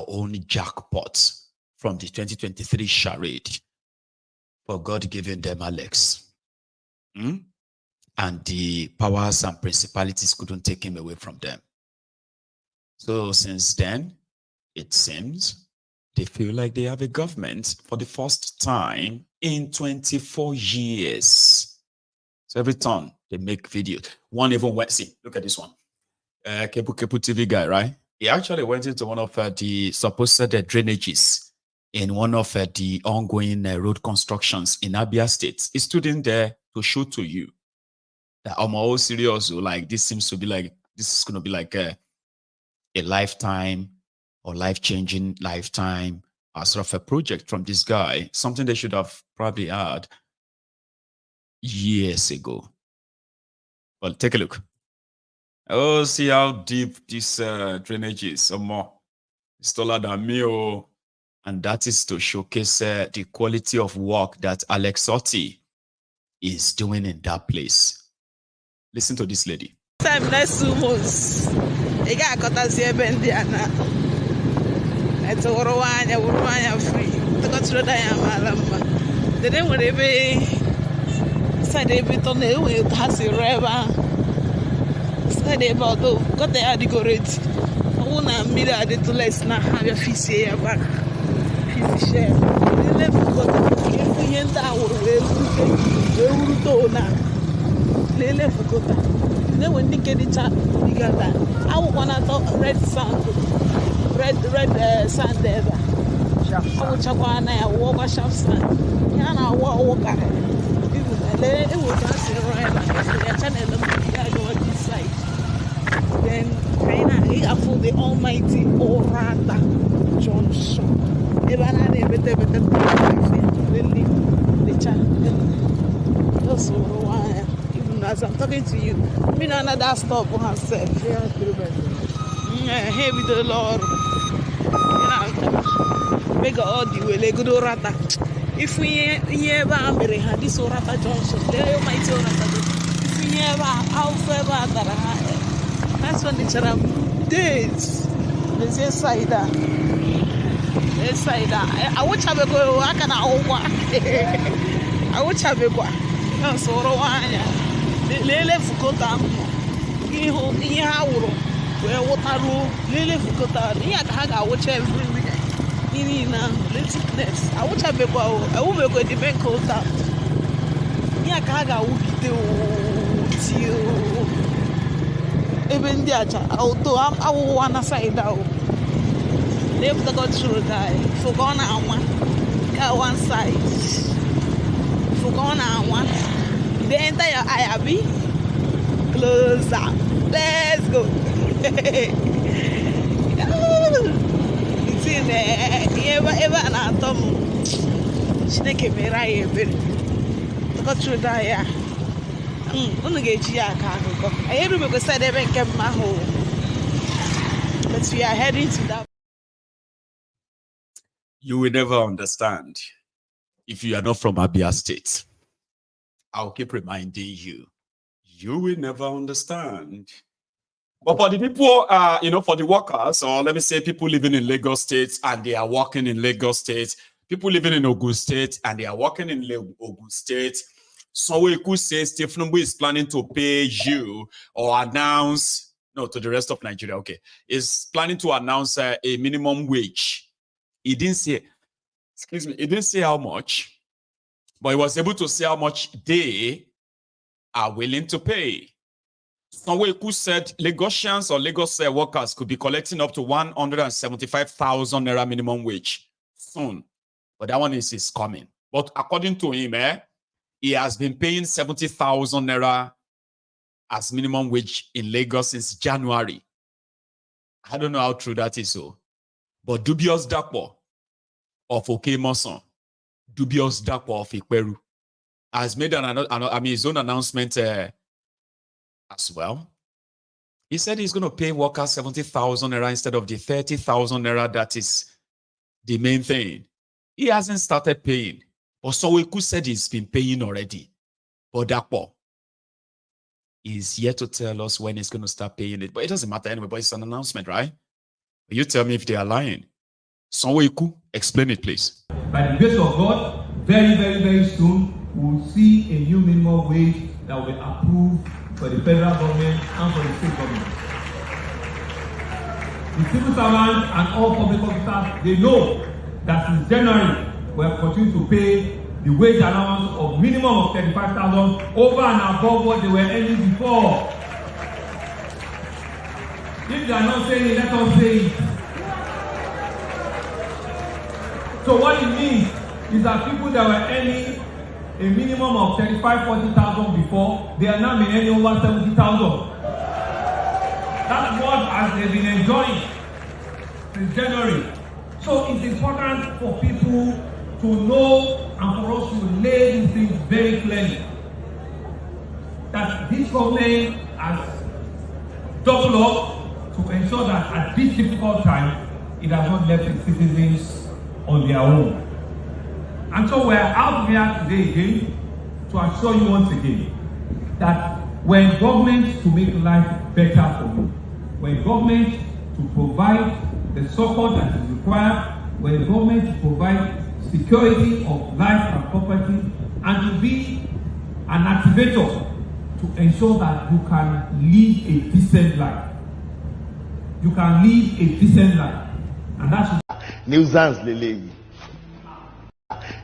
own jackpot from the 2023 charade for God giving them Alex. And the powers and principalities couldn't take him away from them. So since then, it seems they feel like they have a government for the first time in 24 years. So every time they make videos, one even went, see, look at this one. Kepu TV guy, right? He actually went into one of the supposed drainages in one of the ongoing road constructions in Abia State. He stood in there to show to you that I'm all serious. Like this seems to be like, this is going to be like a lifetime or life-changing lifetime sort of a project from this guy, something they should have probably had years ago. Well, take a look. Oh, see how deep this drainage is. Some more. It's taller than me. Oh. And that is to showcase the quality of work that Alex Otti is doing in that place. Listen to this lady. Time next 2 months. I got Indiana. It's a Warwanya free. The control Diamalama. The name would be said every on the way has a river. Said about though, got the adequate. I want to meet at the less now have your fish here back. Fish share. The left got the end hour where do now. Lele Fukota. Then when they get it up, you got that. I want to talk red sand, red sand there. I will check one I walk a sharp sand. Yana walk. It was just right like channel on this side. Then I for the almighty Orata Johnson. Even I never the channel. Also, why? As I'm talking to you, me no another stop on herself. Hey, with the Lord, make all the way, like good rata. If we ever have this rata Johnson, they might say rata. If we ever, however, that's when it's around days. There's a side. I watch have a go. I can I watch have a go. No, so Lele Fukota, he hauro, where water Lele Fukota, he had a watch every week. In let's I watch a bebo, I will go to the bank out. Yakaga would do even the other, although I will want to side out. Leave the God through guy, for gone on one side. going on one. The entire IRB. Close up. Let's go. It's in there. Ever and Atom. Snake me right. Got through that, yeah. I'm get you. I hear you say they make my home. But we are heading to that. You will never understand if you are not from Abia State. I'll keep reminding you. You will never understand. But for the people, for the workers, or let me say people living in Lagos State and they are working in Lagos State, people living in Ogun State and they are working in Ogun State, Sanwo-Olu says Stephen is planning to pay you or announce, no, to the rest of Nigeria, okay, is planning to announce a minimum wage. He didn't say, excuse me, he didn't say how much, but he was able to say how much they are willing to pay. Sanwo-Olu said Lagosians or Lagos workers could be collecting up to 175,000 naira minimum wage soon. But that one is coming. But according to him, he has been paying 70,000 naira as minimum wage in Lagos since January. I don't know how true that is, so. But dubious Dapo of Okemoson, dubious Dapo of Ikperu, has made his own announcement as well. He said he's going to pay workers 70,000 naira instead of the 30,000 naira that is the main thing. He hasn't started paying. But Sanwo-Olu said he's been paying already. But Dapo is yet to tell us when he's going to start paying it. But it doesn't matter anyway, but it's an announcement, right? You tell me if they are lying. Sanwo-Olu, explain it, please. By the grace of God, very, very, very soon, we'll see a new minimum wage that will be approved for the federal government and for the state government. The civil servants and all public officers, they know that since January, we have continued to pay the wage allowance of minimum of 35,000 over and above what they were earning before. If they are not saying it, let us say it. So what it means is that people that were earning a minimum of 35,000-40,000 before, they are now earning over 70,000. That's what as they've been enjoying since January. So it's important for people to know and for us to lay these things very clearly. That this government has doubled up to ensure that at this difficult time, it has not left its citizens on their own. And so we're out here today again to assure you once again that when government to make life better for you, when government to provide the support that is required, when government to provide security of life and property, and to be an activator to ensure that you can live a decent life. You can live a decent life. And that's Nuisance Lele.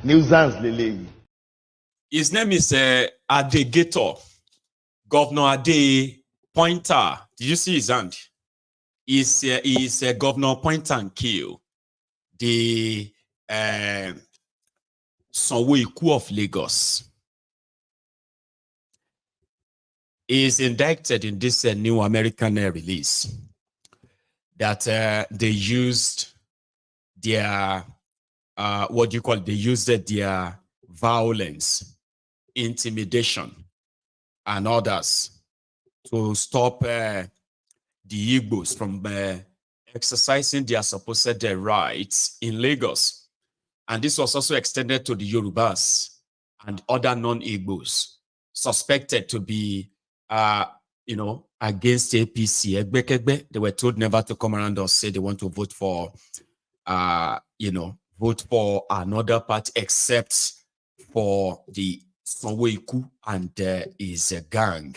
Nuisance Lele. His name is Adegator, Governor Ade Pointer. Did you see his hand? He's Governor Pointer and Kill, the Sanwo-Olu of Lagos. He is indicted in this new American release that they used their they used their violence, intimidation, and others to stop the Igbos from exercising their supposed rights in Lagos. And this was also extended to the Yorubas and other non-Igbos suspected to be, against APC. They were told never to come around or say they want to vote for, vote for another party except for the Sanwo-Olu and his gang.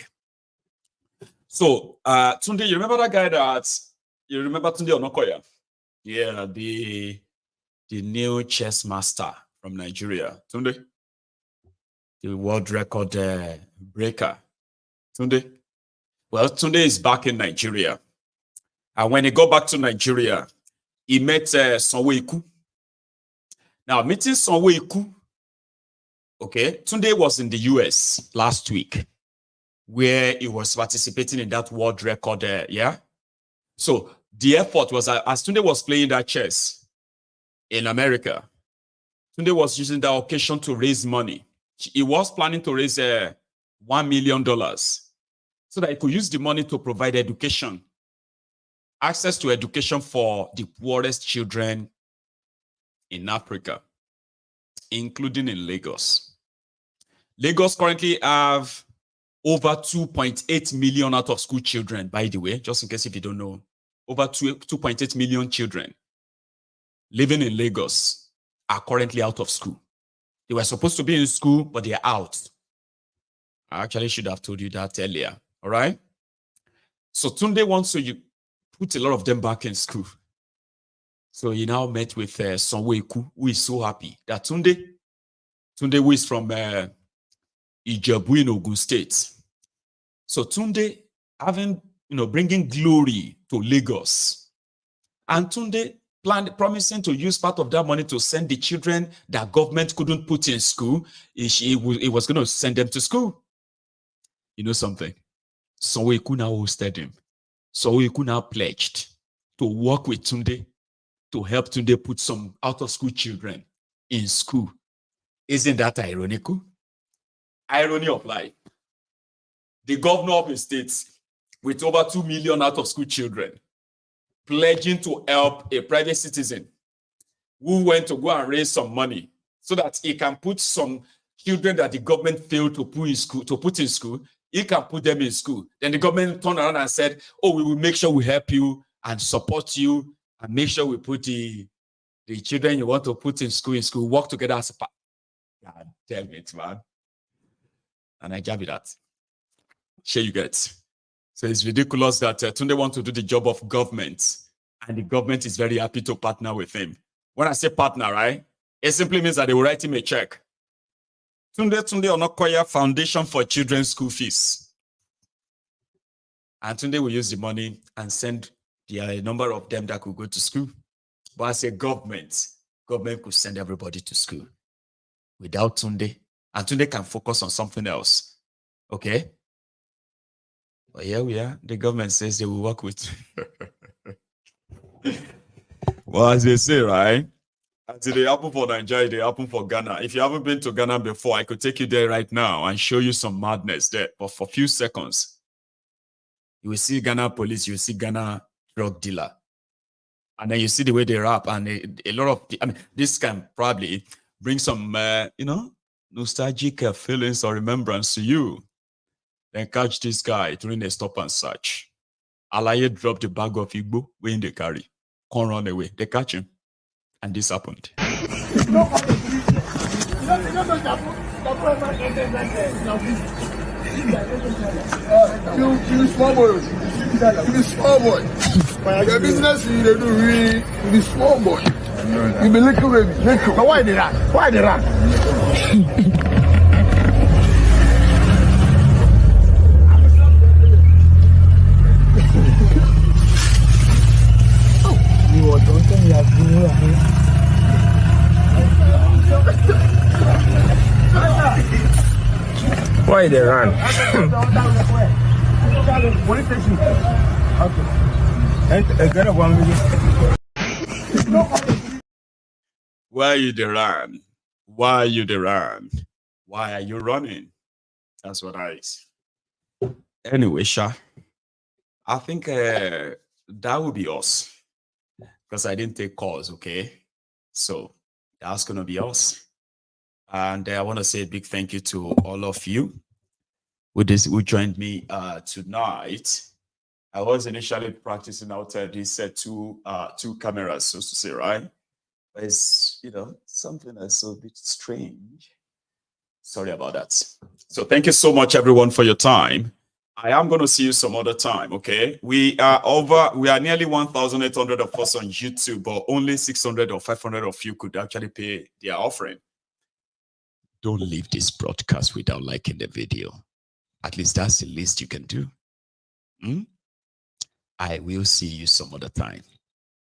So, Tunde, you remember that guy you remember Tunde Onokoya? Yeah, the new chess master from Nigeria. Tunde, the world record breaker. Tunde. Well, Tunde is back in Nigeria. And when he got back to Nigeria, he met Sanwo-Olu. Now, meeting Sanwo-Olu, Okay, Tunde was in the US last week, where he was participating in that world record. Yeah. So the effort was as Tunde was playing that chess in America, Tunde was using that occasion to raise money. He was planning to raise $1 million so that he could use the money to provide education, access to education for the poorest children in Africa, including in Lagos. Lagos currently have over 2.8 million out of school children, by the way, just in case if you don't know. Over 2.8 million children living in Lagos are currently out of school. They were supposed to be in school, but they're out. I actually should have told you that earlier. All right? So Tunde wants to put a lot of them back in school. So he now met with Sonweku, who is so happy that Tunde, who is from Ijebu in Ogun State. So Tunde bringing glory to Lagos. And Tunde promising to use part of that money to send the children that government couldn't put in school. He was going to send them to school. You know something? Sonweku now hosted him. Sonweku now pledged to work with Tunde to help Tunde put some out-of-school children in school. Isn't that ironical? Irony of life. The governor of the state with over 2 million out-of-school children pledging to help a private citizen who went to go and raise some money so that he can put some children that the government failed to put in school, he can put them in school. Then the government turned around and said, oh, we will make sure we help you and support you and make sure we put the children you want to put in school, work together as a part. God damn it, man. And I gave you that. Sure you get. So it's ridiculous that Tunde wants to do the job of government and the government is very happy to partner with him. When I say partner, right, it simply means that they will write him a check. Tunde Onokoya Foundation for Children's School Fees. And Tunde will use the money and send the number of them that could go to school. But as a government could send everybody to school without Tunde. And Tunde can focus on something else. Okay? But here we are. The government says they will work with. Well, as they say, right? Until they happen for Nigeria, they happen for Ghana. If you haven't been to Ghana before, I could take you there right now and show you some madness there. But for a few seconds, you will see Ghana police, you will see Ghana drug dealer. And then you see the way they rap. And a lot of, this can probably bring some, nostalgic feelings or remembrance to you. Then catch this guy during a stop and search. Alaye dropped the bag of Igbo when they carry. Can't run away. They catch him. And this happened. You small boy. You small boy. Your business you do you small boy. You be little baby. Little. But why they run? Why they run? Why they run? Why you the run? Why you the run? Why are you running? That's what I say. Anyway, Sha, I think that would be us. Because I didn't take calls, okay? So that's going to be us. And I want to say a big thank you to all of you who joined me tonight. I was initially practicing out these two cameras, so to say, right? But it's, something that's so a bit strange. Sorry about that. So thank you so much, everyone, for your time. I am going to see you some other time, okay? We are nearly 1,800 of us on YouTube, but only 600 or 500 of you could actually pay their offering. Don't leave this broadcast without liking the video. At least that's the least you can do. I will see you some other time.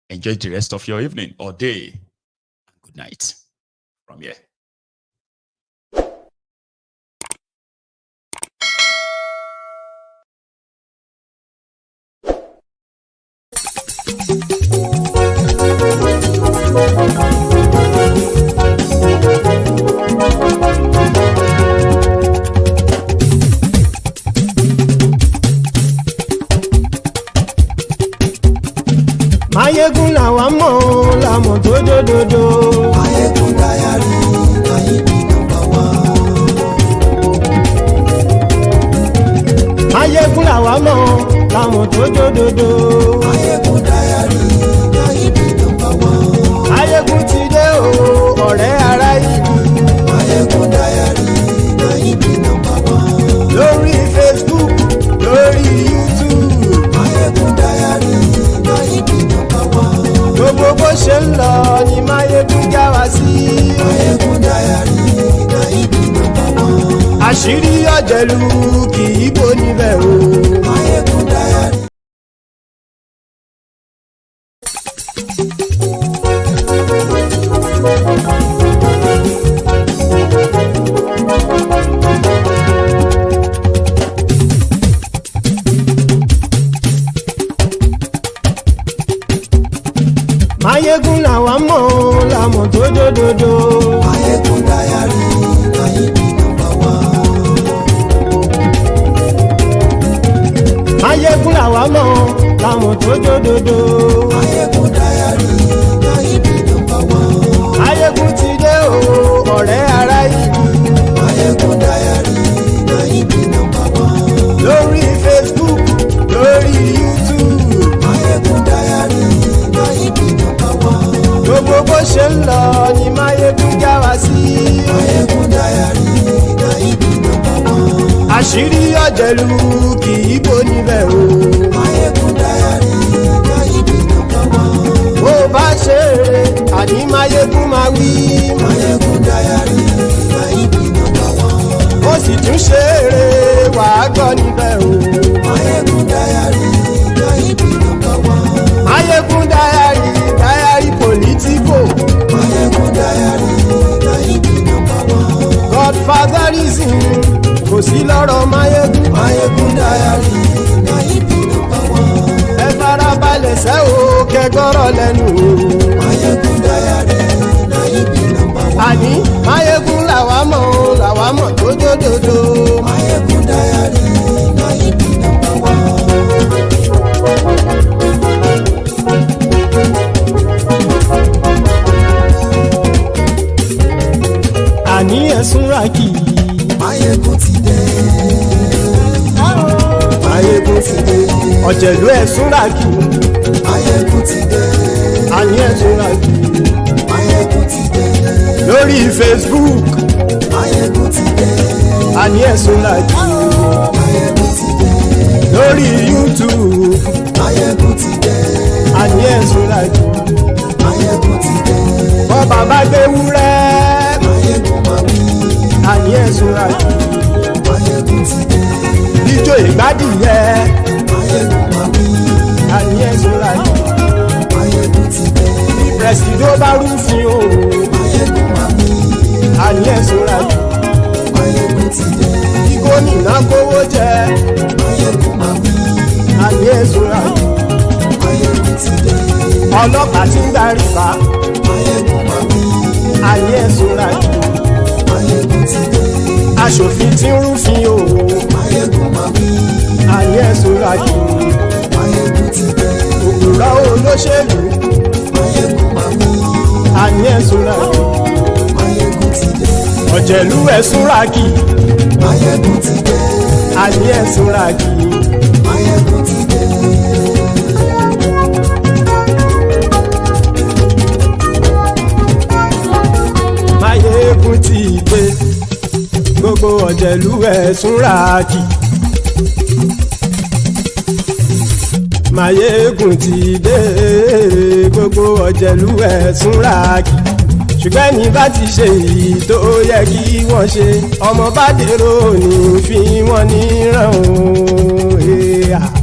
Enjoy the rest of your evening or day. Good night from here. Maiyegun làwa mọ̀ làmọ̀ tó dòdòdò. Maiyegun diary na him be number one. Maiyegun làwa mọ̀ làmọ̀ tó dòdòdò. Maiyegun diary na him be number one. Maiyegun ti dé o ọ̀rẹ́ ara ìlú. Maiyegun diary na him be number one. Lórí Facebook lórí YouTube. Maiyegun diary na him be number one. Gbogbo bó ṣe ń lọ ni Maiyegun já wa sí. Maiyegun diary na him be number one. Àṣírí ọ̀jẹ̀lú kì í bò níbẹ̀ o. Maiyegun diary. Maiyegun làwa mọ̀ làmọ̀ tó dòdòdò. Maiyegun diary na him be number one. Maiyegun làwa mọ̀ làmọ̀ tó dòdòdò. Maiyegun diary na him be number one. Maiyegun ti dé o ọ̀rẹ́ ara ìlú. Maiyegun diary na him be number one. Lórí Facebook lórí YouTube. Maiyegun diary na him be number one. Gbogbo bó ṣe ń lọ ni Maiyegun já wa sí. Maiyegun diary na him be number one. Àṣírí ọ̀jẹ̀lú kì í bò níbẹ̀ o. Maiyegun diary na him be number one. Bó bá ṣe eré àní Maiyegun máa wí. Maiyegun diary na him be number one. Ó sì tún ṣe eré wàá gbọ́ níbẹ̀ o. Maiyegun diary na him be number one. Maiyegun diary Politico. Maiyegun diary na him be number one. Godfatherism kò sí lọ́rọ̀ Maiyegun. Maiyegun diary na him be number one. Ẹ farabalẹ̀ sẹ́ o kẹgọ́rọ̀ lẹ́nu o. Maiyegun diary na him be number one. Àní Maiyegun làwa mọ̀ tó dòdòdò. Maiyegun diary na him be number one. Àní ẹ̀sùn ràkì. Maiyegun ti dé. Maiyegun ti dé. Ọ̀jẹ̀lú ẹ̀sùn ràkì. Maiyegun ti dé. Àní ẹ̀sùn ràkì. Maiyegun ti dé. Lórí Facebook. Maiyegun ti dé. Àní ẹ̀sùn ràkì. Maiyegun ti dé. Lórí YouTube. Maiyegun ti dé. Àní ẹ̀sùn ràkì. Maiyegun ti dé. Bọ́ bàbá gbé wúrẹ́. Maiyegun máa wí. Àní ẹ̀sùn ràkì. Maiyegun ti dé. Ijó ìgbádìyẹ. Maiyegun máa wí. Àní ẹ̀sùn ràkì. Maiyegun ti dé. Pẹ̀sìdó bá rúfin o. Maiyegun máa wí. Àní ẹ̀sùn ràkì. Maiyegun ti dé. Kí gómìnà kówó jẹ. Maiyegun máa wí. Àní ẹ̀sùn ràkì. Maiyegun ti dé. Ọlọ́pàá ti ń darí bá. Maiyegun máa wí. Àní ẹ̀sùn ràkì. Maiyegun ti dé. Aṣòfin ti ń rúfin o. Maiyegun máa wí. Àní ẹ̀sùn ràkì. Maiyegun ti dé. Òpùrọ́ olóṣèlú. Maiyegun máa wí. Àní ẹ̀sùn ràkì. Maiyegun ti dé. Ọ̀jẹ̀lú ẹ̀sùn ràkì. Maiyegun ti dé. Àní ẹ̀sùn ràkì. Maiyegun ti dé. Maiyegun ti dé. Gbogbo ọ̀jẹ̀lú ẹ̀sùn ràkì. Maiyegun ti dé. Gbogbo ọ̀jẹ̀lú ẹ̀sùn ràkì. Ṣùgbọ́n ní bá ti ṣe èyí tó yẹ kí wọ́n ṣe ọmọ bá dèrò ní fi wọ́n níran o.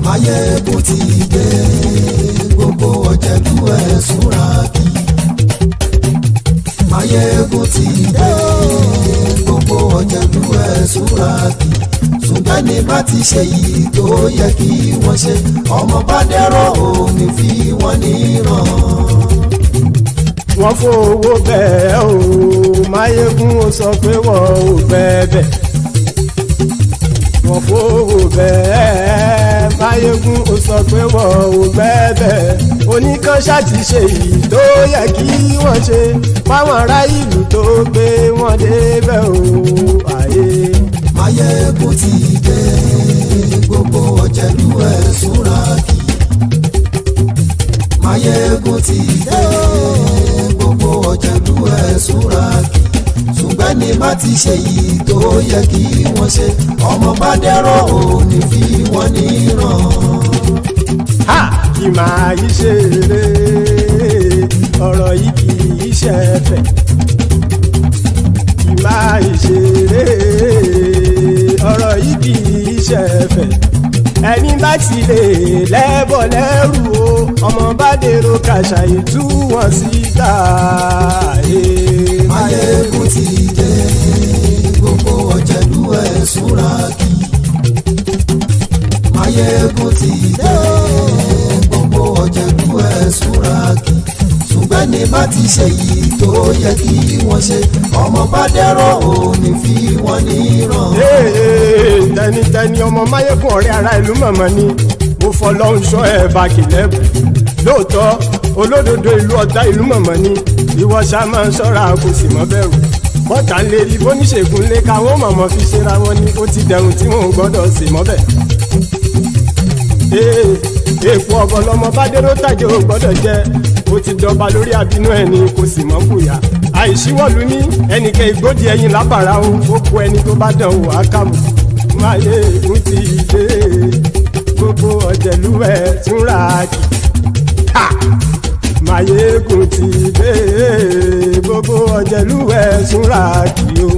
Maiyegun ti dé. Gbogbo ọ̀jẹ̀lú ẹ̀sùn ràkì. Maiyegun ti dé. Gbogbo ọ̀jẹ̀lú ẹ̀sùn ràkì. Ṣùgbọ́n ní bá ti ṣe èyí tó yẹ kí wọ́n ṣe ọmọ bá dèrò ní fi wọ́n níran. Wọ́n fowó bẹ́ẹ̀ o Maiyegun ó sọ pé wọ́n ò bẹ́ẹ̀ bẹ́ẹ̀. wọ́n fowó bẹ́ẹ̀ Maiyegun ó sọ pé wọ́n ò gbẹ́bẹ̀ oníkan ṣáàtì ṣe èyí tó yẹ kí wọ́n ṣe fáwọn ará ìlú tó gbé wọn débẹ̀ o àyè. Maiyegun ti dé gbogbo ọ̀jẹ̀lú ẹ̀ súnra kì. Maiyegun ti dé gbogbo ọ̀jẹ̀lú ẹ̀ súnra kì. Ṣùgbọ́n ní bá ti ṣe yìí tó yẹ kí wọ́n ṣe ọmọ bá dẹ́rọ̀ ò ní fi wọ́n níran. Ha! Kì máa yí ṣe eré ọ̀rọ̀ yìí kì í ṣe ẹ̀fẹ̀. Kì máa yí ṣe eré ọ̀rọ̀ yìí kì í ṣe ẹ̀fẹ̀. Ẹni bá ti lè lẹ́bọ̀ lẹ́rù o ọmọ bá dèrò kàṣà ìtú wọn síta. Maiyegun ti dé gbogbo ọ̀jẹ̀lú ẹ̀ súnra kì. Maiyegun ti dé gbogbo ọ̀jẹ̀lú ẹ̀ súnra kì. Ṣùgbọ́n ní bá ti ṣe yìí tó yẹ kí wọ́n ṣe ọmọ bá dẹ́rọ̀ ò ní fi wọ́n níran. Tẹnitẹni ọmọ Maiyegun ọ̀rẹ́ ara ìlú mọ̀mọ́ ni mo fọlọ́hún ṣọ́ ẹ̀ bá kìlẹ́bù lóòótọ́ olódodo ìlú ọ̀tá ìlú mọ̀mọ́ ni ìwọ ṣá máa ń ṣọ́ra kò sì mọ́ bẹ̀rù bọ́tà ń lè rí bóníṣègùn lé káwọn mọ̀mọ́ fi ṣera wọn ni ó ti dẹrùn tí wọn ò gbọ́dọ̀ sì mọ́ bẹ̀. èèpo ọ̀bọ lọmọ bá dérò tàjẹ́ ò gbọ́dọ̀ jẹ́ ó ti dọba lórí àbínú ẹni kò sì mọ́ bùyà àìsíwọ́lu ní ẹnìkẹ́ ìgbódì ẹyin lábàrá o ó kó ẹni tó bá dán o àkàmù. Maiyegun ti dé gbogbo ọ̀jẹ̀lú ẹ̀ túnra kì. Maiyegun ti dé gbogbo ọ̀jẹ̀lú ẹ̀ túnra kì o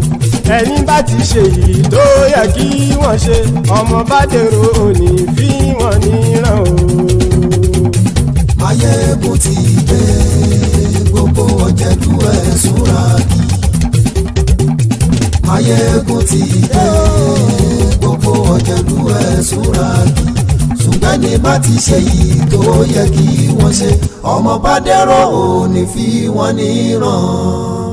ẹni bá ti ṣe yìí tó yẹ kí wọ́n ṣe ọmọ bá dèrò òní fi wọ́n níran o. Maiyegun ti dé gbogbo ọ̀jẹ̀lú ẹ̀ súnra kì. Maiyegun ti dé gbogbo ọ̀jẹ̀lú ẹ̀ súnra kì. Ṣùgbọ́n ní bá ti ṣe yìí tó yẹ kí wọ́n ṣe ọmọ bá dẹ́rọ̀ ò ní fi wọ́n níran.